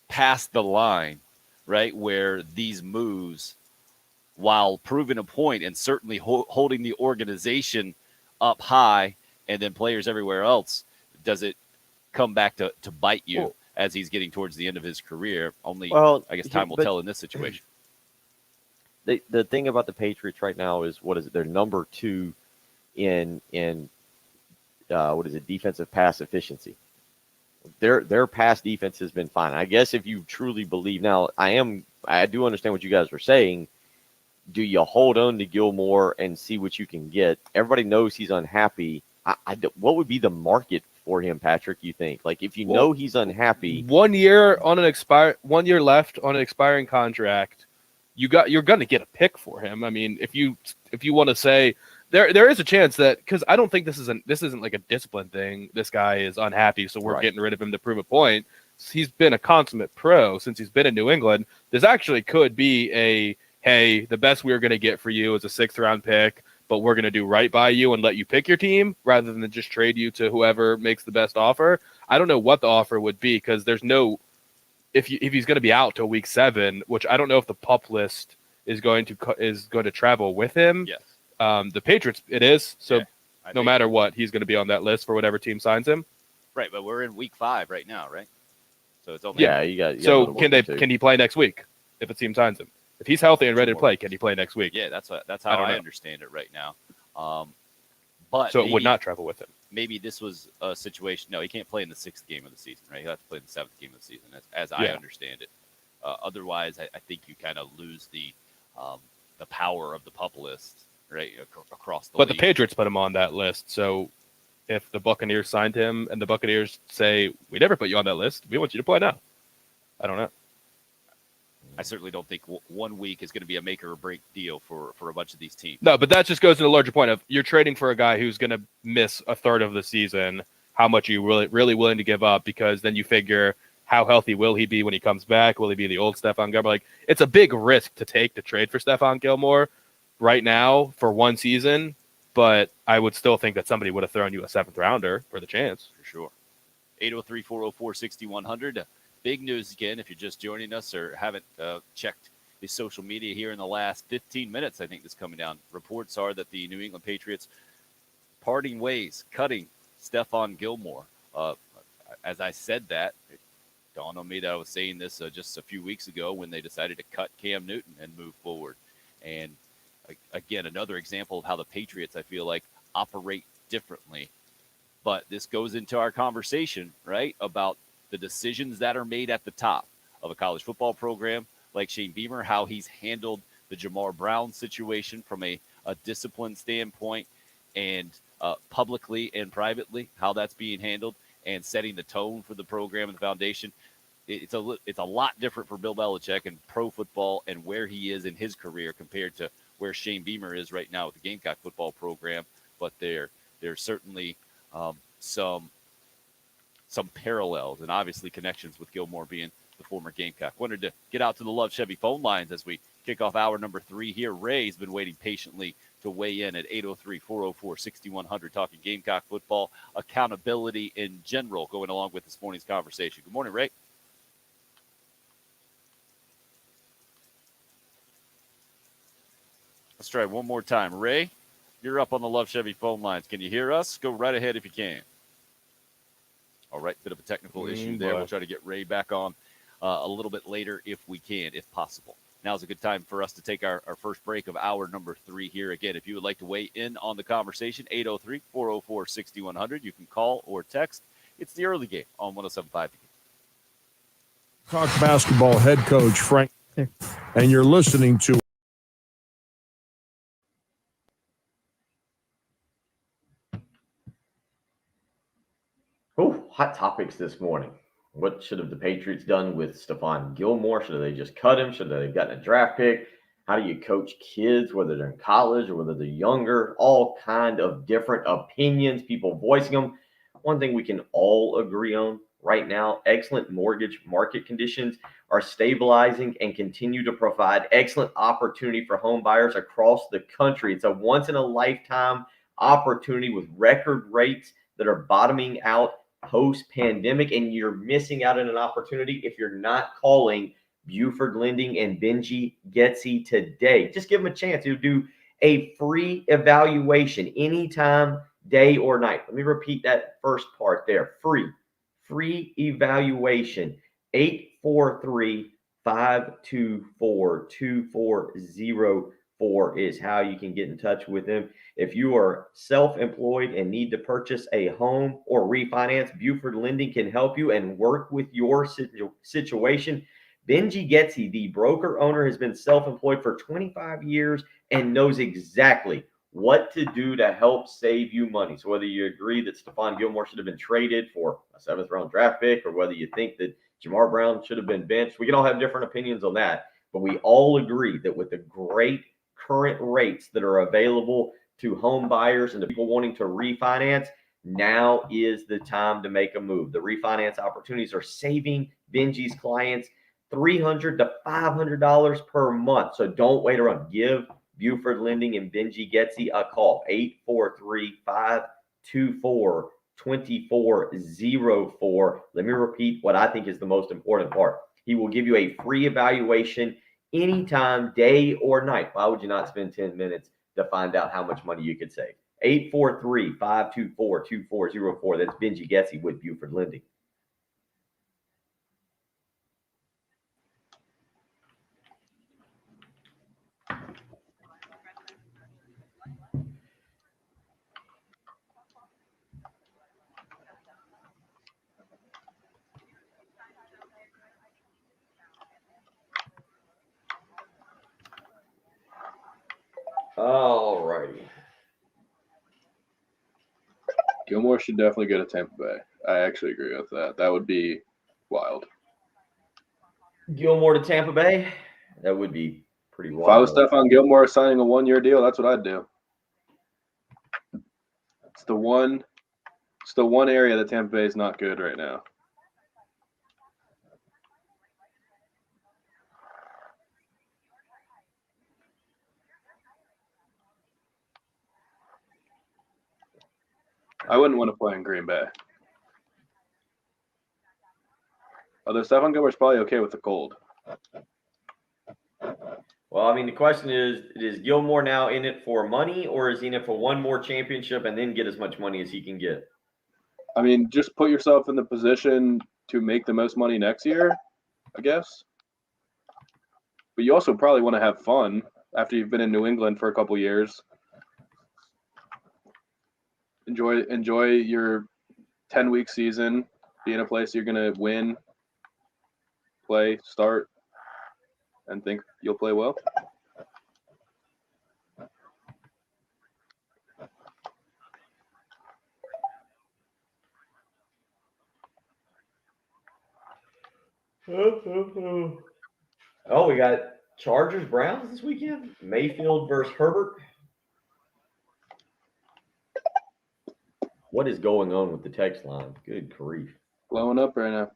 past the line, right, where these moves, while proving a point and certainly holding the organization up high and then players everywhere else, does it come back to bite you as he's getting towards the end of his career? Only, I guess time will tell in this situation. The thing about the Patriots right now is, what is it? They're number 2 in defensive pass efficiency. Their pass defense has been fine. I guess if you truly believe, now I do understand what you guys were saying. Do you hold on to Gilmore and see what you can get? Everybody knows he's unhappy. What would be the market for him, Patrick? You think, like, if you know he's unhappy, 1 year left on an expiring contract, you're going to get a pick for him. I mean, if you want to say there is a chance that, because I don't think this isn't like a discipline thing. This guy is unhappy, so we're getting rid of him to prove a point. He's been a consummate pro since he's been in New England. This actually could be hey, the best we're going to get for you is a 6th round pick, but we're going to do right by you and let you pick your team rather than just trade you to whoever makes the best offer. I don't know what the offer would be, because there's no, if he's going to be out till week 7, which I don't know if the PUP list is going to travel with him. Yes. The Patriots, it is. So no matter what, he's going to be on that list for whatever team signs him. Right, but we're in week 5 right now, right? So it's only you got. So can he play next week if a team signs him? If he's healthy and ready to play, can he play next week? Yeah, that's how I understand it right now. But so it would not travel with him. Maybe this was a situation. No, he can't play in the 6th game of the season, right? He'll have to play in the 7th game of the season, as I understand it. Otherwise, I think you kind of lose the power of the PUP list, right, across the league. But the Patriots put him on that list, so if the Buccaneers signed him and the Buccaneers say, we never put you on that list, we want you to play now. I don't know. I certainly don't think 1 week is going to be a make or break deal for a bunch of these teams. No, but that just goes to the larger point of, you're trading for a guy who's going to miss a third of the season. How much are you really willing to give up? Because then you figure, how healthy will he be when he comes back? Will he be the old Stephon Gilmore? Like, it's a big risk to take to trade for Stephon Gilmore right now for 1 season. But I would still think that somebody would have thrown you a 7th rounder for the chance. For sure. 803-404-6100. Big news again, if you're just joining us or haven't checked the social media here in the last 15 minutes, I think this coming down. Reports are that the New England Patriots parting ways, cutting Stephon Gilmore. As I said that, it dawned on me that I was saying this just a few weeks ago when they decided to cut Cam Newton and move forward. And again, another example of how the Patriots, I feel like, operate differently. But this goes into our conversation, right, about the decisions that are made at the top of a college football program like Shane Beamer, how he's handled the Jamar Brown situation from a discipline standpoint, and publicly and privately, how that's being handled and setting the tone for the program and the foundation. It's a lot different for Bill Belichick and pro football and where he is in his career compared to where Shane Beamer is right now with the Gamecock football program. But there's certainly some parallels and obviously connections with Gilmore being the former Gamecock. Wanted to get out to the Love Chevy phone lines as we kick off hour number 3 here. Ray's been waiting patiently to weigh in at 803-404-6100, talking Gamecock football, accountability in general, going along with this morning's conversation. Good morning, Ray. Let's try one more time. Ray, you're up on the Love Chevy phone lines. Can you hear us? Go right ahead if you can. All right, bit of a technical issue there. We'll try to get Ray back on a little bit later if we can, if possible. Now's a good time for us to take our first break of hour number 3 here. Again, if you would like to weigh in on the conversation, 803-404-6100. You can call or text. It's the early game on 107.5. Gamecock basketball head coach Frank, and you're listening to Hot topics this morning. What should have the Patriots done with Stephon Gilmore? Should they just cut him? Should they have gotten a draft pick? How do you coach kids, whether they're in college or whether they're younger? All kind of different opinions, people voicing them. One thing we can all agree on right now, excellent mortgage market conditions are stabilizing and continue to provide excellent opportunity for home buyers across the country. It's a once-in-a-lifetime opportunity with record rates that are bottoming out post-pandemic, and you're missing out on an opportunity if you're not calling Buford Lending and Benji Getsy today. Just give them a chance to do a free evaluation anytime, day or night. Let me repeat that first part there. Free evaluation. 843-524-2404 is how you can get in touch with them. If you are self-employed and need to purchase a home or refinance, Buford Lending can help you and work with your situation. Benji Getsy, the broker owner, has been self-employed for 25 years and knows exactly what to do to help save you money. So whether you agree that Stephon Gilmore should have been traded for a 7th-round draft pick, or whether you think that Jamar Brown should have been benched, we can all have different opinions on that. But we all agree that with the great current rates that are available to home buyers and to people wanting to refinance, now is the time to make a move. The refinance opportunities are saving Benji's clients $300 to $500 per month. So don't wait around. Give Buford Lending and Benji Getsy a call. 843-524-2404. Let me repeat what I think is the most important part. He will give you a free evaluation anytime, day or night. Why would you not spend 10 minutes to find out how much money you could save? 843-524-2404. That's Benji Getsy with Buford Lending. All righty. Gilmore should definitely go to Tampa Bay. I actually agree with that. That would be wild. Gilmore to Tampa Bay? That would be pretty wild. If I was Stephon Gilmore signing a 1-year deal, that's what I'd do. It's the one area that Tampa Bay is not good right now. I wouldn't want to play in Green Bay. Although Stephon Gilmore's probably okay with the cold. Well, I mean, the question is Gilmore now in it for money, or is he in it for one more championship and then get as much money as he can get? I mean, just put yourself in the position to make the most money next year, I guess. But you also probably want to have fun after you've been in New England for a couple years. Enjoy your 10-week season, be in a place you're going to win, play, start, and think you'll play well. Oh, we got Chargers Browns this weekend. Mayfield versus Herbert. What is going on with the text line? Good grief. Blowing up right now.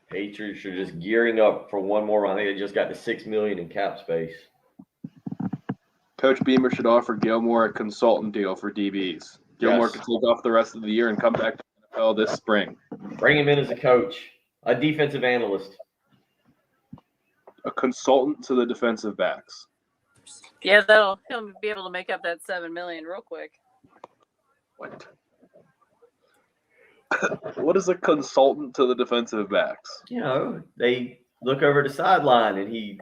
Patriots are just gearing up for one more round. I think they just got to $6 million in cap space. Coach Beamer should offer Gilmore a consultant deal for DBs. Gilmore Yes. can take off the rest of the year and come back to the NFL this spring. Bring him in as a coach, a defensive analyst. A consultant to the defensive backs. Yeah, he'll be able to make up that $7 million real quick. What? What is a consultant to the defensive backs? You know, they look over the sideline and he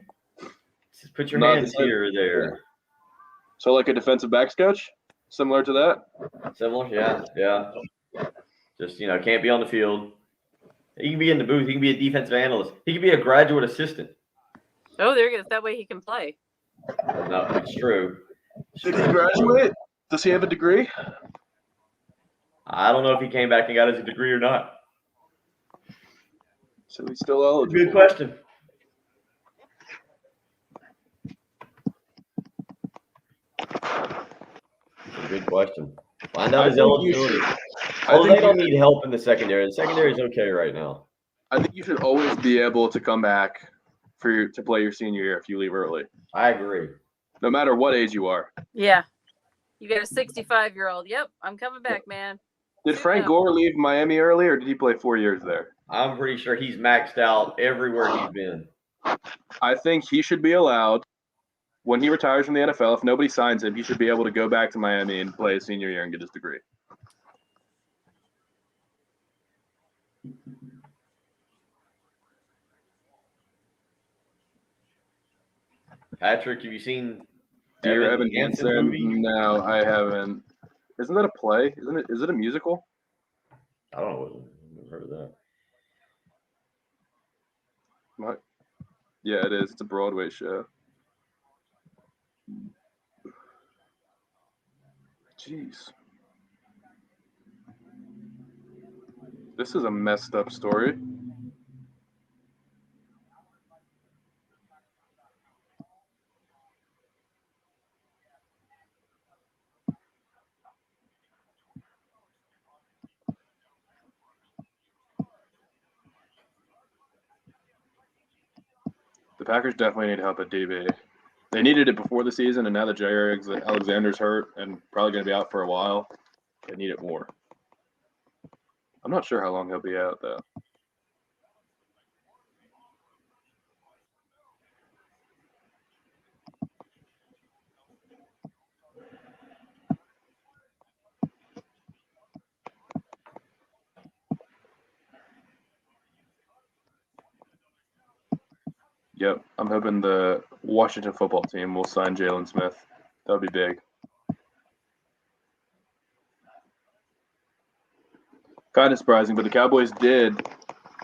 Just put your Not hands the same. here or there. So like a defensive backs coach, similar to that. Similar, yeah. Just can't be on the field. He can be in the booth. He can be a defensive analyst. He can be a graduate assistant. Oh, there you go. That way he can play. No, it's true. Did he graduate? Does he have a degree? I don't know if he came back and got his degree or not. So he's still eligible. Good question. Good question. Find out his eligibility. They don't need help in the secondary. The secondary is okay right now. I think you should always be able to come back to play your senior year if you leave early. I agree. No matter what age you are. Yeah. You got a 65-year-old. Yep, I'm coming back, man. Did Frank Gore leave Miami early, or did he play 4 years there? I'm pretty sure he's maxed out everywhere he's been. I think he should be allowed, when he retires from the NFL, if nobody signs him, he should be able to go back to Miami and play his senior year and get his degree. Patrick, have you seen Dear Evan Hansen? No, I haven't. Isn't that a play? Is it a musical? I don't know. I've heard of that. What? Yeah, it is. It's a Broadway show. Jeez. This is a messed up story. The Packers definitely need help at DB. They needed it before the season, and now that Jair Alexander's hurt and probably going to be out for a while, they need it more. I'm not sure how long he'll be out, though. Yep, I'm hoping the Washington football team will sign Jalen Smith. That would be big. Kind of surprising, but the Cowboys did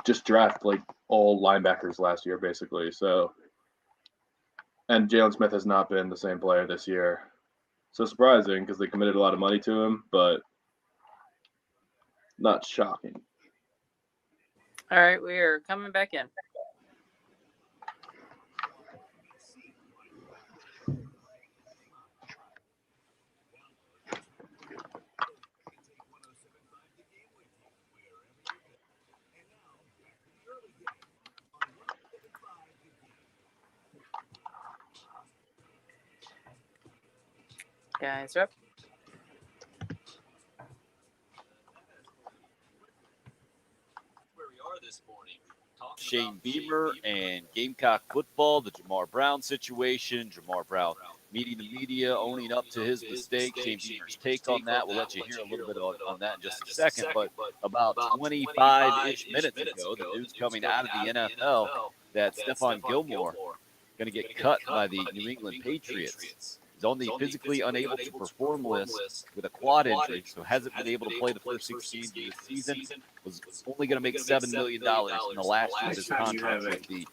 just draft like all linebackers last year, basically. So, and Jalen Smith has not been the same player this year. So surprising because they committed a lot of money to him, but not shocking. All right, we are coming back in. Guys are up. Shane Beamer and Gamecock football, the Jamar Brown situation, Jamar Brown meeting the media, owning up to his mistake. Shane Beamer's take on that. We'll let you hear a little bit on that in just a second. But about 25-ish minutes ago, the news coming out of the NFL that Stephon Gilmore going to get cut by the New England Patriots. He's on the physically unable to perform list with a quad injury, so hasn't been able to play the first 6 games of the season. Was only going to make $7 million in the last year of his contract. Was the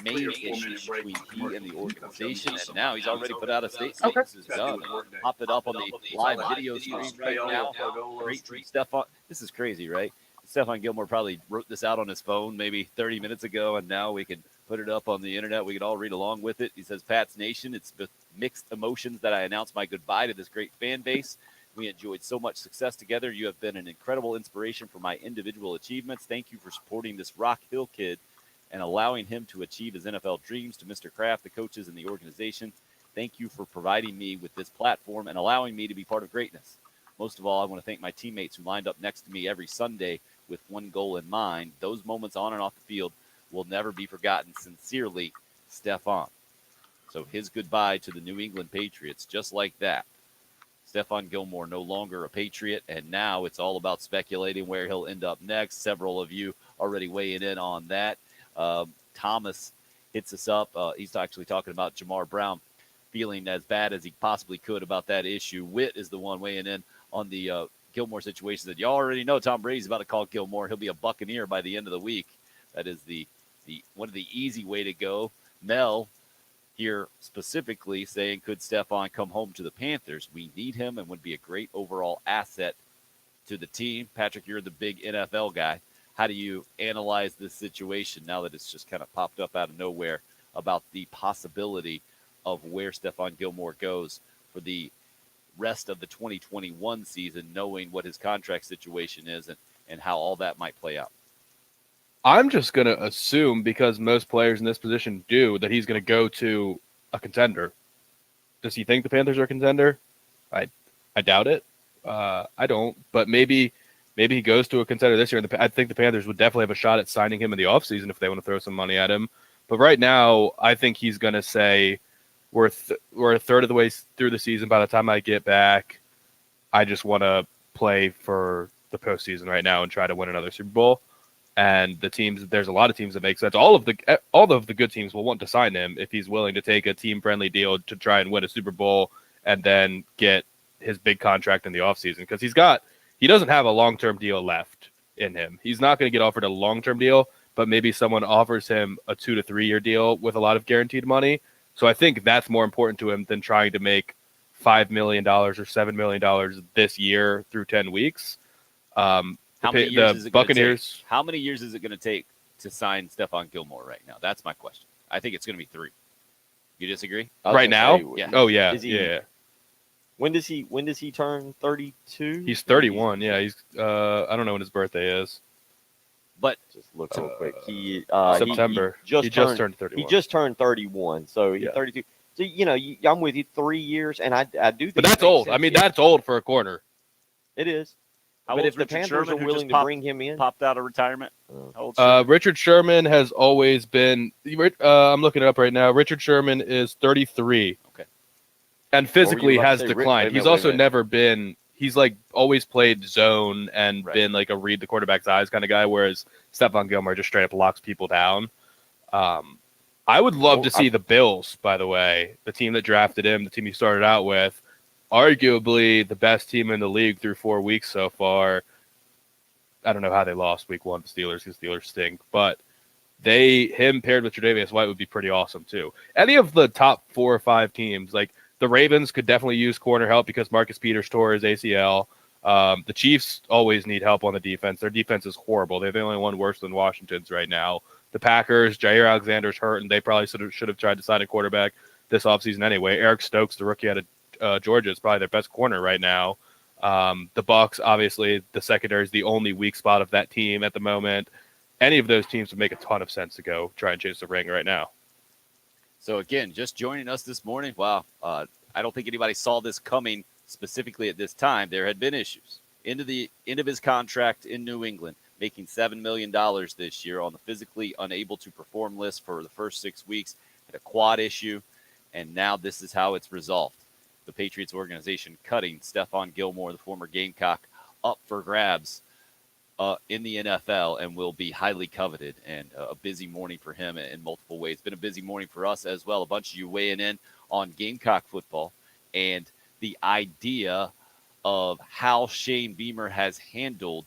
main issue between he and the organization, and now he's already put out a statement. This is done. We'll pop it up on the live video screen right now. Great from Stephon. This is crazy, right? Stephon Gilmore probably wrote this out on his phone maybe 30 minutes ago, and now we can put it up on the internet. We can all read along with it. He says, Pats Nation, it's with mixed emotions that I announce my goodbye to this great fan base. We enjoyed so much success together. You have been an incredible inspiration for my individual achievements. Thank you for supporting this Rock Hill kid and allowing him to achieve his NFL dreams. To Mr. Kraft, the coaches, and the organization, thank you for providing me with this platform and allowing me to be part of greatness. Most of all, I want to thank my teammates who lined up next to me every Sunday with one goal in mind. Those moments on and off the field will never be forgotten. Sincerely, Stephon. So his goodbye to the New England Patriots, just like that. Stephon Gilmore no longer a Patriot, and now it's all about speculating where he'll end up next. Several of you already weighing in on that. Thomas hits us up. He's actually talking about Jamar Brown feeling as bad as he possibly could about that issue. Witt is the one weighing in on the Gilmore situation that you already know. Tom Brady's about to call Gilmore. He'll be a Buccaneer by the end of the week. That is the one of the easy way to go. Mel here specifically saying, could Stephon come home to the Panthers? We need him and would be a great overall asset to the team. Patrick, you're the big NFL guy. How do you analyze this situation now that it's just kind of popped up out of nowhere about the possibility of where Stephon Gilmore goes for the rest of the 2021 season, knowing what his contract situation is and how all that might play out? I'm just going to assume, because most players in this position do, that he's going to go to a contender. Does he think the Panthers are a contender? I doubt it. I don't. But maybe he goes to a contender this year. I think the Panthers would definitely have a shot at signing him in the offseason if they want to throw some money at him. But right now, I think he's going to say, we're a third of the way through the season. By the time I get back, I just want to play for the postseason right now and try to win another Super Bowl. And there's a lot of teams that make sense. All of the good teams will want to sign him if he's willing to take a team-friendly deal to try and win a Super Bowl and then get his big contract in the offseason. Because he doesn't have a long-term deal left in him. He's not going to get offered a long-term deal, but maybe someone offers him a 2 to 3 year deal with a lot of guaranteed money. So I think that's more important to him than trying to make $5 million or $7 million this year through 10 weeks. How many years is it Buccaneers? How many years is it going to take to sign Stephon Gilmore right now? That's my question. I think it's going to be 3. You disagree? Right now? Yeah. Oh yeah. Yeah. When does he turn 32? He's 31. Yeah, he's I don't know when his birthday is. But just look real quick. He September. He just turned 31. He just turned 31. So he's 32. So I'm with you. 3 years, and I do think. But that's old. Sense. I mean, that's old for a corner. It is. How but old's if the Richard Panthers Sherman, are who willing just to bring him in, popped out of retirement. How old's Richard Sherman has always been. I'm looking it up right now. Richard Sherman is 33. Okay. And physically has declined. He's also minute. never been. He's like always played zone and been like a read the quarterback's eyes kind of guy. Whereas Stephon Gilmore just straight up locks people down. I would love to see the Bills, by the way, the team that drafted him, the team he started out with, arguably the best team in the league through 4 weeks so far. I don't know how they lost week 1 to the Steelers because Steelers stink, but him paired with Tre'Davious White would be pretty awesome too. Any of the top 4 or 5 teams, like the Ravens could definitely use corner help because Marcus Peters tore his ACL. The Chiefs always need help on the defense. Their defense is horrible. They're the only one worse than Washington's right now. The Packers, Jair Alexander's hurt, and they probably should have tried to sign a quarterback this offseason anyway. Eric Stokes, the rookie out of Georgia, is probably their best corner right now. The Bucs, obviously, the secondary is the only weak spot of that team at the moment. Any of those teams would make a ton of sense to go try and chase the ring right now. So again, just joining us this morning. Wow, I don't think anybody saw this coming specifically at this time. There had been issues into the end of his contract in New England, making $7 million this year on the physically unable to perform list for the first 6 weeks, had a quad issue, and now this is how it's resolved. The Patriots organization cutting Stephon Gilmore, the former Gamecock, up for grabs in the NFL and will be highly coveted, and a busy morning for him in multiple ways. It's been a busy morning for us as well. A bunch of you weighing in on Gamecock football and the idea of how Shane Beamer has handled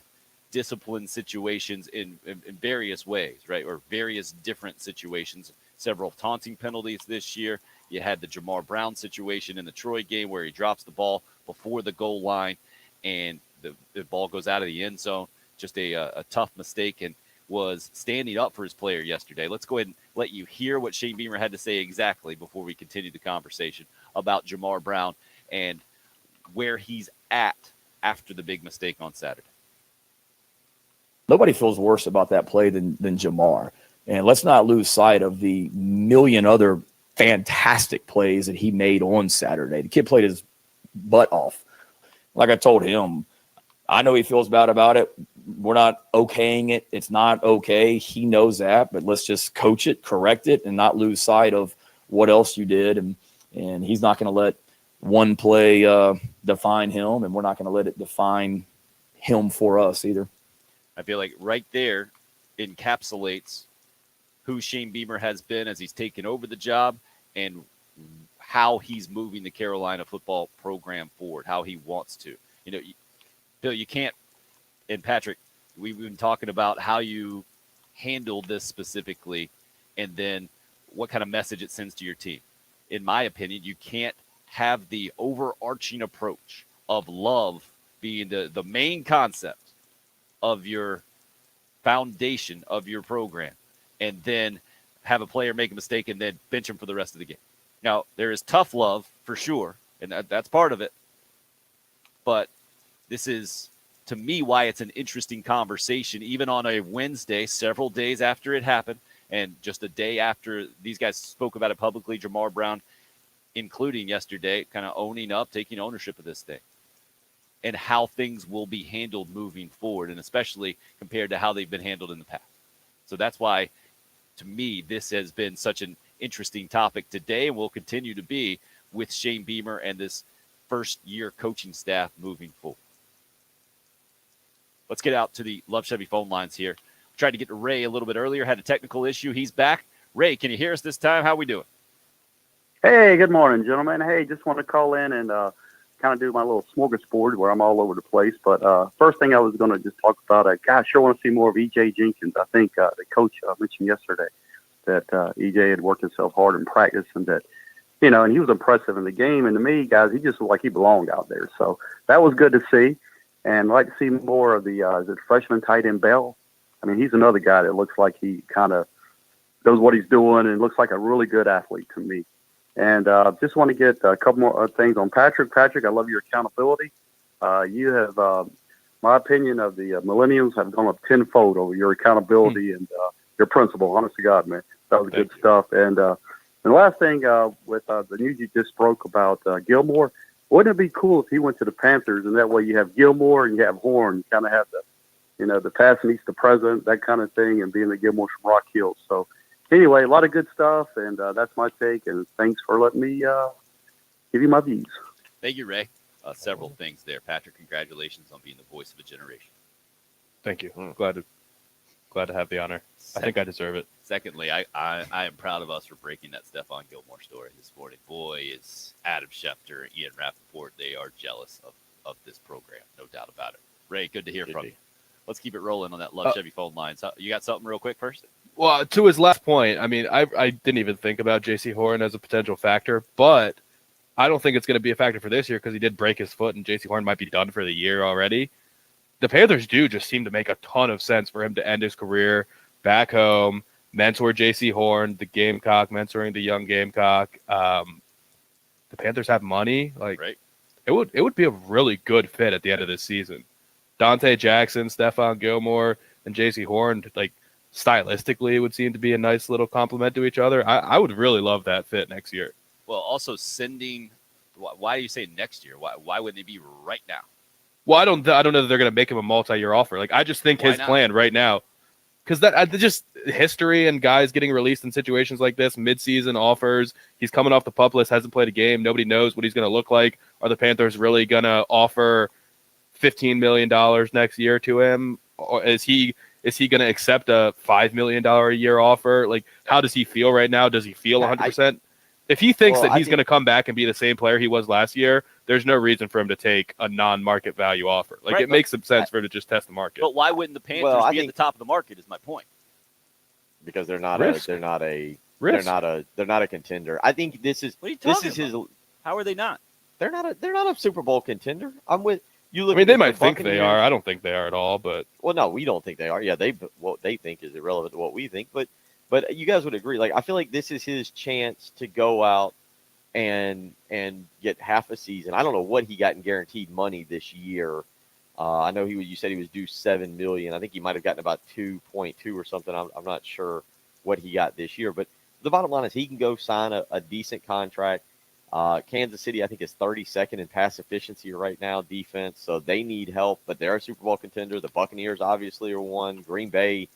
discipline situations in various ways, right? Or various different situations. Several taunting penalties this year. You had the Jamar Brown situation in the Troy game where he drops the ball before the goal line and the ball goes out of the end zone. Just a tough mistake, and was standing up for his player yesterday. Let's go ahead and let you hear what Shane Beamer had to say exactly before we continue the conversation about Jamar Brown and where he's at after the big mistake on Saturday. Nobody feels worse about that play than Jamar. And let's not lose sight of the million other fantastic plays that he made on Saturday. The kid played his butt off. Like I told him, I know he feels bad about it. We're not okaying it. It's not okay. He knows that, but let's just coach it, correct it, and not lose sight of what else you did. And he's not going to let one play define him, and we're not going to let it define him for us either. I feel like right there encapsulates who Shane Beamer has been as he's taken over the job and how he's moving the Carolina football program forward, how he wants to. You know, Bill, you can't, and Patrick, we've been talking about how you handle this specifically and then what kind of message it sends to your team. In my opinion, you can't have the overarching approach of love being the main concept of your foundation of your program and then have a player make a mistake and then bench him for the rest of the game. Now, there is tough love for sure, and that's part of it. But this is, to me, why it's an interesting conversation, even on a Wednesday, several days after it happened, and just a day after these guys spoke about it publicly, Jamar Brown, including yesterday, kind of owning up, taking ownership of this thing, and how things will be handled moving forward, and especially compared to how they've been handled in the past. So that's why, to me, this has been such an interesting topic today and will continue to be with Shane Beamer and this first-year coaching staff moving forward. Let's get out to the Love Chevy phone lines here. Tried to get to Ray a little bit earlier, had a technical issue. He's back. Ray, can you hear us this time? How we doing? Hey, good morning, gentlemen. Hey, just want to call in and kind of do my little smorgasbord where I'm all over the place. But first thing I was going to just talk about, I sure want to see more of E.J. Jenkins. I think the coach mentioned yesterday that E.J. had worked himself hard in practice and that, you know, and he was impressive in the game. And to me, guys, he just looked like he belonged out there. So that was good to see. And I'd like to see more of the is it freshman tight end Bell. I mean, he's another guy that looks like he kind of knows what he's doing and looks like a really good athlete to me. And just want to get a couple more things on Patrick. Patrick, I love your accountability. You have, my opinion of the millennials have gone up tenfold over your accountability and your principle. Honest to God, man, that was good stuff. And the last thing with the news you just broke about Gilmore, wouldn't it be cool if he went to the Panthers and that way you have Gilmore and you have Horn, you kind of have the, you know, the past meets the present, that kind of thing, and being the Gilmore from Rock Hill. So anyway, a lot of good stuff, and that's my take, and thanks for letting me give you my views. Thank you, Ray. Several things there. Patrick, congratulations on being the voice of a generation. Thank you. Glad to have the honor. I think I deserve it. Secondly, I am proud of us for breaking that Stephon Gilmore story this morning. Boy, is Adam Schefter, Ian Rappaport, they are jealous of this program, no doubt about it. Ray, good to hear from you. Let's keep it rolling on that Love Chevy phone line. So you got something real quick first? Well, to his last point, I mean, I didn't even think about J.C. Horn as a potential factor, but I don't think it's going to be a factor for this year because he did break his foot and J.C. Horn might be done for the year already. The Panthers do just seem to make a ton of sense for him to end his career back home, mentor J.C. Horn, the Gamecock, mentoring the young Gamecock. The Panthers have money. Like, right. It would be a really good fit at the end of this season. Dante Jackson, Stephon Gilmore, and J.C. Horn, like, stylistically, it would seem to be a nice little complement to each other. I would really love that fit next year. Well, also sending. Why do you say next year? Why wouldn't they be right now? Well, I don't know that they're going to make him a multi-year offer. Like, I just think his plan right now, because that just history and guys getting released in situations like this, mid-season offers. He's coming off the PUP list, hasn't played a game. Nobody knows what he's going to look like. Are the Panthers really going to offer $15 million next year to him, or is he going to accept a $5 million a year offer? Like, how does he feel right now? Does he feel 100%? If he thinks that he's going to come back and be the same player he was last year, there's no reason for him to take a non-market value offer. Like, it makes some sense for him to just test the market. But why wouldn't the Panthers be at the top of the market? Is my point. Because they're not a contender. I think this is what are you talking about? How are they not? They're not a Super Bowl contender. I'm with you. Look, I mean, they might think they are. I don't think they are at all. But no, we don't think they are. Yeah, what they think is irrelevant to what we think. But you guys would agree. Like, I feel like this is his chance to go out and get half a season. I don't know what he got in guaranteed money this year. I know you said he was due $7 million. I think he might have gotten about 2.2 or something. I'm not sure what he got this year. But the bottom line is he can go sign a decent contract. Kansas City, I think, is 32nd in pass efficiency right now, defense. So they need help, but they're a Super Bowl contender. The Buccaneers obviously are one. Green Bay,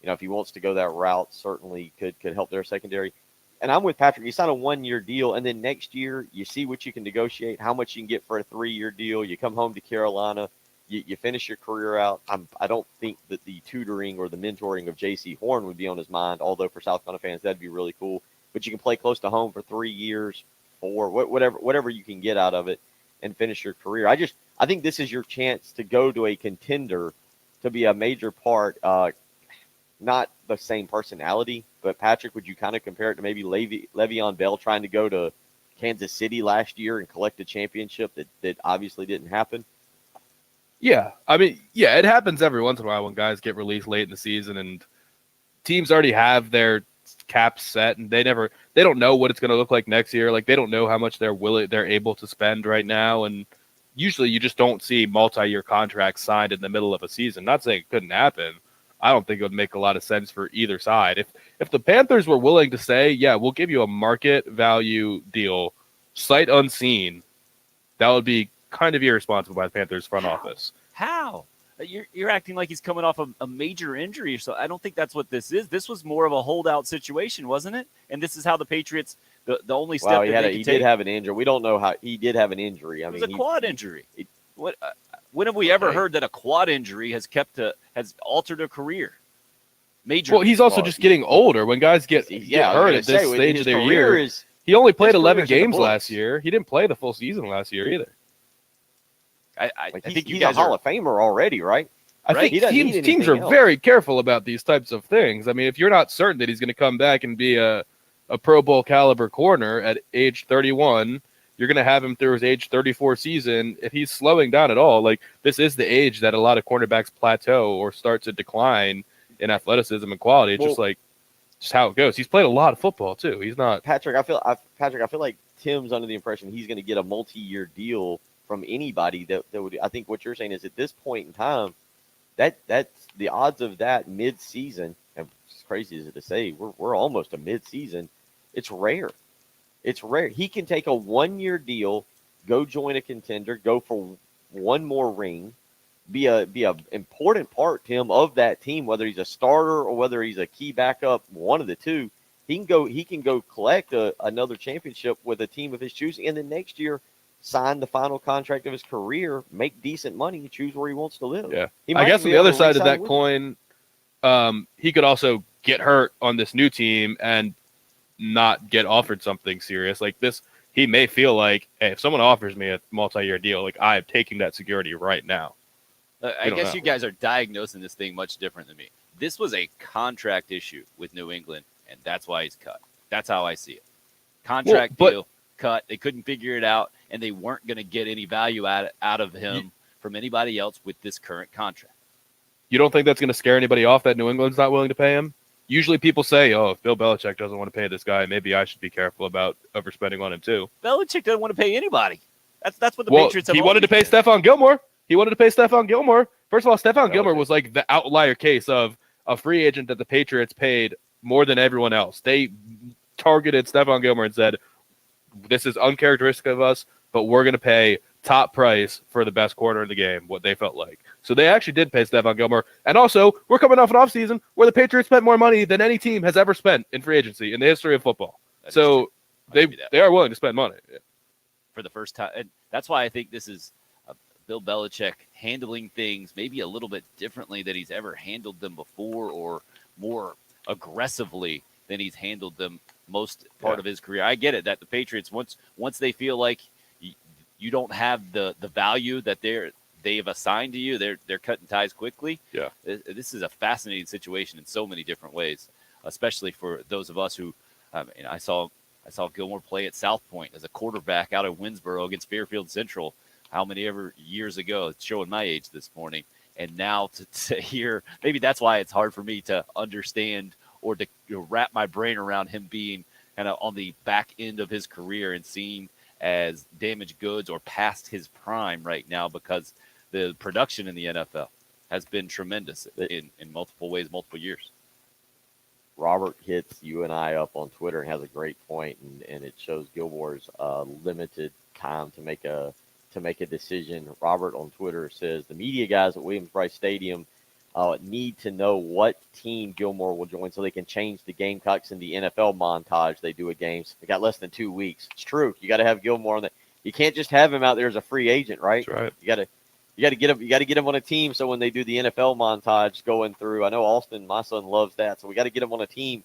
if he wants to go that route, certainly could help their secondary. And I'm with Patrick. You sign a 1-year deal, and then next year you see what you can negotiate, how much you can get for a 3-year deal. You come home to Carolina. you finish your career out. I don't think that the tutoring or the mentoring of J.C. Horn would be on his mind, although for South Carolina fans, that'd be really cool. But you can play close to home for 3 years, 4, whatever you can get out of it and finish your career. I think this is your chance to go to a contender to be a major part, not the same personality, but Patrick, would you kind of compare it to maybe Le'Veon Bell trying to go to Kansas City last year and collect a championship that obviously didn't happen? Yeah. I mean, yeah, it happens every once in a while when guys get released late in the season and teams already have their caps set and they don't know what it's going to look like next year. Like they don't know how much they're able to spend right now. And usually you just don't see multi-year contracts signed in the middle of a season. Not saying it couldn't happen. I don't think it would make a lot of sense for either side. If the Panthers were willing to say, yeah, we'll give you a market value deal, sight unseen, that would be kind of irresponsible by the Panthers front office. How? You're acting like he's coming off a major injury. So I don't think that's what this is. This was more of a holdout situation, wasn't it? And this is how the Patriots, the only step Wow, he did have an injury. We don't know how he did have an injury. It was a quad injury. When have we ever heard that a quad injury has altered a career? Major. Well, he's also just getting older. When guys get hurt at this stage of their year, he only played 11 games last year. He didn't play the full season last year either. I think he's a Hall of Famer already, right? I think teams are very careful about these types of things. I mean, if you're not certain that he's going to come back and be a Pro Bowl caliber corner at age 31, you're going to have him through his age 34 season. If he's slowing down at all, like this is the age that a lot of cornerbacks plateau or start to decline in athleticism and quality. It's just how it goes. He's played a lot of football too. He's not Patrick. I feel like Tim's under the impression he's going to get a multi-year deal from anybody that would. I think what you're saying is at this point in time, that's the odds of that mid-season. And as crazy as it to say, we're almost a mid-season. It's rare. It's rare. He can take a 1-year deal, go join a contender, go for one more ring, be a important part, Tim, of that team, whether he's a starter or whether he's a key backup, one of the two. He can go collect another championship with a team of his choosing, and then next year sign the final contract of his career, make decent money, and choose where he wants to live. Yeah. I guess on the other side of that coin, he could also get hurt on this new team and not get offered something serious like this. He may feel like, hey, if someone offers me a multi-year deal, like I am taking that security right now. I guess you guys are diagnosing this thing much different than me. This was a contract issue with New England, and that's why he's cut. That's how I see it. Contract deal, cut. They couldn't figure it out, and they weren't going to get any value out of him from anybody else with this current contract. You don't think that's going to scare anybody off that New England's not willing to pay him? Usually people say, oh, if Bill Belichick doesn't want to pay this guy, maybe I should be careful about overspending on him too. Belichick doesn't want to pay anybody. That's what the Patriots have. He wanted to pay Stephon Gilmore. First of all, Stephon Gilmore was like the outlier case of a free agent that the Patriots paid more than everyone else. They targeted Stephon Gilmore and said, this is uncharacteristic of us, but we're going to pay top price for the best corner in the game, what they felt like. So they actually did pay Stephon Gilmore. And also, we're coming off an offseason where the Patriots spent more money than any team has ever spent in free agency in the history of football. So they are willing to spend money. Yeah. For the first time. And that's why I think this is Bill Belichick handling things maybe a little bit differently than he's ever handled them before, or more aggressively than he's handled them most part of his career. I get it that the Patriots, once they feel like you don't have the value that they've assigned to you, they're cutting ties quickly. Yeah, this is a fascinating situation in so many different ways, especially for those of us who, I saw Gilmore play at South Point as a quarterback out of Winsboro against Fairfield Central. How many ever years ago? It's showing my age this morning. And now to hear, maybe that's why it's hard for me to understand or to wrap my brain around him being kind of on the back end of his career and seen as damaged goods or past his prime right now, because the production in the NFL has been tremendous in multiple ways, multiple years. Robert hits you and I up on Twitter and has a great point, and it shows Gilmore's limited time to make a decision. Robert on Twitter says the media guys at Williams-Brice Stadium need to know what team Gilmore will join so they can change the Gamecocks in the NFL montage they do at games. They got less than 2 weeks. It's true. You got to have Gilmore on that. You can't just have him out there as a free agent, right? That's right. You You got to get them. You got to get them on a team. So when they do the NFL montage going through, I know Austin, my son, loves that. So we got to get them on a team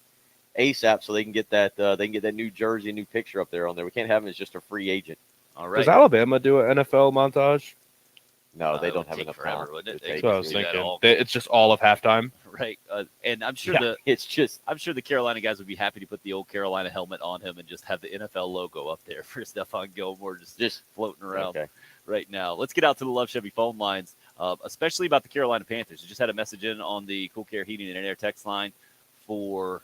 ASAP so they can get that. They can get that new jersey, new picture up there on there. We can't have him as just a free agent. All right. Does Alabama do an NFL montage? No, they It don't would have take enough forever, time. wouldn't it? to They take That's what I was do that thinking. all. It's just all of halftime. Right. And I'm sure Yeah. I'm sure the Carolina guys would be happy to put the old Carolina helmet on him and just have the NFL logo up there for Stephon Gilmore just floating around right now. Let's get out to the Love Chevy phone lines, especially about the Carolina Panthers. We just had a message in on the Cool Care Heating and Air text line from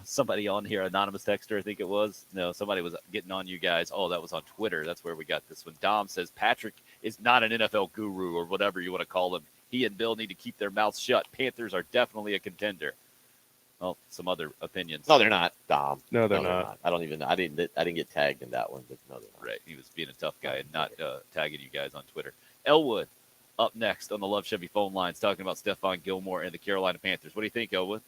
somebody on here, anonymous texter, I think it was. No, somebody was getting on you guys. Oh, that was on Twitter. That's where we got this one. Dom says Patrick is not an NFL guru or whatever you want to call him. He and Bill need to keep their mouths shut. Panthers are definitely a contender. Well, some other opinions. No, they're not, Dom. No, they're not. I didn't get tagged in that one, but no, they're not. Right. He was being a tough guy and not tagging you guys on Twitter. Elwood up next on the Love Chevy phone lines talking about Stephon Gilmore and the Carolina Panthers. What do you think, Elwood?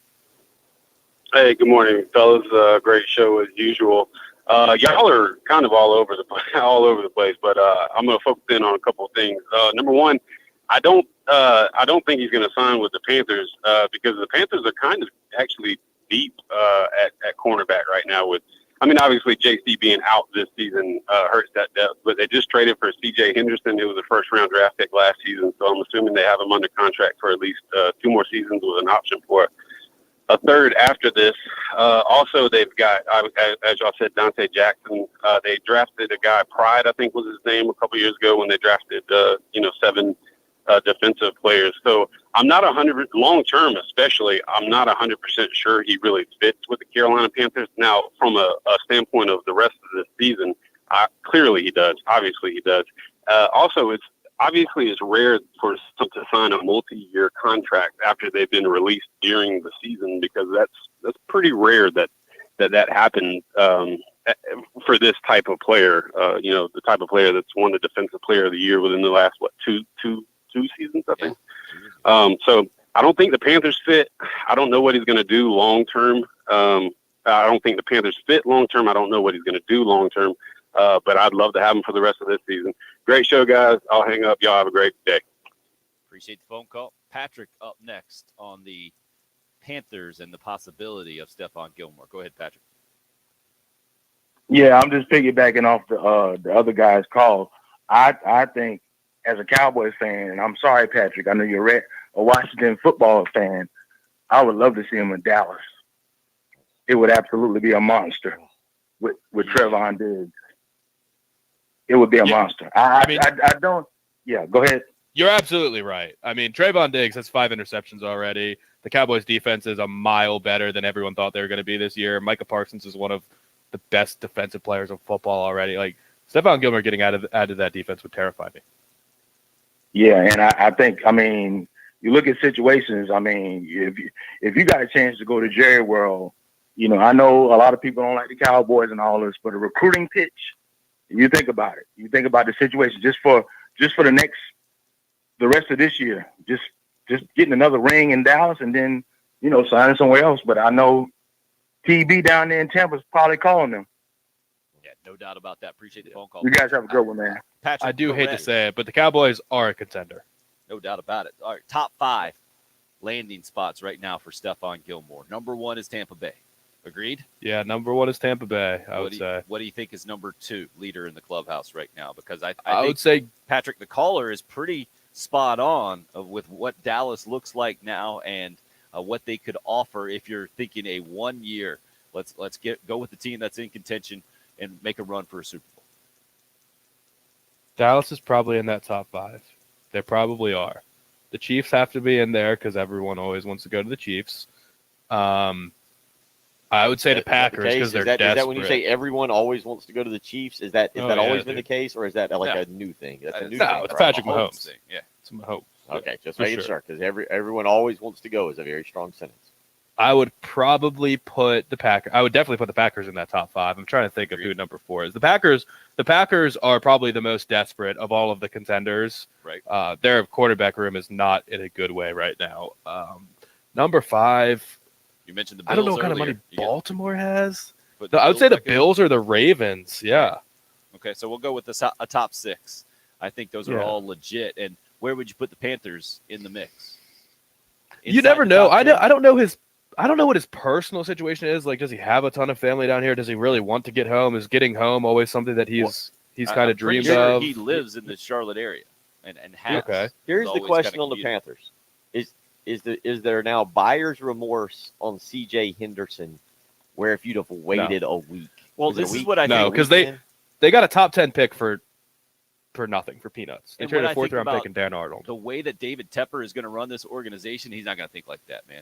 Hey, good morning, fellas. Great show as usual. Y'all are kind of all over the place, but I'm going to focus in on a couple of things. Number one, I don't think he's going to sign with the Panthers because the Panthers are kind of actually deep at cornerback right now. Obviously JC being out this season hurts that depth, but they just traded for C.J. Henderson, who was a first-round draft pick last season. So I'm assuming they have him under contract for at least 2 more seasons with an option for a third after this. Also, they've got, as y'all said, Dante Jackson. They drafted a guy, Pride, I think was his name, a couple years ago when they drafted, 7 defensive players. So I'm not 100 long term, especially. I'm not 100% sure he really fits with the Carolina Panthers. Now, from a standpoint of the rest of the season, clearly he does. Obviously, he does. Also, it's rare for someone to sign a multi-year contract after they've been released during the season because that's pretty rare that happened for this type of player. The type of player that's won the Defensive Player of the Year within the last two seasons, I think. So I don't think the Panthers fit. I don't know what he's going to do long term. I don't think the Panthers fit long term. I don't know what he's going to do long term. But I'd love to have him for the rest of this season. Great show, guys. I'll hang up. Y'all have a great day. Appreciate the phone call. Patrick up next on the Panthers and the possibility of Stephon Gilmore. Go ahead, Patrick. Yeah, I'm just piggybacking off the other guy's call. I think as a Cowboys fan, and I'm sorry, Patrick, I know you're a Washington football fan, I would love to see him in Dallas. It would absolutely be a monster with Trevon Diggs. It would be a monster. I don't. Yeah, go ahead. You're absolutely right. Trayvon Diggs has 5 interceptions already. The Cowboys defense is a mile better than everyone thought they were going to be this year. Micah Parsons is one of the best defensive players of football already. Like Stephon Gilmore getting out of that defense would terrify me. Yeah, and I think, you look at situations, if you got a chance to go to Jerry World, I know a lot of people don't like the Cowboys and all this, but a recruiting pitch, you think about it. You think about the situation just for the rest of this year, just getting another ring in Dallas and then, signing somewhere else. But I know TB down there in Tampa is probably calling them. Yeah, no doubt about that. Appreciate the phone call. You guys have a good one, man. Patrick, I do hate to ahead. say it, but the Cowboys are a contender. No doubt about it. All right, top 5 landing spots right now for Stephon Gilmore. Number 1 is Tampa Bay. Agreed? Yeah, number 1 is Tampa Bay, I would say. What do you think is number 2 leader in the clubhouse right now? Because I I think would say Patrick, the caller, is pretty spot on with what Dallas looks like now and what they could offer if you're thinking a 1 year. Let's go with the team that's in contention and make a run for a Super Bowl. Dallas is probably in that top 5. They probably are. The Chiefs have to be in there because everyone always wants to go to the Chiefs. I would say the Packers because they're desperate. Is that when you say everyone always wants to go to the Chiefs? Is that always been the case, or is that a new thing? That's a new thing. It's Patrick Mahomes. Thing. Yeah, it's Mahomes. Okay, just For making sure because everyone always wants to go is a very strong sentence. I would probably put the Packers. I would definitely put the Packers in that top 5. I'm trying to think of who number 4 is. The Packers are probably the most desperate of all of the contenders. Right. Their quarterback room is not in a good way right now. Number 5. You mentioned the Bills. I don't know what kind of earlier. money Baltimore has. Put I would say the back in? Bills or the Ravens. Yeah. Okay, so we'll go with a top 6. I think those are all legit. And where would you put the Panthers in the mix? You never know. I don't know what his personal situation is. Like, does he have a ton of family down here? Does he really want to get home? Is getting home always something that he's kind of dreamed of? He lives in the Charlotte area and has. Okay. Here's the question on the Panthers: Is there now buyer's remorse on C.J. Henderson, where if you'd have waited a week? Well, this is what I think. No, because they got a top 10 pick for nothing, for peanuts. They And traded what a I fourth think round about pick in Dan Arnold. The way that David Tepper is going to run this organization, he's not going to think like that, man.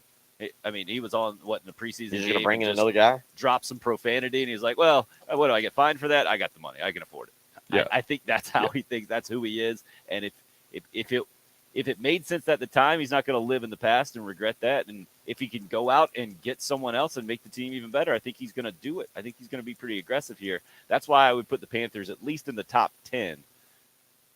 I mean, he was on in the preseason. He's game going to bring in and another guy. Drop some profanity, and he's like, "Well, what do I get fined for that? I got the money. I can afford it." Yeah. I think that's how he thinks. That's who he is. And if it made sense at the time, he's not going to live in the past and regret that. And if he can go out and get someone else and make the team even better, I think he's going to do it. I think he's going to be pretty aggressive here. That's why I would put the Panthers at least in the top 10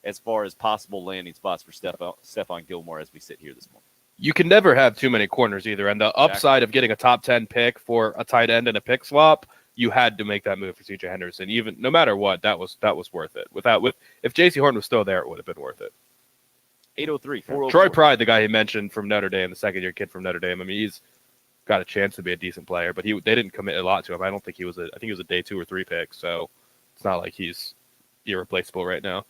as far as possible landing spots for Stephon Gilmore as we sit here this morning. You can never have too many corners either. And the upside of getting a top 10 pick for a tight end and a pick swap, you had to make that move for C.J. Henderson. Even no matter what, that was worth it. If J.C. Horn was still there, it would have been worth it. 803-404. Troy Pride, the guy he mentioned from Notre Dame, the second-year kid from Notre Dame. I mean, he's got a chance to be a decent player, but they didn't commit a lot to him. I don't think I think he was a day 2 or 3 pick, so it's not like he's irreplaceable right now.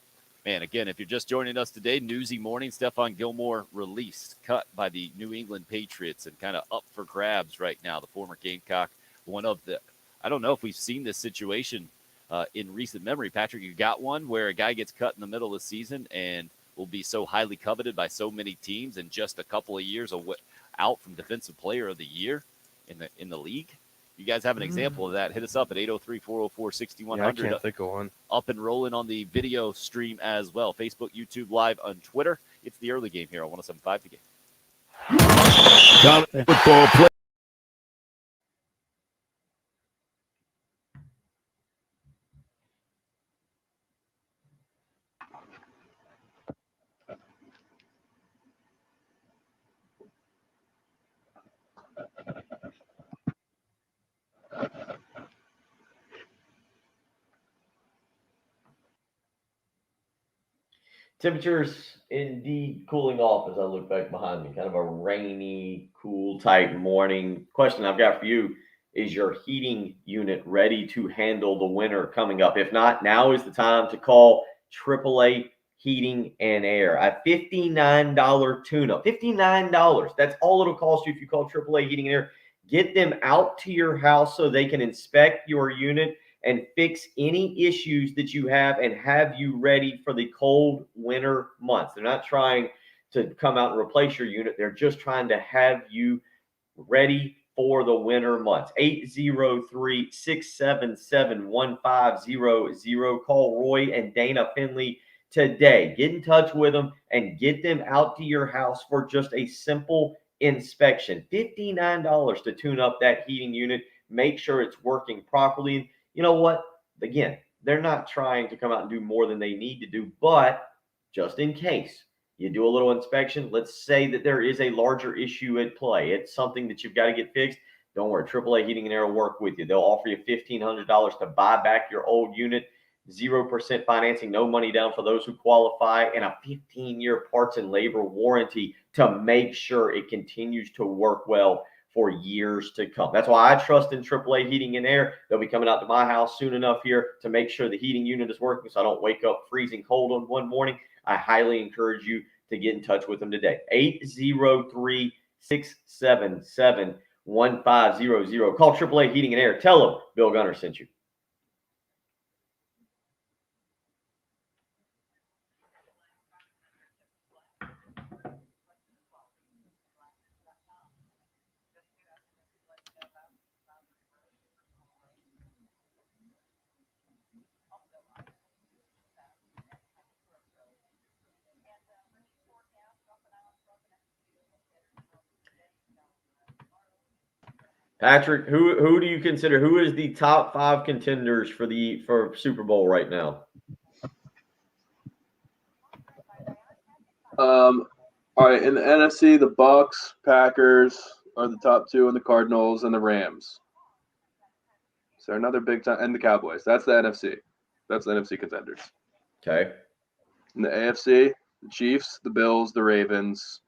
Man, again, if you're just joining us today, newsy morning, Stephon Gilmore released, cut by the New England Patriots and kind of up for grabs right now. The former Gamecock, I don't know if we've seen this situation in recent memory. Patrick, you got one where a guy gets cut in the middle of the season and will be so highly coveted by so many teams and just a couple of years out from Defensive Player of the Year in the league? You guys have an example of that? Hit us up at 803-404-6100. Yeah, I can't think of one. Up and rolling on the video stream as well. Facebook, YouTube, live on Twitter. It's the early game here on 107.5 The Game. College football play. Temperatures indeed cooling off as I look back behind me. Kind of a rainy, cool type morning. Question I've got for you: is your heating unit ready to handle the winter coming up? If not, now is the time to call AAA Heating and Air. A $59 tune-up. $59. That's all it'll cost you if you call AAA Heating and Air. Get them out to your house so they can inspect your unit and fix any issues that you have and have you ready for the cold winter months. They're not trying to come out and replace your unit. They're just trying to have you ready for the winter months. 803-677-1500. Call Roy and Dana Finley today. Get in touch with them and get them out to your house for just a simple inspection. $59 to tune up that heating unit. Make sure it's working properly. You know what? Again, they're not trying to come out and do more than they need to do, but just in case you do a little inspection, let's say that there is a larger issue at play. It's something that you've got to get fixed. Don't worry, AAA Heating and Air will work with you. They'll offer you $1,500 to buy back your old unit, 0% financing, no money down for those who qualify, and a 15-year parts and labor warranty to make sure it continues to work well for years to come. That's why I trust in AAA Heating and Air. They'll be coming out to my house soon enough here to make sure the heating unit is working so I don't wake up freezing cold on one morning. I highly encourage you to get in touch with them today. 803-677-1500. Call AAA Heating and Air. Tell them Bill Gunner sent you. Patrick, who do you consider? Who is the top 5 contenders for Super Bowl right now? All right, in the NFC, the Bucks, Packers are the top 2, and the Cardinals and the Rams. So another big time, and the Cowboys. That's the NFC. That's the NFC contenders. Okay. In the AFC, the Chiefs, the Bills, the Ravens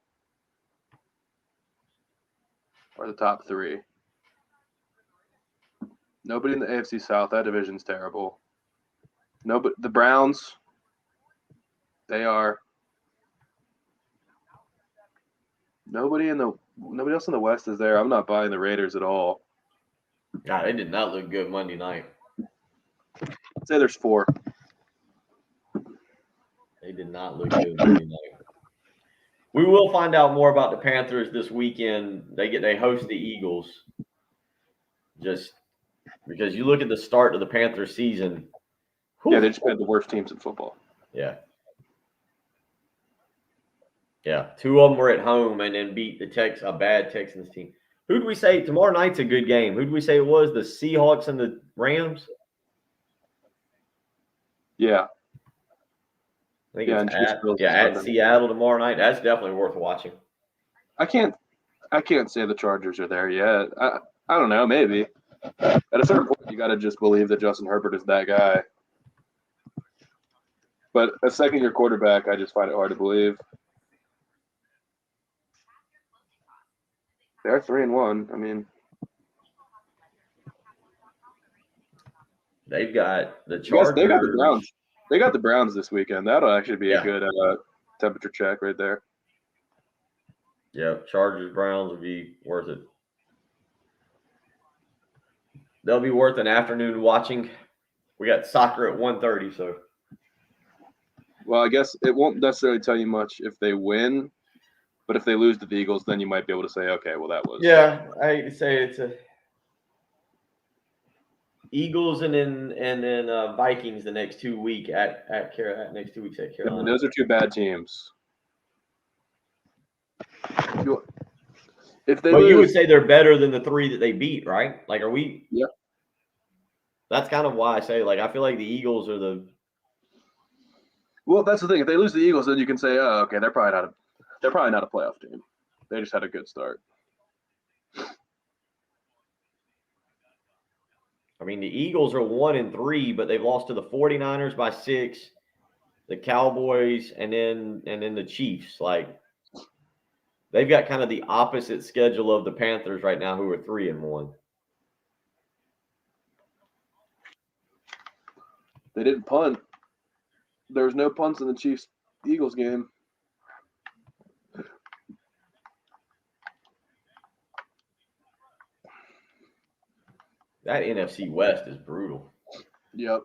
are the top 3. Nobody in the AFC South. That division's terrible. No, but the Browns, they are. Nobody else in the West is there. I'm not buying the Raiders at all. God, they did not look good Monday night. I'd say there's 4. They did not look good Monday night. We will find out more about the Panthers this weekend. They host the Eagles. Just because you look at the start of the Panthers season. Yeah, they just had the worst teams in football. Yeah. Yeah. 2 of them were at home and then beat a bad Texans team. Who do we say tomorrow night's a good game? Who do we say it was? The Seahawks and the Rams? Yeah. I think it's at Seattle tomorrow night. That's definitely worth watching. I can't say the Chargers are there yet. I don't know, maybe. At a certain point, you got to just believe that Justin Herbert is that guy. But a second-year quarterback, I just find it hard to believe. They're 3-1. I mean, they've got the Chargers. They got the Browns. They got the Browns this weekend. That'll actually be a good temperature check right there. Yeah, Chargers Browns will be worth it. They'll be worth an afternoon watching. We got soccer at 1:30, so. Well, I guess it won't necessarily tell you much if they win, but if they lose to the Eagles, then you might be able to say, okay, well, that was. Yeah, I hate to say it's a Eagles and then Vikings the next 2 weeks at Carolina. Next 2 weeks at Carolina. Those are 2 bad teams. If they but lose, you would say they're better than the 3 that they beat, right? Like, are we? Yeah. That's kind of why I say, like, I feel like the Eagles are the. Well, that's the thing. If they lose the Eagles, then you can say, oh, okay, they're probably not a playoff team. They just had a good start. I mean, the Eagles are 1-3, but they've lost to the 49ers by 6, the Cowboys, and then the Chiefs. Like, they've got kind of the opposite schedule of the Panthers right now, who are 3-1. They didn't punt. There was no punts in the Chiefs-Eagles game. That NFC West is brutal. Yep.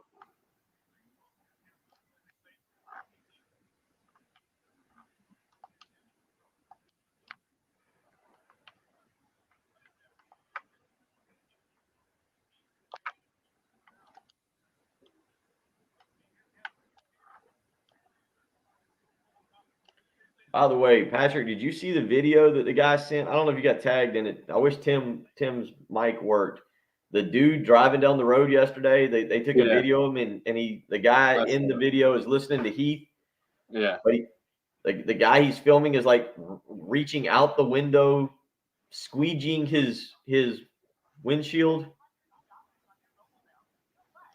By the way, Patrick, did you see the video that the guy sent? I don't know if you got tagged in it. I wish Tim's mic worked. The dude driving down the road yesterday, they took a video of him, and the guy in the video is listening to Heath. Yeah. But the guy he's filming is like reaching out the window, squeegeeing his windshield.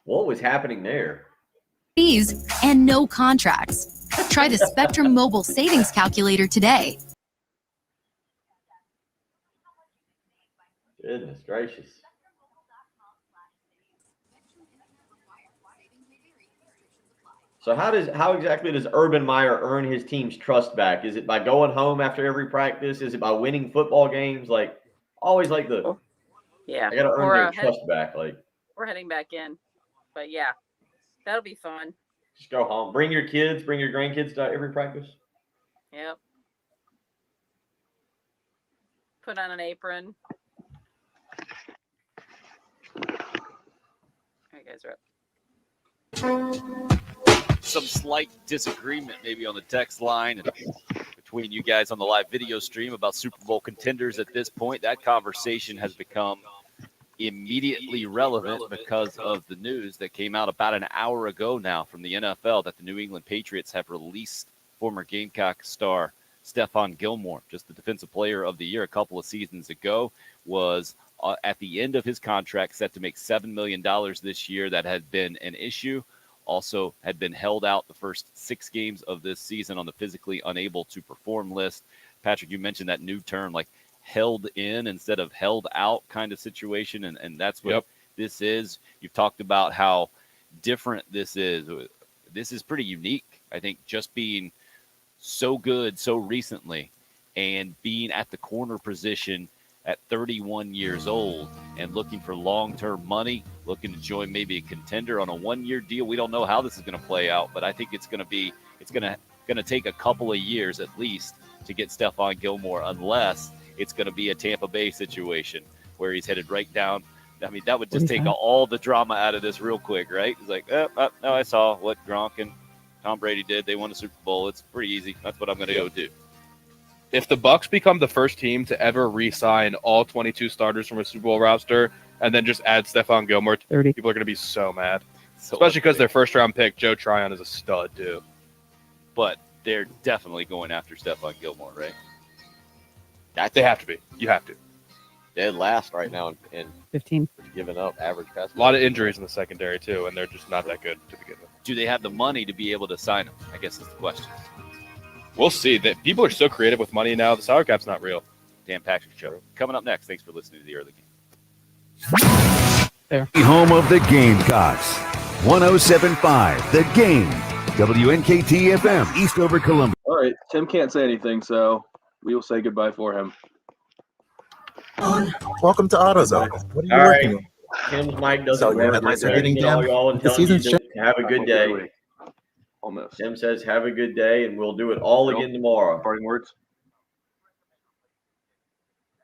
What was happening there? Fees and no contracts. Try the Spectrum Mobile Savings Calculator today. Goodness gracious. So how exactly does Urban Meyer earn his team's trust back? Is it by going home after every practice? Is it by winning football games? Like, always like the Yeah. I gotta earn their trust back. Like, we're heading back in. But yeah, that'll be fun. just go home. Bring your kids, bring your grandkids to every practice. Yep. Put on an apron. All right, guys, are up. Some slight disagreement maybe on the text line and between you guys on the live video stream about Super Bowl contenders at this point. That conversation has become immediately relevant because of the news that came out about an hour ago now from the NFL that the New England Patriots have released former Gamecock star Stephon Gilmore, just the defensive player of the year a couple of seasons ago, was at the end of his contract set to make $7 million this year. That had been an issue also had been held out the first 6 games of this season on the physically unable to perform list. Patrick, you mentioned that new term, like held in instead of held out kind of situation, and that's what this is. You've talked about how different this is. This is pretty unique, I think, just being so good so recently and being at the corner position at 31 years old and looking for long-term money, looking to join maybe a contender on a 1-year deal. We don't know how this is going to play out, but I think it's going to take a couple of years at least to get Stephon Gilmore, unless it's going to be a Tampa Bay situation where he's headed right down. I mean, that would just take all the drama out of this real quick, right? It's like, no, I saw what Gronk and Tom Brady did. They won a Super Bowl. It's pretty easy. That's what I'm going to go do. If the Bucs become the first team to ever re-sign all 22 starters from a Super Bowl roster and then just add Stephon Gilmore, 30. people are going to be so mad. Especially because their first-round pick, Joe Tryon, is a stud, too. But they're definitely going after Stephon Gilmore, right? They have to be. You have to. Dead last right now and 15. Giving up average pass. A lot of injuries in the secondary, too, and they're just not that good to begin with. Do they have the money to be able to sign him? I guess is the question. We'll see. That people are so creative with money now. The salary cap's not real. Dan Patrick Show. Coming up next. Thanks for listening to the early game. Home of the Gamecocks. 107.5 The Game. WNKT FM, Eastover, Columbia. All right. Tim can't say anything, so we will say goodbye for him. Welcome to AutoZone. What are you All right. working on? Tim's mic doesn't So your work. headlights are We're getting texting all dim? y'all and The telling you season's to have a good day. Almost. Tim says, have a good day, and we'll do it all again tomorrow. Parting words?